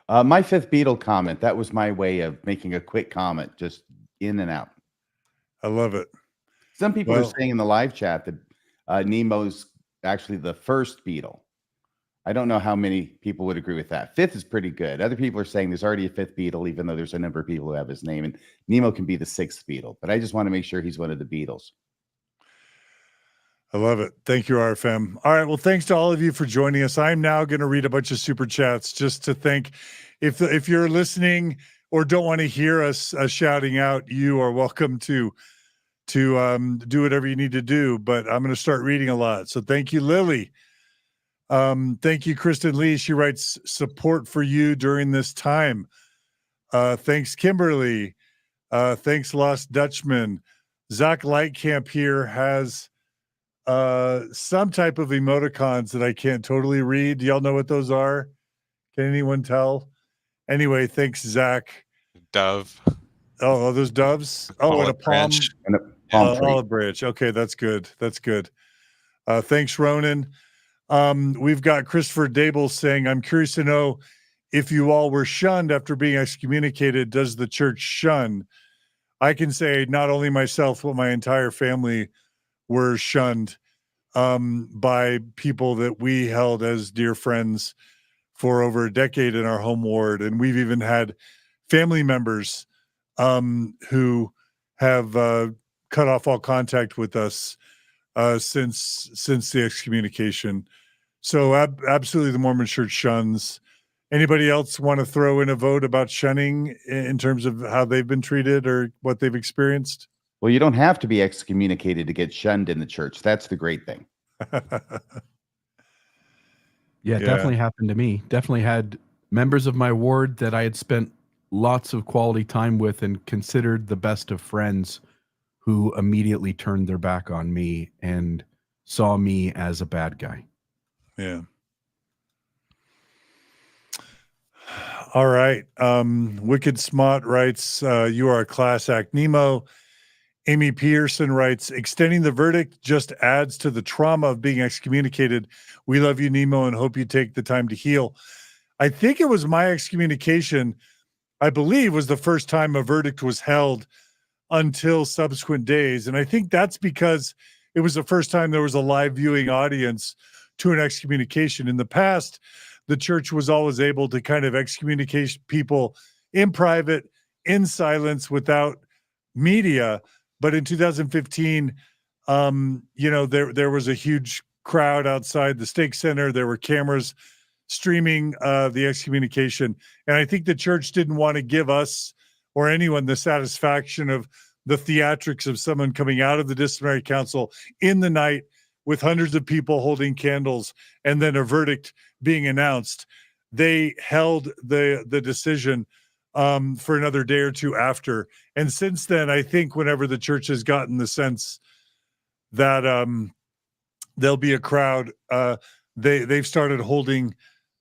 My fifth Beatle comment. That was my way of making a quick comment, just in and out. I love it. Some people are saying in the live chat that Nemo's actually the first Beatle. I don't know how many people would agree with that. Fifth is pretty good. Other people are saying there's already a fifth Beatle, even though there's a number of people who have his name, and Nemo can be the sixth Beatle. But I just want to make sure he's one of the Beatles. I love it. Thank you, RFM. All right. Well, thanks to all of you for joining us. I'm now going to read a bunch of super chats just to thank. If you're listening or don't want to hear us shouting out, you are welcome to do whatever you need to do. But I'm going to start reading a lot. So thank you, Lily. Thank you, Kristen Lee. She writes support for you during this time. Thanks, Kimberly. Thanks, Lost Dutchman. Zach Lightcamp here has some type of emoticons that I can't totally read. Do y'all know what those are? Can anyone tell? Anyway, thanks, Zach. Dove. Oh, those doves? Oh, and a palm. Branch. And a palm tree. Olive branch. Okay, that's good. That's good. Thanks, Ronan. We've got Christopher Dable saying, I'm curious to know if you all were shunned after being excommunicated. Does the church shun? I can say not only myself, but my entire family were shunned by people that we held as dear friends for over a decade in our home ward. And we've even had family members who have cut off all contact with us since the excommunication. So absolutely the Mormon Church shuns. Anybody else want to throw in a vote about shunning in terms of how they've been treated or what they've experienced? Well, you don't have to be excommunicated to get shunned in the church. That's the great thing. Yeah, it definitely happened to me. Definitely had members of my ward that I had spent lots of quality time with and considered the best of friends who immediately turned their back on me and saw me as a bad guy. Yeah. All right. Wicked Smart writes, you are a class act, Nemo. Amy Pearson writes, extending the verdict just adds to the trauma of being excommunicated. We love you, Nemo, and hope you take the time to heal. I think it was my excommunication, I believe, was the first time a verdict was held until subsequent days. And I think that's because it was the first time there was a live viewing audience to an excommunication. In the past, the church was always able to kind of excommunicate people in private, in silence, without media. But in 2015, there was a huge crowd outside the Stake Center. There were cameras streaming the excommunication. And I think the church didn't want to give us or anyone the satisfaction of the theatrics of someone coming out of the disciplinary council in the night with hundreds of people holding candles and then a verdict being announced. They held the decision for another day or two after. And since then, I think whenever the church has gotten the sense that there'll be a crowd, they've started holding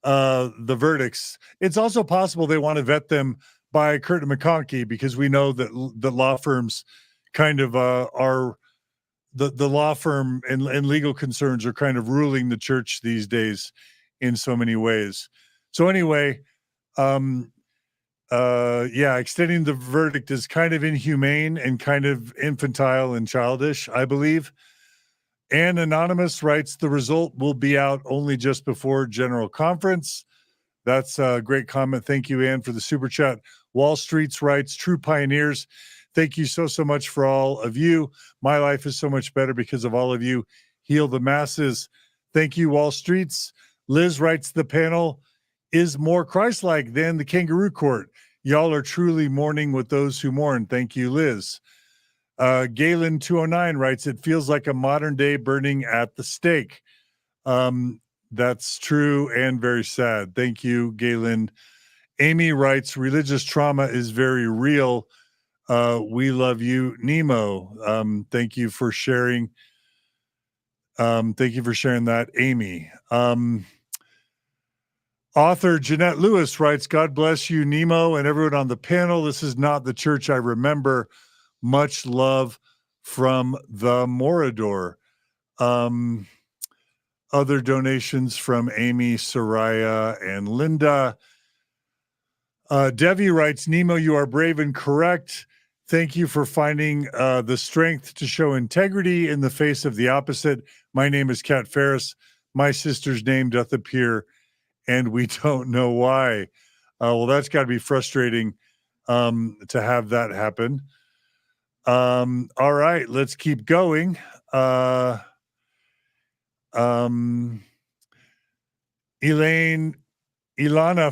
the verdicts. It's also possible they want to vet them by Curtin McConkie, because we know that the law firms kind of are the law firm and legal concerns are kind of ruling the church these days in so many ways. So anyway, extending the verdict is kind of inhumane and kind of infantile and childish, I believe. Ann Anonymous writes, the result will be out only just before General Conference. That's a great comment. Thank you, Ann, for the super chat. Wall Streets writes, true pioneers. Thank you so much for all of you. My life is so much better because of all of you. Heal the masses. Thank you, Wall Streets. Liz writes, the panel is more Christ-like than the kangaroo court. Y'all are truly mourning with those who mourn. Thank you, Liz. Galen 209 writes, it feels like a modern day burning at the stake. That's true and very sad. Thank you, Galen. Amy writes, religious trauma is very real. We love you, Nemo. Thank you for sharing. Thank you for sharing that, Amy. Author Jeanette Lewis writes, God bless you, Nemo, and everyone on the panel. This is not the church I remember. Much love from the Morador. Other donations from Amy, Soraya, and Linda. Devi writes, Nemo, you are brave and correct. Thank you for finding the strength to show integrity in the face of the opposite. My name is Kat Ferris. My sister's name doth appear, and we don't know why. Well, that's got to be frustrating to have that happen. All right, let's keep going. Ilana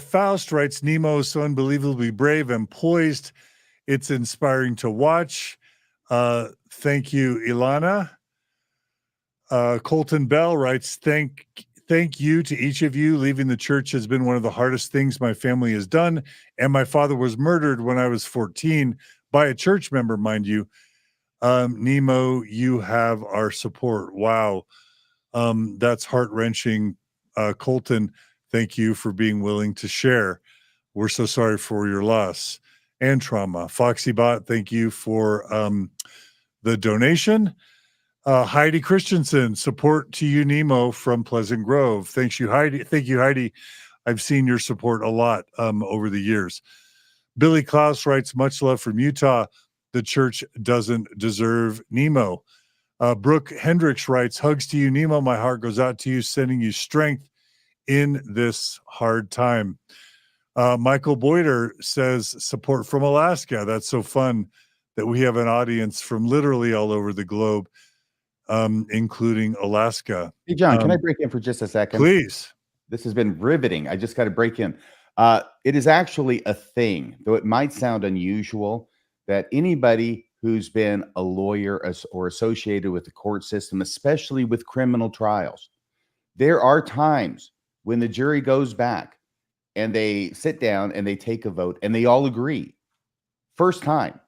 Faust writes, Nemo is so unbelievably brave and poised. It's inspiring to watch. Thank you, Ilana. Colton Bell writes, thank you to each of you. Leaving the church has been one of the hardest things my family has done. And my father was murdered when I was 14 by a church member, mind you. Nemo, you have our support. Wow. That's heart-wrenching. Colton, thank you for being willing to share. We're so sorry for your loss and trauma. FoxyBot, thank you for the donation. Heidi Christensen, support to you, Nemo, from Pleasant Grove. Thank you, Heidi. I've seen your support a lot over the years. Billy Klaus writes, much love from Utah. The church doesn't deserve Nemo. Brooke Hendricks writes, hugs to you, Nemo. My heart goes out to you, sending you strength in this hard time. Michael Boyder says, support from Alaska. That's so fun that we have an audience from literally all over the globe, including Alaska. Hey, John, can I break in for just a second? Please. This has been riveting. I just got to break in. It is actually a thing, though it might sound unusual, that anybody who's been a lawyer or associated with the court system, especially with criminal trials, there are times when the jury goes back and they sit down and they take a vote and they all agree. First time,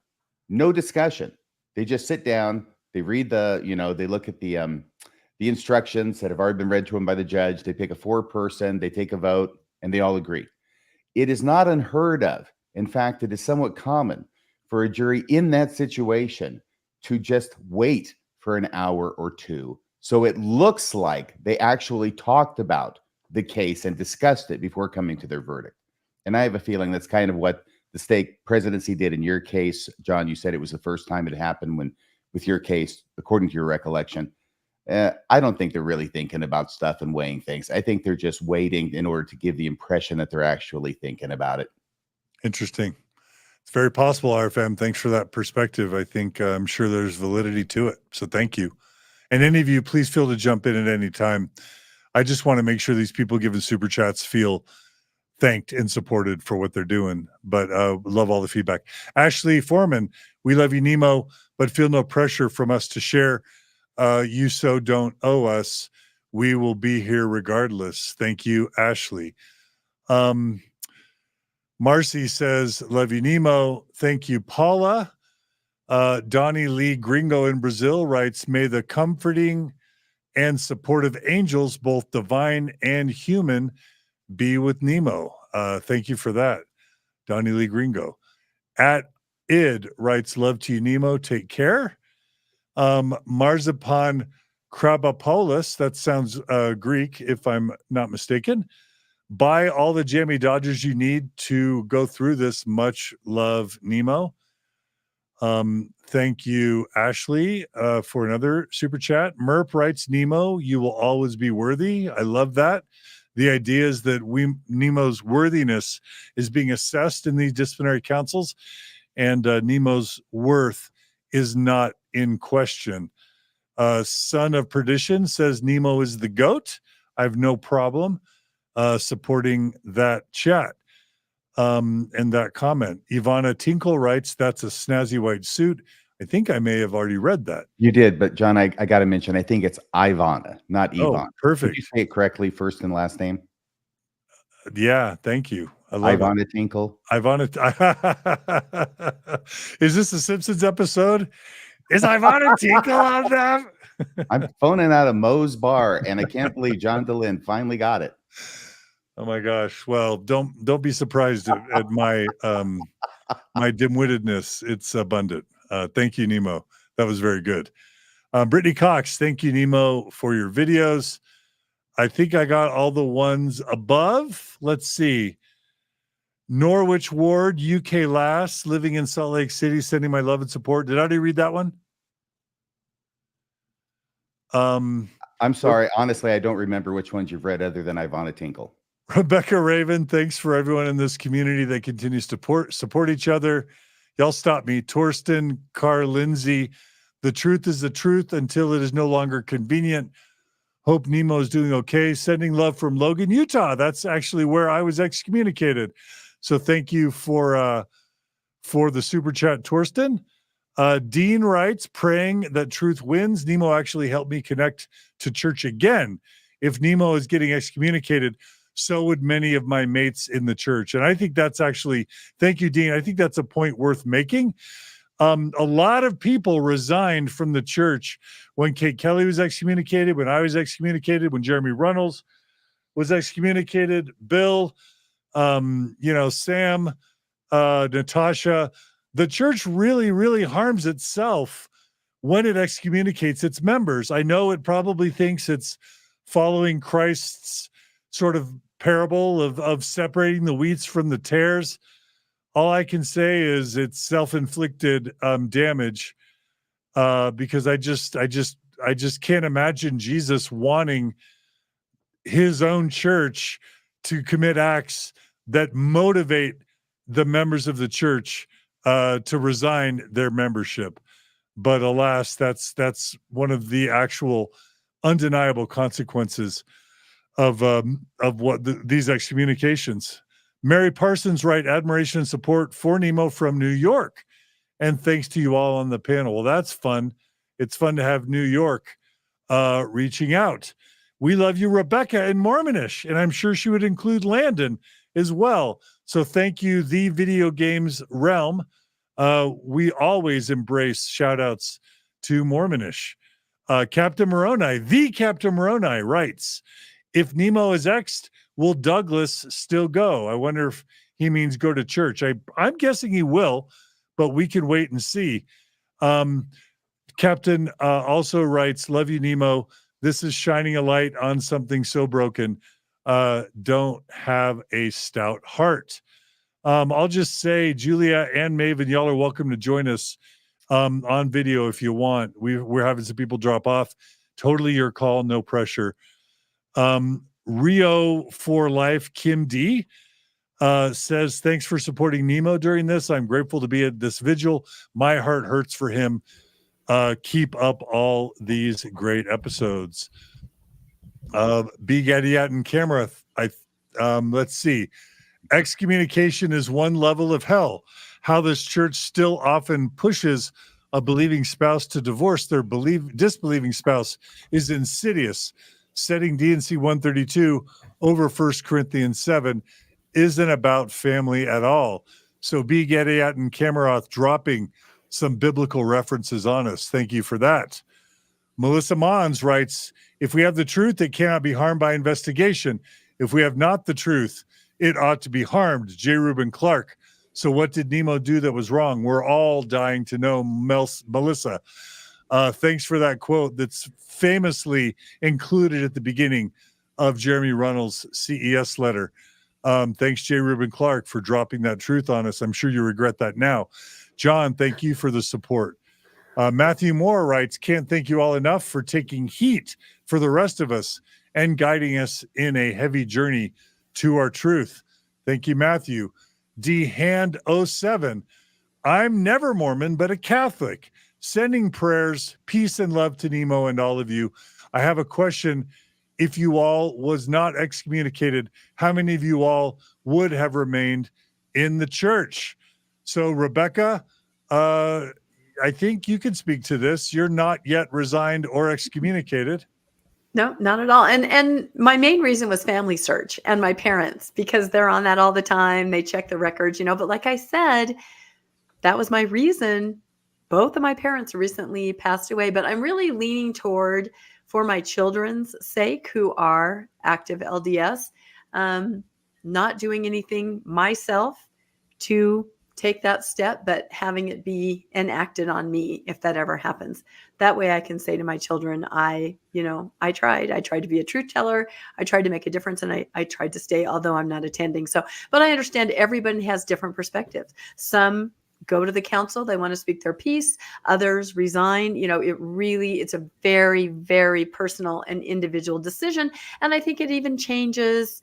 no discussion. They just sit down, they read they look at the instructions that have already been read to them by the judge. They pick a 4-person, they take a vote, and they all agree. It is not unheard of. In fact, it is somewhat common for a jury in that situation to just wait for an hour or two. So it looks like they actually talked about the case and discussed it before coming to their verdict. And I have a feeling that's kind of what the state presidency did in your case. John, you said it was the first time it happened with your case, according to your recollection. I don't think they're really thinking about stuff and weighing things. I think they're just waiting in order to give the impression that they're actually thinking about it. Interesting. It's very possible, RFM. Thanks for that perspective. I think I'm sure there's validity to it. So thank you. And any of you, please feel to jump in at any time. I just want to make sure these people giving super chats feel thanked and supported for what they're doing. But love all the feedback. Ashley Foreman, we love you, Nemo, but feel no pressure from us to share. You so don't owe us. We will be here regardless. Thank you, Ashley. Marcy says, love you, Nemo. Thank you, Paula. Donnie Lee Gringo in Brazil writes, may the comforting and supportive angels, both divine and human, be with Nemo. Thank you for that, Donnie Lee Gringo. At Id writes, love to you, Nemo. Take care. Marzipan Krabapoulos, that sounds Greek, if I'm not mistaken. Buy all the jammy dodgers you need to go through this. Much love, Nemo. Thank you, Ashley, for another super chat. Merp writes, Nemo, you will always be worthy. I love that. The idea is that Nemo's worthiness is being assessed in these disciplinary councils, and Nemo's worth is not in question. Son of Perdition says Nemo is the GOAT. I have no problem supporting that chat and that comment. Ivana Tinkle writes, that's a snazzy white suit. I think I may have already read that. You did, but John, I got to mention, I think it's Ivana, not Oh, Yvonne. perfect. Did you say it correctly, first and last name? Yeah, thank you. I love Ivana it. Tinkle. Ivana. Is this a Simpsons episode? Is Ivana Tinkle on them? I'm phoning out of Moe's Bar, and I can't believe John DeLynn finally got it. Oh my gosh. Well, don't be surprised at my my dim-wittedness. It's abundant. Thank you, Nemo. That was very good. Brittany Cox, thank you, Nemo, for your videos. I think I got all the ones above. Let's see. Norwich Ward, UK Last, living in Salt Lake City, sending my love and support. Did I already read that one? I'm sorry. Honestly, I don't remember which ones you've read other than Ivana Tinkle. Rebecca Raven, thanks for everyone in this community that continues to support each other. Y'all stop me. Torsten, Carr, Lindsay, the truth is the truth until it is no longer convenient. Hope Nemo is doing okay. Sending love from Logan, Utah. That's actually where I was excommunicated. So thank you for the super chat, Torsten. Dean writes, praying that truth wins. Nemo actually helped me connect to church again. If Nemo is getting excommunicated, so would many of my mates in the church. And I think that's actually, thank you, Dean. I think that's a point worth making. A lot of people resigned from the church when Kate Kelly was excommunicated, when I was excommunicated, when Jeremy Runnels was excommunicated, Bill, Sam, Natasha. The church really, really harms itself when it excommunicates its members. I know it probably thinks it's following Christ's sort of parable of separating the wheats from the tares. All I can say is it's self-inflicted damage, because I just can't imagine Jesus wanting his own church to commit acts that motivate the members of the church to resign their membership. But alas, that's one of the actual undeniable consequences of what these excommunications. Mary Parsons, right? Admiration and support for Nemo from New York. And thanks to you all on the panel. Well, that's fun. It's fun to have New York reaching out. We love you, Rebecca, in Mormonish. And I'm sure she would include Landon as well. So thank you, the video games realm. We always embrace shout outs to Mormonish. Captain Moroni, the Captain Moroni writes, if Nemo is X'd, will Douglas still go? I wonder if he means go to church. I'm guessing he will, but we can wait and see. Captain also writes, love you, Nemo. This is shining a light on something so broken. Don't have a stout heart. I'll just say, Julia and Maven, y'all are welcome to join us on video if you want. We're having some people drop off. Totally your call, no pressure. Rio for Life, Kim D says, thanks for supporting Nemo during this. I'm grateful to be at this vigil. My heart hurts for him. Keep up all these great episodes. B. Gadiat and Camera, let's see. Excommunication is one level of hell. How this church still often pushes a believing spouse to divorce their disbelieving spouse is insidious. Setting D&C 132 over 1 Corinthians 7 isn't about family at all. So B. Gadiat and Kameroth dropping some biblical references on us. Thank you for that. Melissa Mons writes, if we have the truth, it cannot be harmed by investigation. If we have not the truth, it ought to be harmed. J. Reuben Clark. So what did Nemo do that was wrong? We're all dying to know, Melissa. Thanks for that quote that's famously included at the beginning of Jeremy Runnels' CES letter. Thanks, J. Reuben Clark, for dropping that truth on us. I'm sure you regret that now. John, thank you for the support. Matthew Moore writes, can't thank you all enough for taking heat for the rest of us and guiding us in a heavy journey to our truth. Thank you, Matthew. D. Hand 07, I'm never Mormon, but a Catholic. Sending prayers, peace and love to Nemo and all of you. I have a question. If you all was not excommunicated, how many of you all would have remained in the church? So Rebecca, I think you could speak to this. You're not yet resigned or excommunicated. No, not at all. And my main reason was family search and my parents, because they're on that all the time. They check the records, but like I said, that was my reason. Both of my parents recently passed away, but I'm really leaning toward, for my children's sake, who are active LDS, not doing anything myself to take that step, but having it be enacted on me if that ever happens. That way I can say to my children, I tried to be a truth teller. I tried to make a difference, and I tried to stay, although I'm not attending. So, but I understand everybody has different perspectives. Some go to the council, they want to speak their piece. Others resign. It's a very, very personal and individual decision. And I think it even changes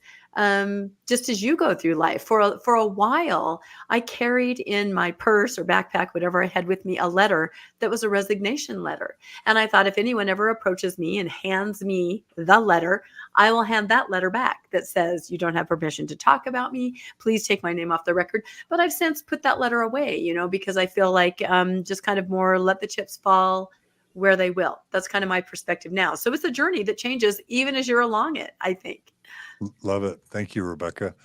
just as you go through life. For a while, I carried in my purse or backpack, whatever I had with me, a letter that was a resignation letter. And I thought, if anyone ever approaches me and hands me the letter, I will hand that letter back that says, you don't have permission to talk about me. Please take my name off the record. But I've since put that letter away, because I feel like just kind of more let the chips fall where they will. That's kind of my perspective now. So it's a journey that changes even as you're along it, I think. Love it. Thank you, Rebecca.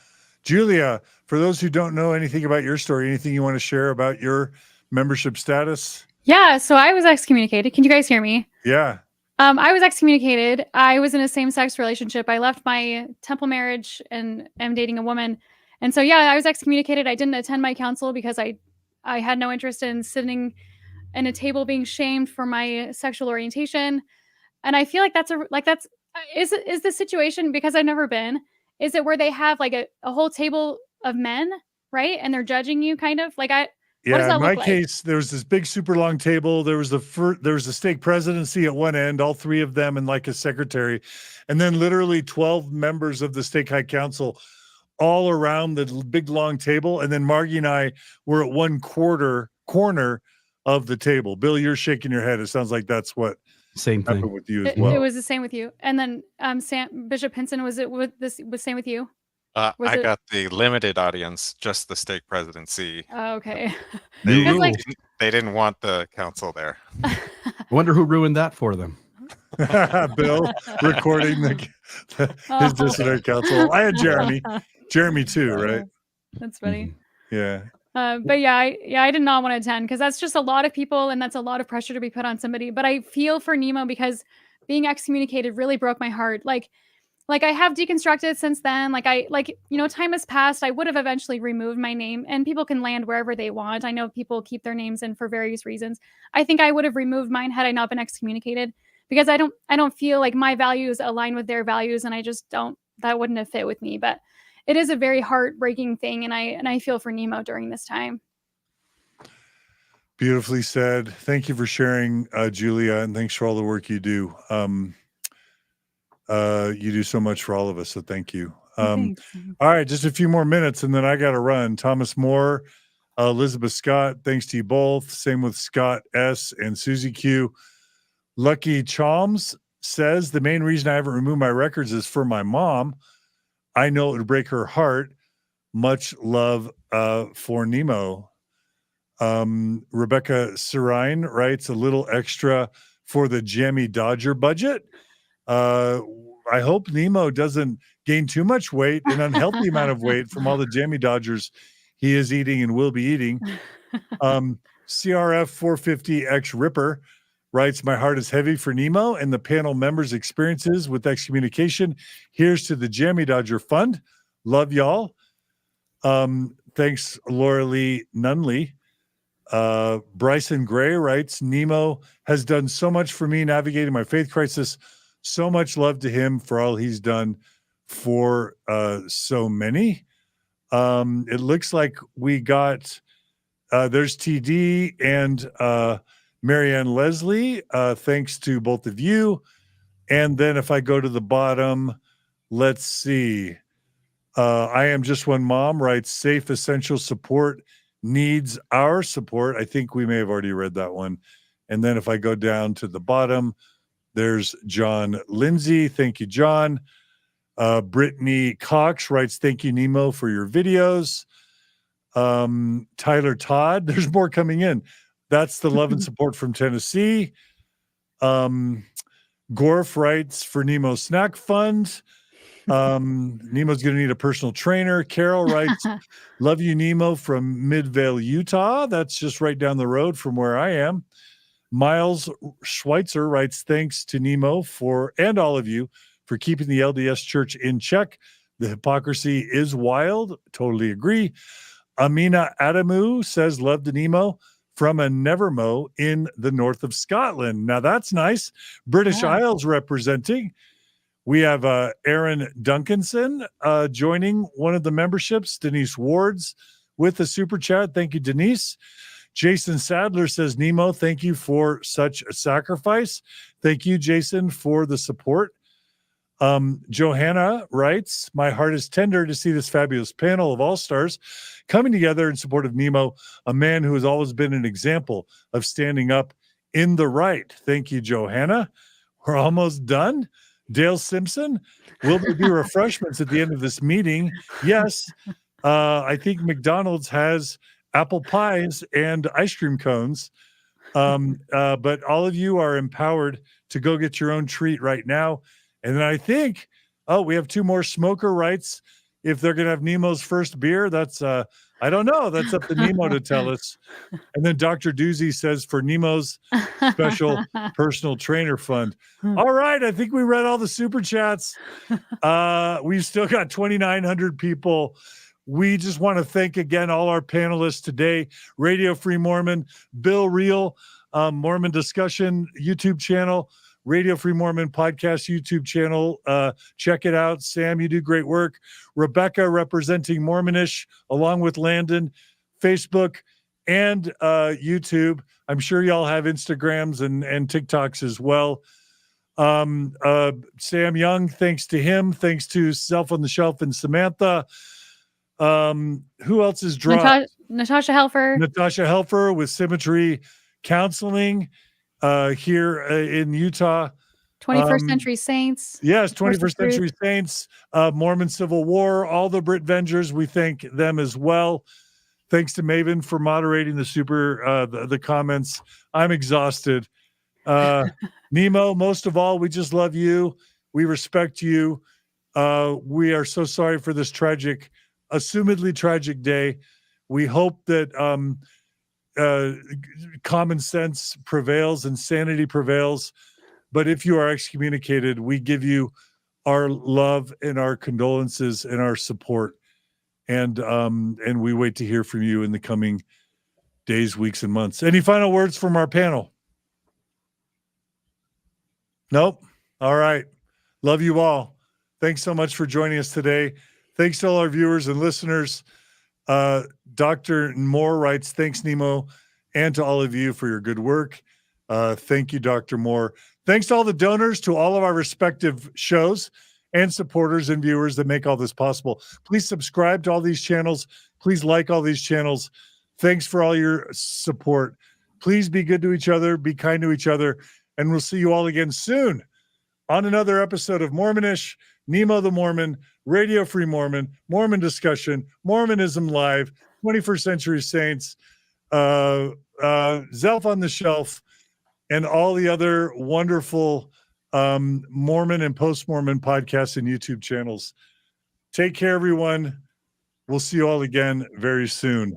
Julia, for those who don't know anything about your story, anything you want to share about your membership status? Yeah, so I was excommunicated. Can you guys hear me? Yeah. I was excommunicated. I was in a same-sex relationship. I left my temple marriage and am dating a woman. And so, yeah, I was excommunicated. I didn't attend my council because I had no interest in sitting in a table being shamed for my sexual orientation. And I feel like is the situation, because I've never been, is it where they have like a whole table of men, right? And they're judging you kind of what does Yeah, that in my look like? case, there was this big, super long table. There was the stake presidency at one end, all three of them, and like a secretary, and then literally 12 members of the stake high council, all around the big, long table. And then Margie and I were at one corner of the table. Bill, you're shaking your head. It sounds like that's what same happened thing with you as It well. was the same with you. And then Bishop Pinson, was same with you? Was I it? got the limited audience, just the stake presidency. Oh, okay. New Because rule. They didn't want the council there. I wonder who ruined that for them. Bill recording his disciplinary council. I had Jeremy too, right? That's funny. Yeah. But yeah, I did not want to attend because that's just a lot of people and that's a lot of pressure to be put on somebody. But I feel for Nemo because being excommunicated really broke my heart. Like I have deconstructed since then. Time has passed. I would have eventually removed my name, and people can land wherever they want. I know people keep their names in for various reasons. I think I would have removed mine had I not been excommunicated, because I don't feel like my values align with their values, and I just don't. That wouldn't have fit with me. But it is a very heartbreaking thing, and I feel for Nemo during this time. Beautifully said. Thank you for sharing, Julia, and thanks for all the work you do. You do so much for all of us, so thank you. All right, just a few more minutes, and then I got to run. Thomas Moore, Elizabeth Scott, thanks to you both. Same with Scott S. and Susie Q. Lucky Chalms says, the main reason I haven't removed my records is for my mom. I know it would break her heart. Much love for Nemo. Rebecca Serine writes, a little extra for the Jammy Dodger budget. I hope Nemo doesn't gain too much weight, an unhealthy amount of weight from all the Jammy Dodgers he is eating and will be eating. CRF 450X Ripper writes, my heart is heavy for Nemo and the panel members' experiences with excommunication. Here's to the Jammy Dodger Fund. Love y'all. Thanks, Laura Lee Nunley. Bryson Gray writes, Nemo has done so much for me navigating my faith crisis. So much love to him for all he's done for so many. It looks like we got, there's TD and Marianne Leslie. Thanks to both of you. And then if I go to the bottom, let's see. I am just one mom writes, safe, essential support needs our support. I think we may have already read that one. And then if I go down to the bottom, there's John Lindsay. Thank you, John. Brittany Cox writes, thank you, Nemo, for your videos. Tyler Todd, there's more coming in. That's the love and support from Tennessee. Gorf writes for Nemo Snack Fund. Nemo's going to need a personal trainer. Carol writes, love you, Nemo, from Midvale, Utah. That's just right down the road from where I am. Miles Schweitzer writes, thanks to Nemo and all of you for keeping the LDS Church in check. The hypocrisy is wild. Totally agree. Amina Adamu says, love to Nemo from a Nevermo in the north of Scotland. Now that's nice. British Isles representing. We have Aaron Duncanson joining one of the memberships, Denise Wards, with the super chat. Thank you, Denise. Jason Sadler says, Nemo, thank you for such a sacrifice. Thank you, Jason, for the support. Johanna writes, my heart is tender to see this fabulous panel of all-stars coming together in support of Nemo, a man who has always been an example of standing up in the right. Thank you, Johanna. We're almost done. Dale Simpson, will there be refreshments at the end of this meeting? Yes. I think McDonald's has apple pies and ice cream cones. But all of you are empowered to go get your own treat right now. And then I think, we have 2 more smoker rights. If they're going to have Nemo's first beer, that's, I don't know. That's up to Nemo to tell us. And then Dr. Doozy says for Nemo's special personal trainer fund. All right. I think we read all the super chats. We've still got 2,900 people. We just want to thank again all our panelists today. Radio Free Mormon, Bill Reel, Mormon Discussion YouTube channel, Radio Free Mormon Podcast YouTube channel. Check it out. Sam, you do great work. Rebecca representing Mormonish along with Landon, Facebook and YouTube. I'm sure y'all have Instagrams and TikToks as well. Sam Young, thanks to him. Thanks to Self on the Shelf and Samantha. Who else is drawn? Natasha Helfer. Natasha Helfer with Symmetry Counseling here in Utah. 21st Century Saints. Yes, 21st Century Saints, Mormon Civil War, all the Brit Vengers, we thank them as well. Thanks to Maven for moderating the comments. I'm exhausted. Nemo, most of all, we just love you. We respect you. We are so sorry for this assumedly tragic day. We hope that common sense prevails and sanity prevails. But if you are excommunicated, we give you our love and our condolences and our support. And we wait to hear from you in the coming days, weeks, and months. Any final words from our panel? Nope. All right. Love you all. Thanks so much for joining us today. Thanks to all our viewers and listeners. Dr. Moore writes, thanks, Nemo, and to all of you for your good work. Thank you, Dr. Moore. Thanks to all the donors, to all of our respective shows and supporters and viewers that make all this possible. Please subscribe to all these channels. Please like all these channels. Thanks for all your support. Please be good to each other, be kind to each other, and we'll see you all again soon on another episode of Mormonish, Nemo the Mormon, Radio Free Mormon, Mormon Discussion, Mormonism Live, 21st Century Saints, Zelf on the Shelf, and all the other wonderful Mormon and post-Mormon podcasts and YouTube channels. Take care, everyone. We'll see you all again very soon.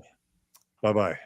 Bye-bye.